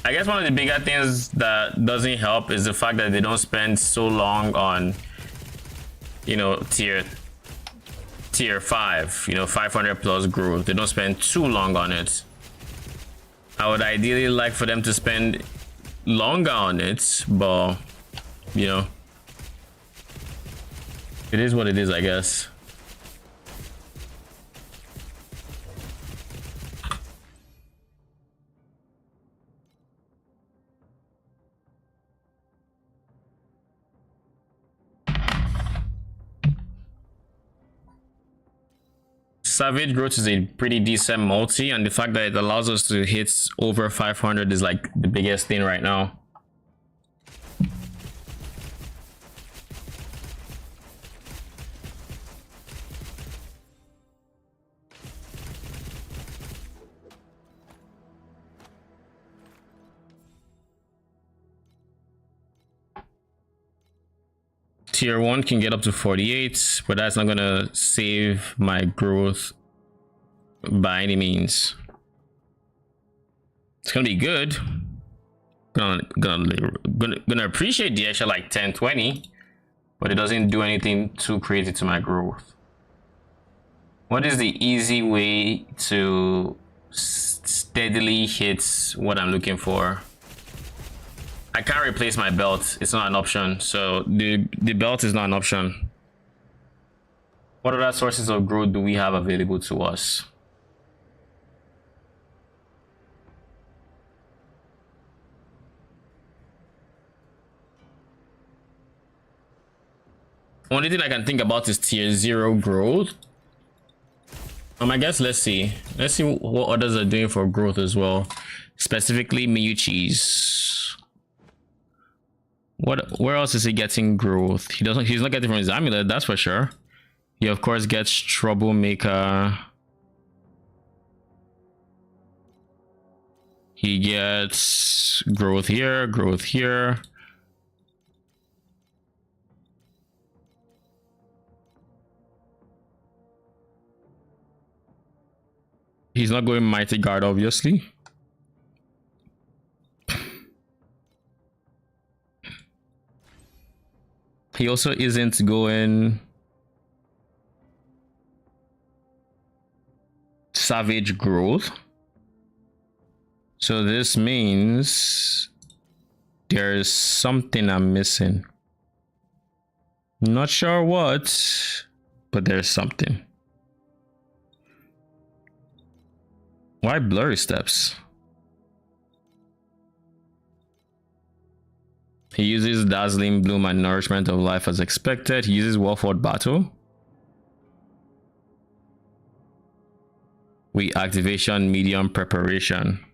I guess one of the bigger things that doesn't help is the fact that they don't spend so long on, you know, tier 5, you know, 500 plus growth. They don't spend too long on it. I would ideally like for them to spend longer on it, but you know, it is what it is, I guess. Savage growth is a pretty decent multi, and the fact that it allows us to hit over 500 is like the biggest thing right now. Tier 1 can get up to 48, but that's not gonna save my growth by any means. It's gonna be good. Gonna appreciate the extra like 10, 20, but it doesn't do anything too crazy to my growth. What is the easy way to steadily hit what I'm looking for? I can't replace my belt. It's not an option. So the belt is not an option. What other sources of growth do we have available to us? Only thing I can think about is tier 0 growth. I guess let's see what others are doing for growth as well. Specifically Miyuchi's. Where else is he getting growth? He's not getting from his amulet, that's for sure. He of course gets Troublemaker. He gets growth here, growth here. He's not going Mighty Guard, obviously. He also isn't going Savage growth. So this means there's something I'm missing. Not sure what, but there's something. Why blurry steps? He uses Dazzling Bloom and Nourishment of Life as expected. He uses Warford Battle. We activation medium preparation.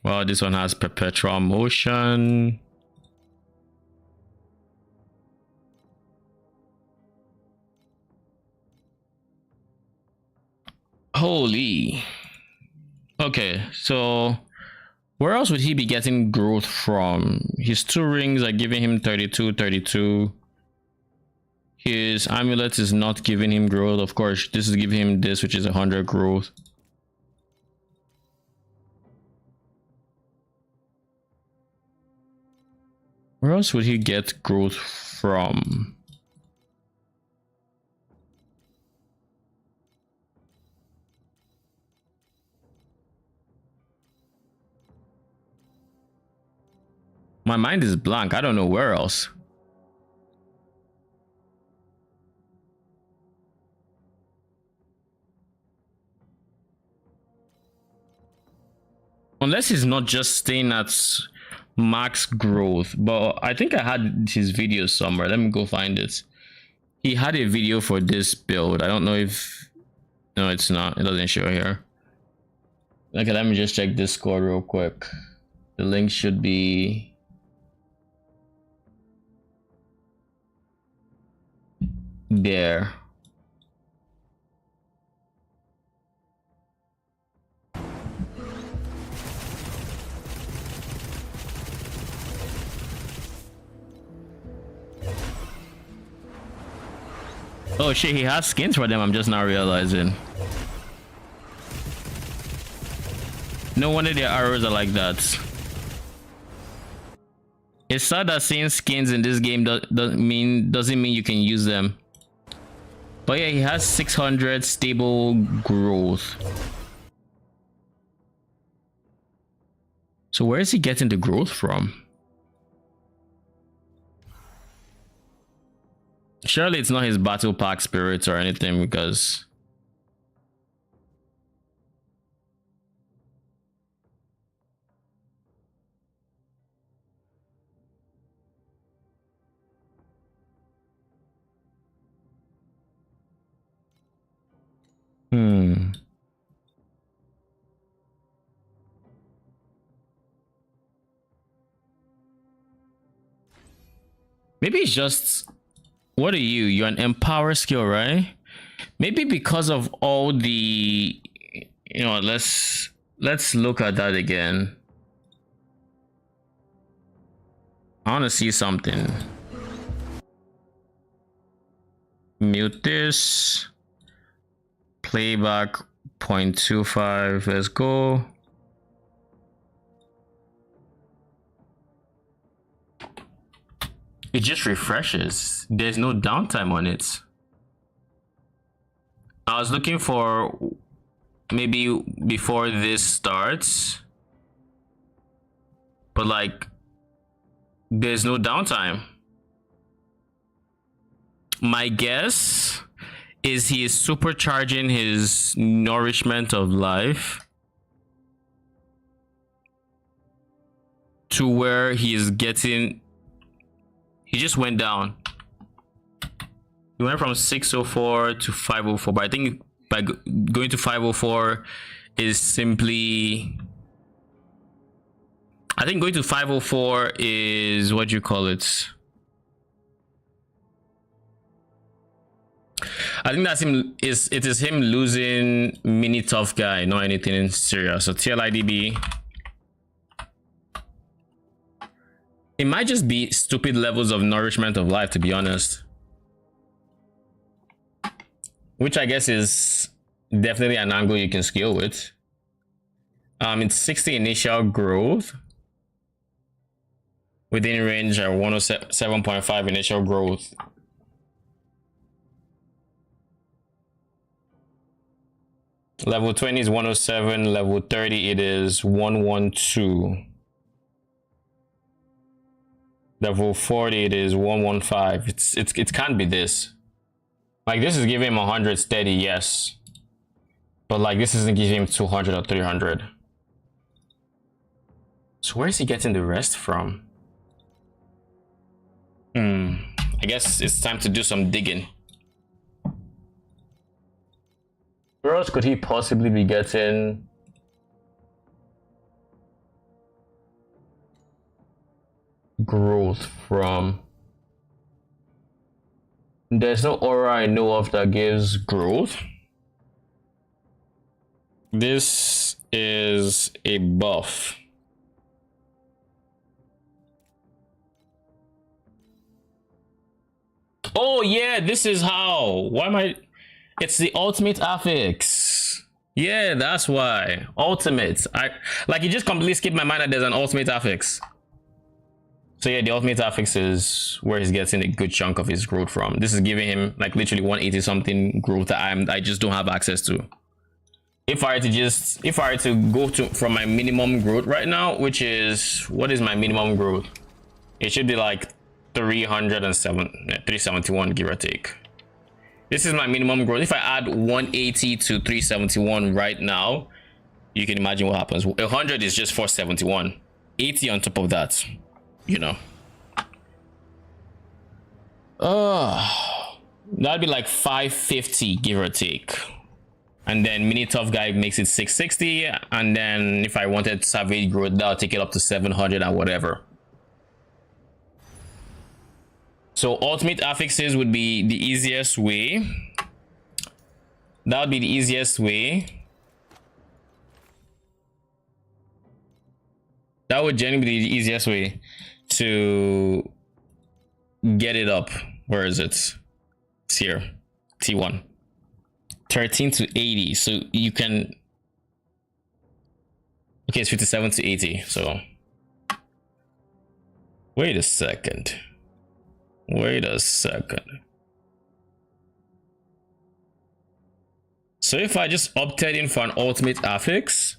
Well, this one has perpetual motion. Holy. Okay, so where else would he be getting growth from? His 2 rings are giving him 32. His amulet is not giving him growth. Of course, this is giving him this, which is 100 growth. Where else would he get growth from? My mind is blank. I don't know where else. Unless he's not just staying at max growth. But I think I had his video somewhere. Let me go find it. He had a video for this build. I don't know if... No, it's not. It doesn't show here. Okay, let me just check Discord real quick. The link should be... there. Oh shit, he has skins for them. I'm just not realizing. No wonder their arrows are like that. It's sad that seeing skins in this game doesn't mean you can use them. But yeah, he has 600 stable growth. So where is he getting the growth from? Surely it's not his battle pack spirits or anything, because maybe it's just, what are you? You're an empower skill, right? Maybe because of all the, you know, let's look at that again. I want to see something. Mute this. Playback 0.25. Let's go. It just refreshes. There's no downtime on it. I was looking for maybe before this starts, but like there's no downtime. My guess is he is supercharging his nourishment of life to where he is getting, he just went down. He went from 604 to 504, but I think by going to 504 is simply, I think going to 504 is, what do you call it? I think that's him. It is him losing mini tough guy, not anything serious. So TLIDB. It might just be stupid levels of nourishment of life, to be honest. Which I guess is definitely an angle you can scale with. It's 60 initial growth. Within range are 107.5 initial growth. Level 20 is 107, level 30 it is 112. Level 40 it is 115. It can't be this. Like, this is giving him 100 steady, yes. But like, this isn't giving him 200 or 300. So where is he getting the rest from? I guess it's time to do some digging. Where else could he possibly be getting growth from? There's no aura I know of that gives growth. This is a buff. Oh yeah, this is how. Why am I? It's the ultimate affix. Yeah, that's why. Ultimate. You just completely skipped my mind that there's an ultimate affix. So yeah, the ultimate affix is where he's getting a good chunk of his growth from. This is giving him like literally 180 something growth that I just don't have access to. If I were to go from my minimum growth right now, which is, what is my minimum growth? It should be like 371, give or take. This is my minimum growth. If I add 180 to 371 right now, you can imagine what happens. 100 is just 471. 80 on top of that, you know. That'd be like 550, give or take. And then mini tough guy makes it 660. And then if I wanted savage growth, that'll take it up to 700 and whatever. So ultimate affixes would be the easiest way. That would be the easiest way. That would generally be the easiest way to get it up. Where is it? It's here. T1. 13 to 80. So you can. Okay, it's 57 to 80. So wait a second. Wait a second. So if I just opted in for an ultimate affix,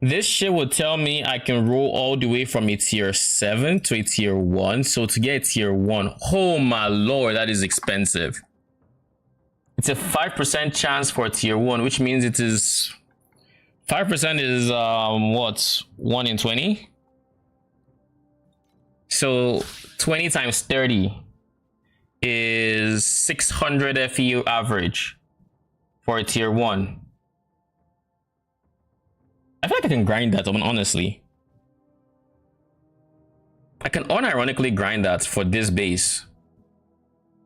this shit would tell me I can roll all the way from a tier 7 to a tier 1. So to get a tier 1, oh my lord, that is expensive. It's a 5% chance for a tier 1, which means it is 5% is what, 1 in 20? So 20 times 30 is 600 FEU average for a tier 1. I feel like I can grind that, honestly. I can unironically grind that for this base.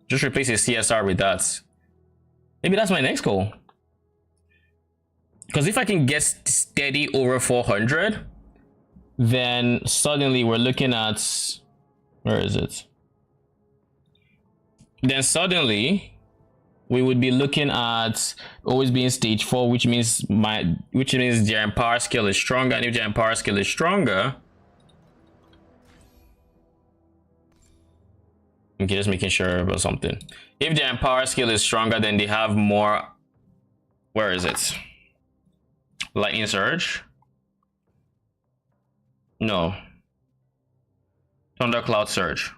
Just replace a CSR with that. Maybe that's my next goal. Because if I can get steady over 400, then suddenly we're looking at, where is it? Then suddenly we would be looking at always being stage 4, which means their empower skill is stronger. And if their empower skill is stronger, okay, just making sure about something. If their empower skill is stronger, then they have more. Where is it? Lightning Surge? No. Thundercloud Surge.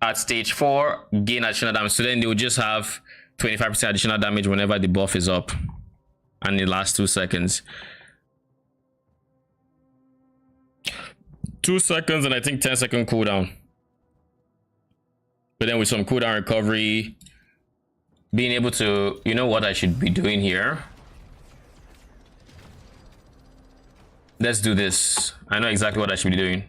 At stage 4, gain additional damage. So then they will just have 25% additional damage whenever the buff is up. And the last 2 seconds. 2 seconds and I think 10-second cooldown. But then with some cooldown recovery, being able to, you know what I should be doing here? Let's do this. I know exactly what I should be doing.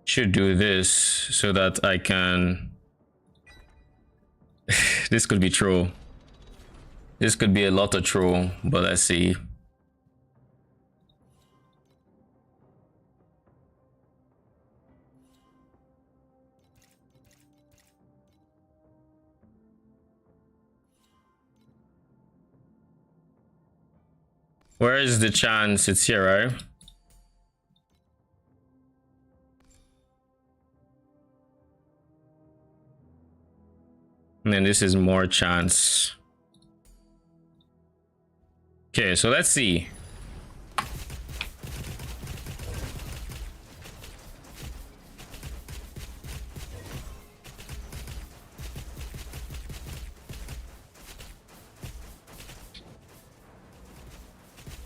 Should do this so that I can. This could be true. This could be a lot of true, but let's see. Where is the chance? It's here, right? And then this is more chance. Okay, so let's see.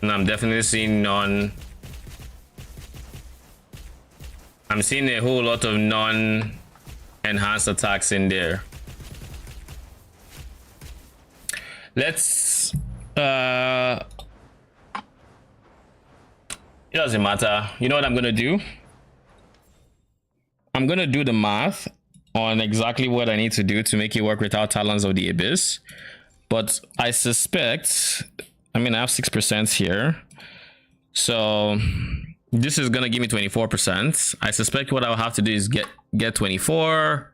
And I'm definitely seeing none. I'm seeing a whole lot of non-enhanced attacks in there. Let's it doesn't matter. You know what I'm gonna do? I'm gonna do the math on exactly what I need to do to make it work without Talons of the Abyss. But I suspect, I mean, I have 6% here. So this is gonna give me 24%. I suspect what I'll have to do is get 24.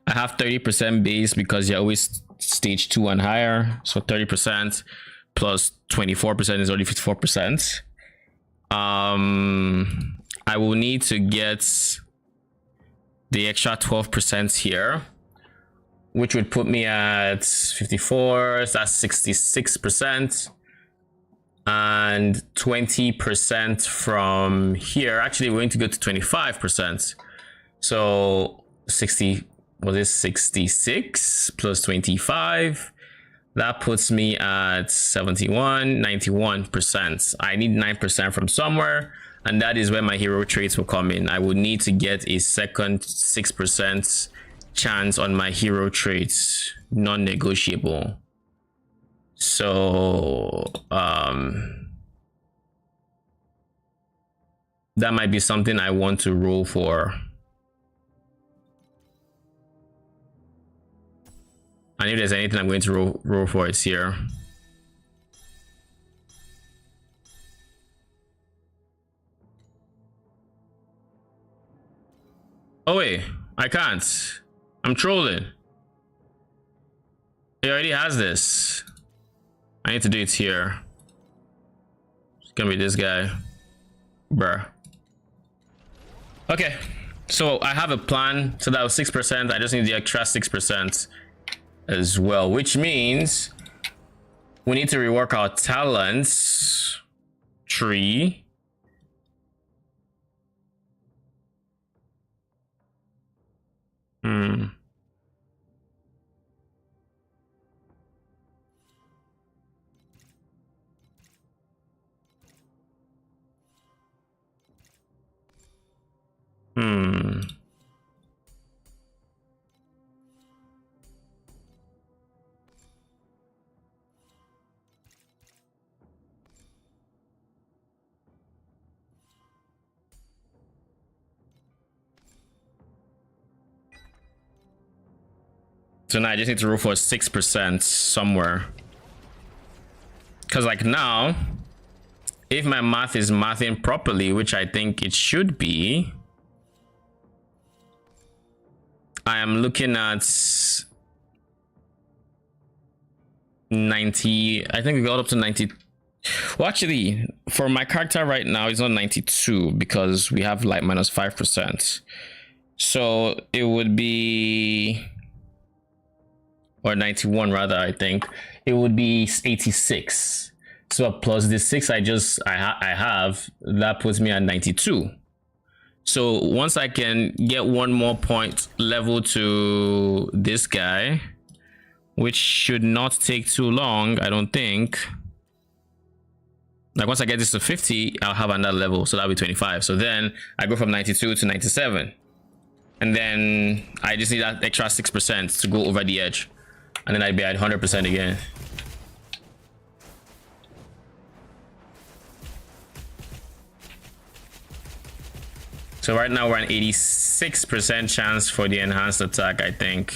I have 30% base because you're always stage 2 and higher. So 30% plus 24% is already 54%. I will need to get the extra 12% here, which would put me at 54. So that's 66%. And 20% from here. Actually, we're going to go to 25%. So 60, what is 66 plus 25? That puts me at 71, 91%. I need 9% from somewhere, and that is where my hero traits will come in. I would need to get a second 6% chance on my hero traits, non-negotiable. So that might be something I want to roll for. And if there's anything I'm going to roll for, it's here. Oh wait, I can't. I'm trolling. He already has this. I need to do it here. It's gonna be this guy. Bruh. Okay. So I have a plan. So that was 6%. I just need the extra 6% as well, which means we need to rework our talents tree. So now I just need to roll for 6% somewhere. Because like now, if my math is mathing properly, which I think it should be, I am looking at 90. I think we got up to 90. Well, actually, for my character right now, it's on 92 because we have like minus 5%. So it would be, or 91 rather, I think it would be 86. So plus the 6 I have, that puts me at 92. So once I can get one more point level to this guy, which should not take too long, I don't think. Like once I get this to 50, I'll have another level, so that'll be 25. So then I go from 92 to 97. And then I just need that extra 6% to go over the edge. And then I'd be at 100% again. So right now we're an 86% chance for the enhanced attack, I think.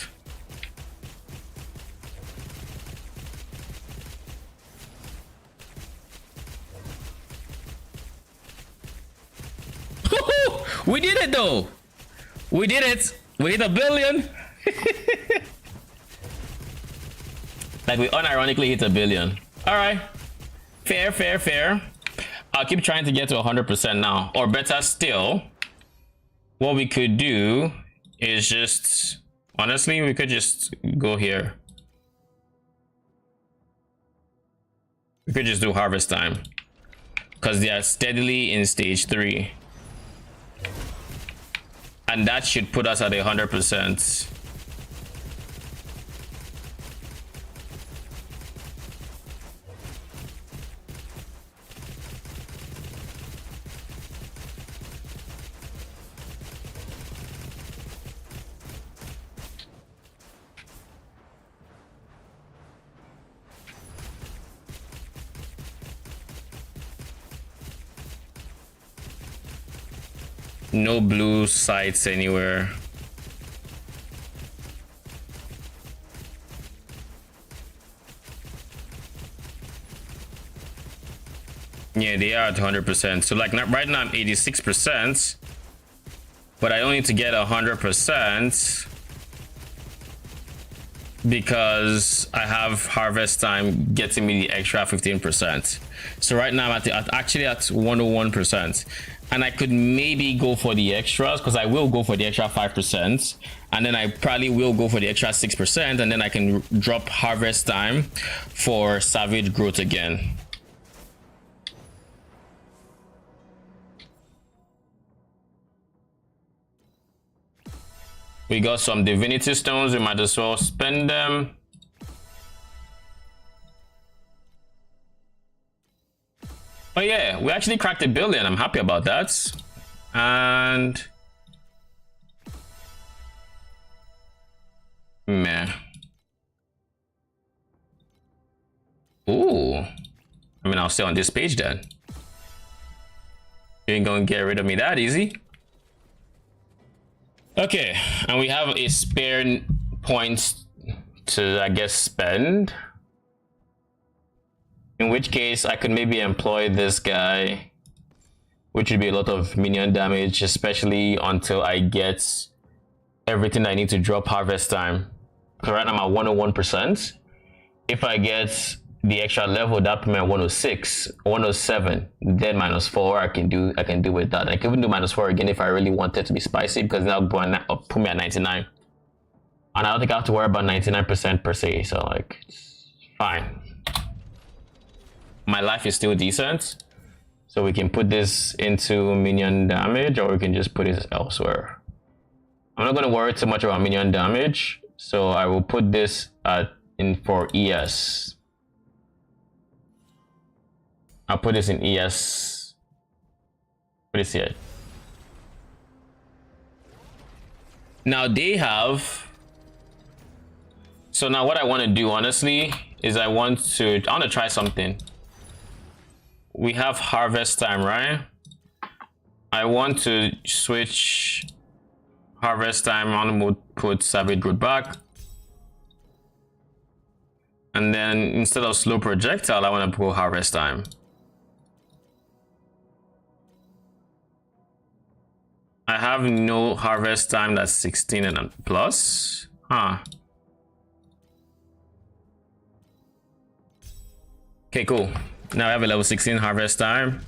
We did it though. We did it. We hit 1 billion. Like we unironically hit 1 billion. All right. Fair, fair, fair. I'll keep trying to get to 100% now. Or better still, what we could do is just, honestly, we could just go here. We could just do harvest time because they are steadily in stage 3. And that should put us at 100%. No blue sites anywhere. Yeah, they are at 100%. So like right now I'm 86%, but I only need to get 100% because I have harvest time getting me the extra 15%. So right now I'm actually at 101%. And I could maybe go for the extras because I will go for the extra 5%. And then I probably will go for the extra 6%. And then I can drop harvest time for savage growth again. We got some divinity stones. We might as well spend them. Oh yeah, we actually cracked 1 billion. I'm happy about that. And meh. Ooh. I mean, I'll stay on this page then. You ain't gonna get rid of me that easy. Okay, and we have a spare points to, I guess, spend. In which case, I could maybe employ this guy, which would be a lot of minion damage, especially until I get everything I need to drop harvest time. So right now I'm at 101%. If I get the extra level, that put me at 106, 107, then -4. I can do with that. I can even do -4 again if I really want it to be spicy, because now put me at 99. And I don't think I have to worry about 99% per se, so like, it's fine. My life is still decent, so we can put this into minion damage, or we can just put it elsewhere. I'm not going to worry too much about minion damage, so I will put this in for ES. I'll put this in ES. Put this here. Now they have. So now what I want to do, honestly, is I want to try something. We have harvest time, right? I want to switch harvest time on, we'll put Savage Root back. And then instead of slow projectile, I want to put harvest time. I have no harvest time that's 16 and plus. Huh. Okay, cool. Now I have a level 16 harvest time.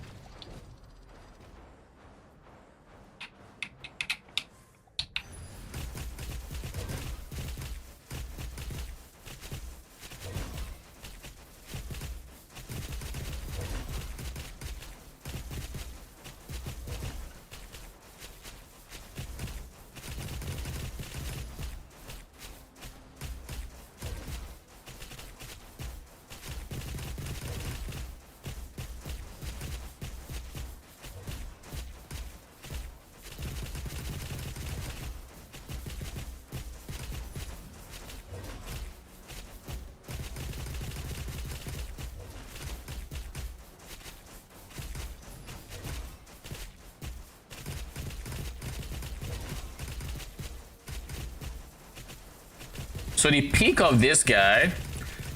So the peak of this guy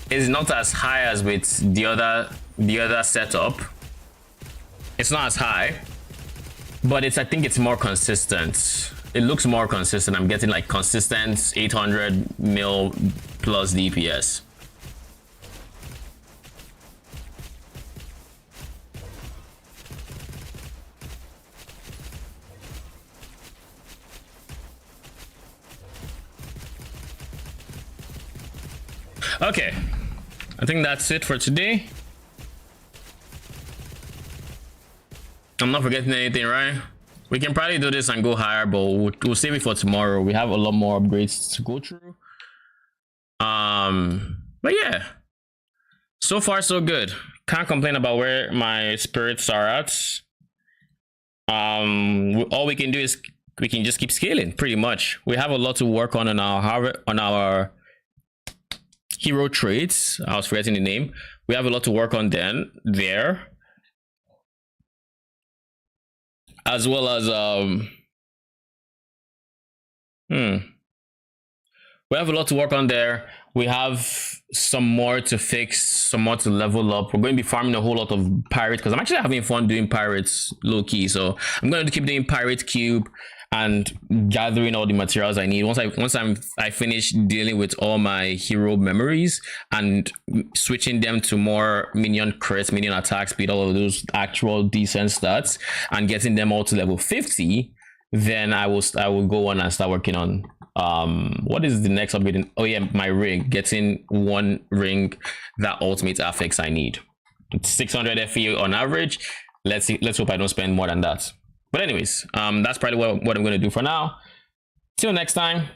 is not as high as with the other setup. It's not as high, but I think it's more consistent. It looks more consistent. I'm getting like consistent 800 mil plus DPS. Okay, I think that's it for today. I'm not forgetting anything, right? We can probably do this and go higher, but we'll save it for tomorrow. We have a lot more upgrades to go through. But yeah, so far so good. Can't complain about where my spirits are at. All we can do is we can just keep scaling. Pretty much, we have a lot to work on our hero traits. I was forgetting the name. We have a lot to work on there, as well as we have a lot to work on there. We have some more to fix, some more to level up. We're going to be farming a whole lot of pirates, because I'm actually having fun doing pirates low key. So I'm going to keep doing pirate cube and gathering all the materials I need. Once I finish dealing with all my hero memories and switching them to more minion crits, minion attack speed, all of those actual decent stats, and getting them all to level 50, then I will go on and start working on what is the next upgrade? Oh yeah, my ring, getting one ring that ultimate affix I need. It's 600 FE on average. Let's hope I don't spend more than that. But anyways, that's probably what I'm going to do for now. Till next time.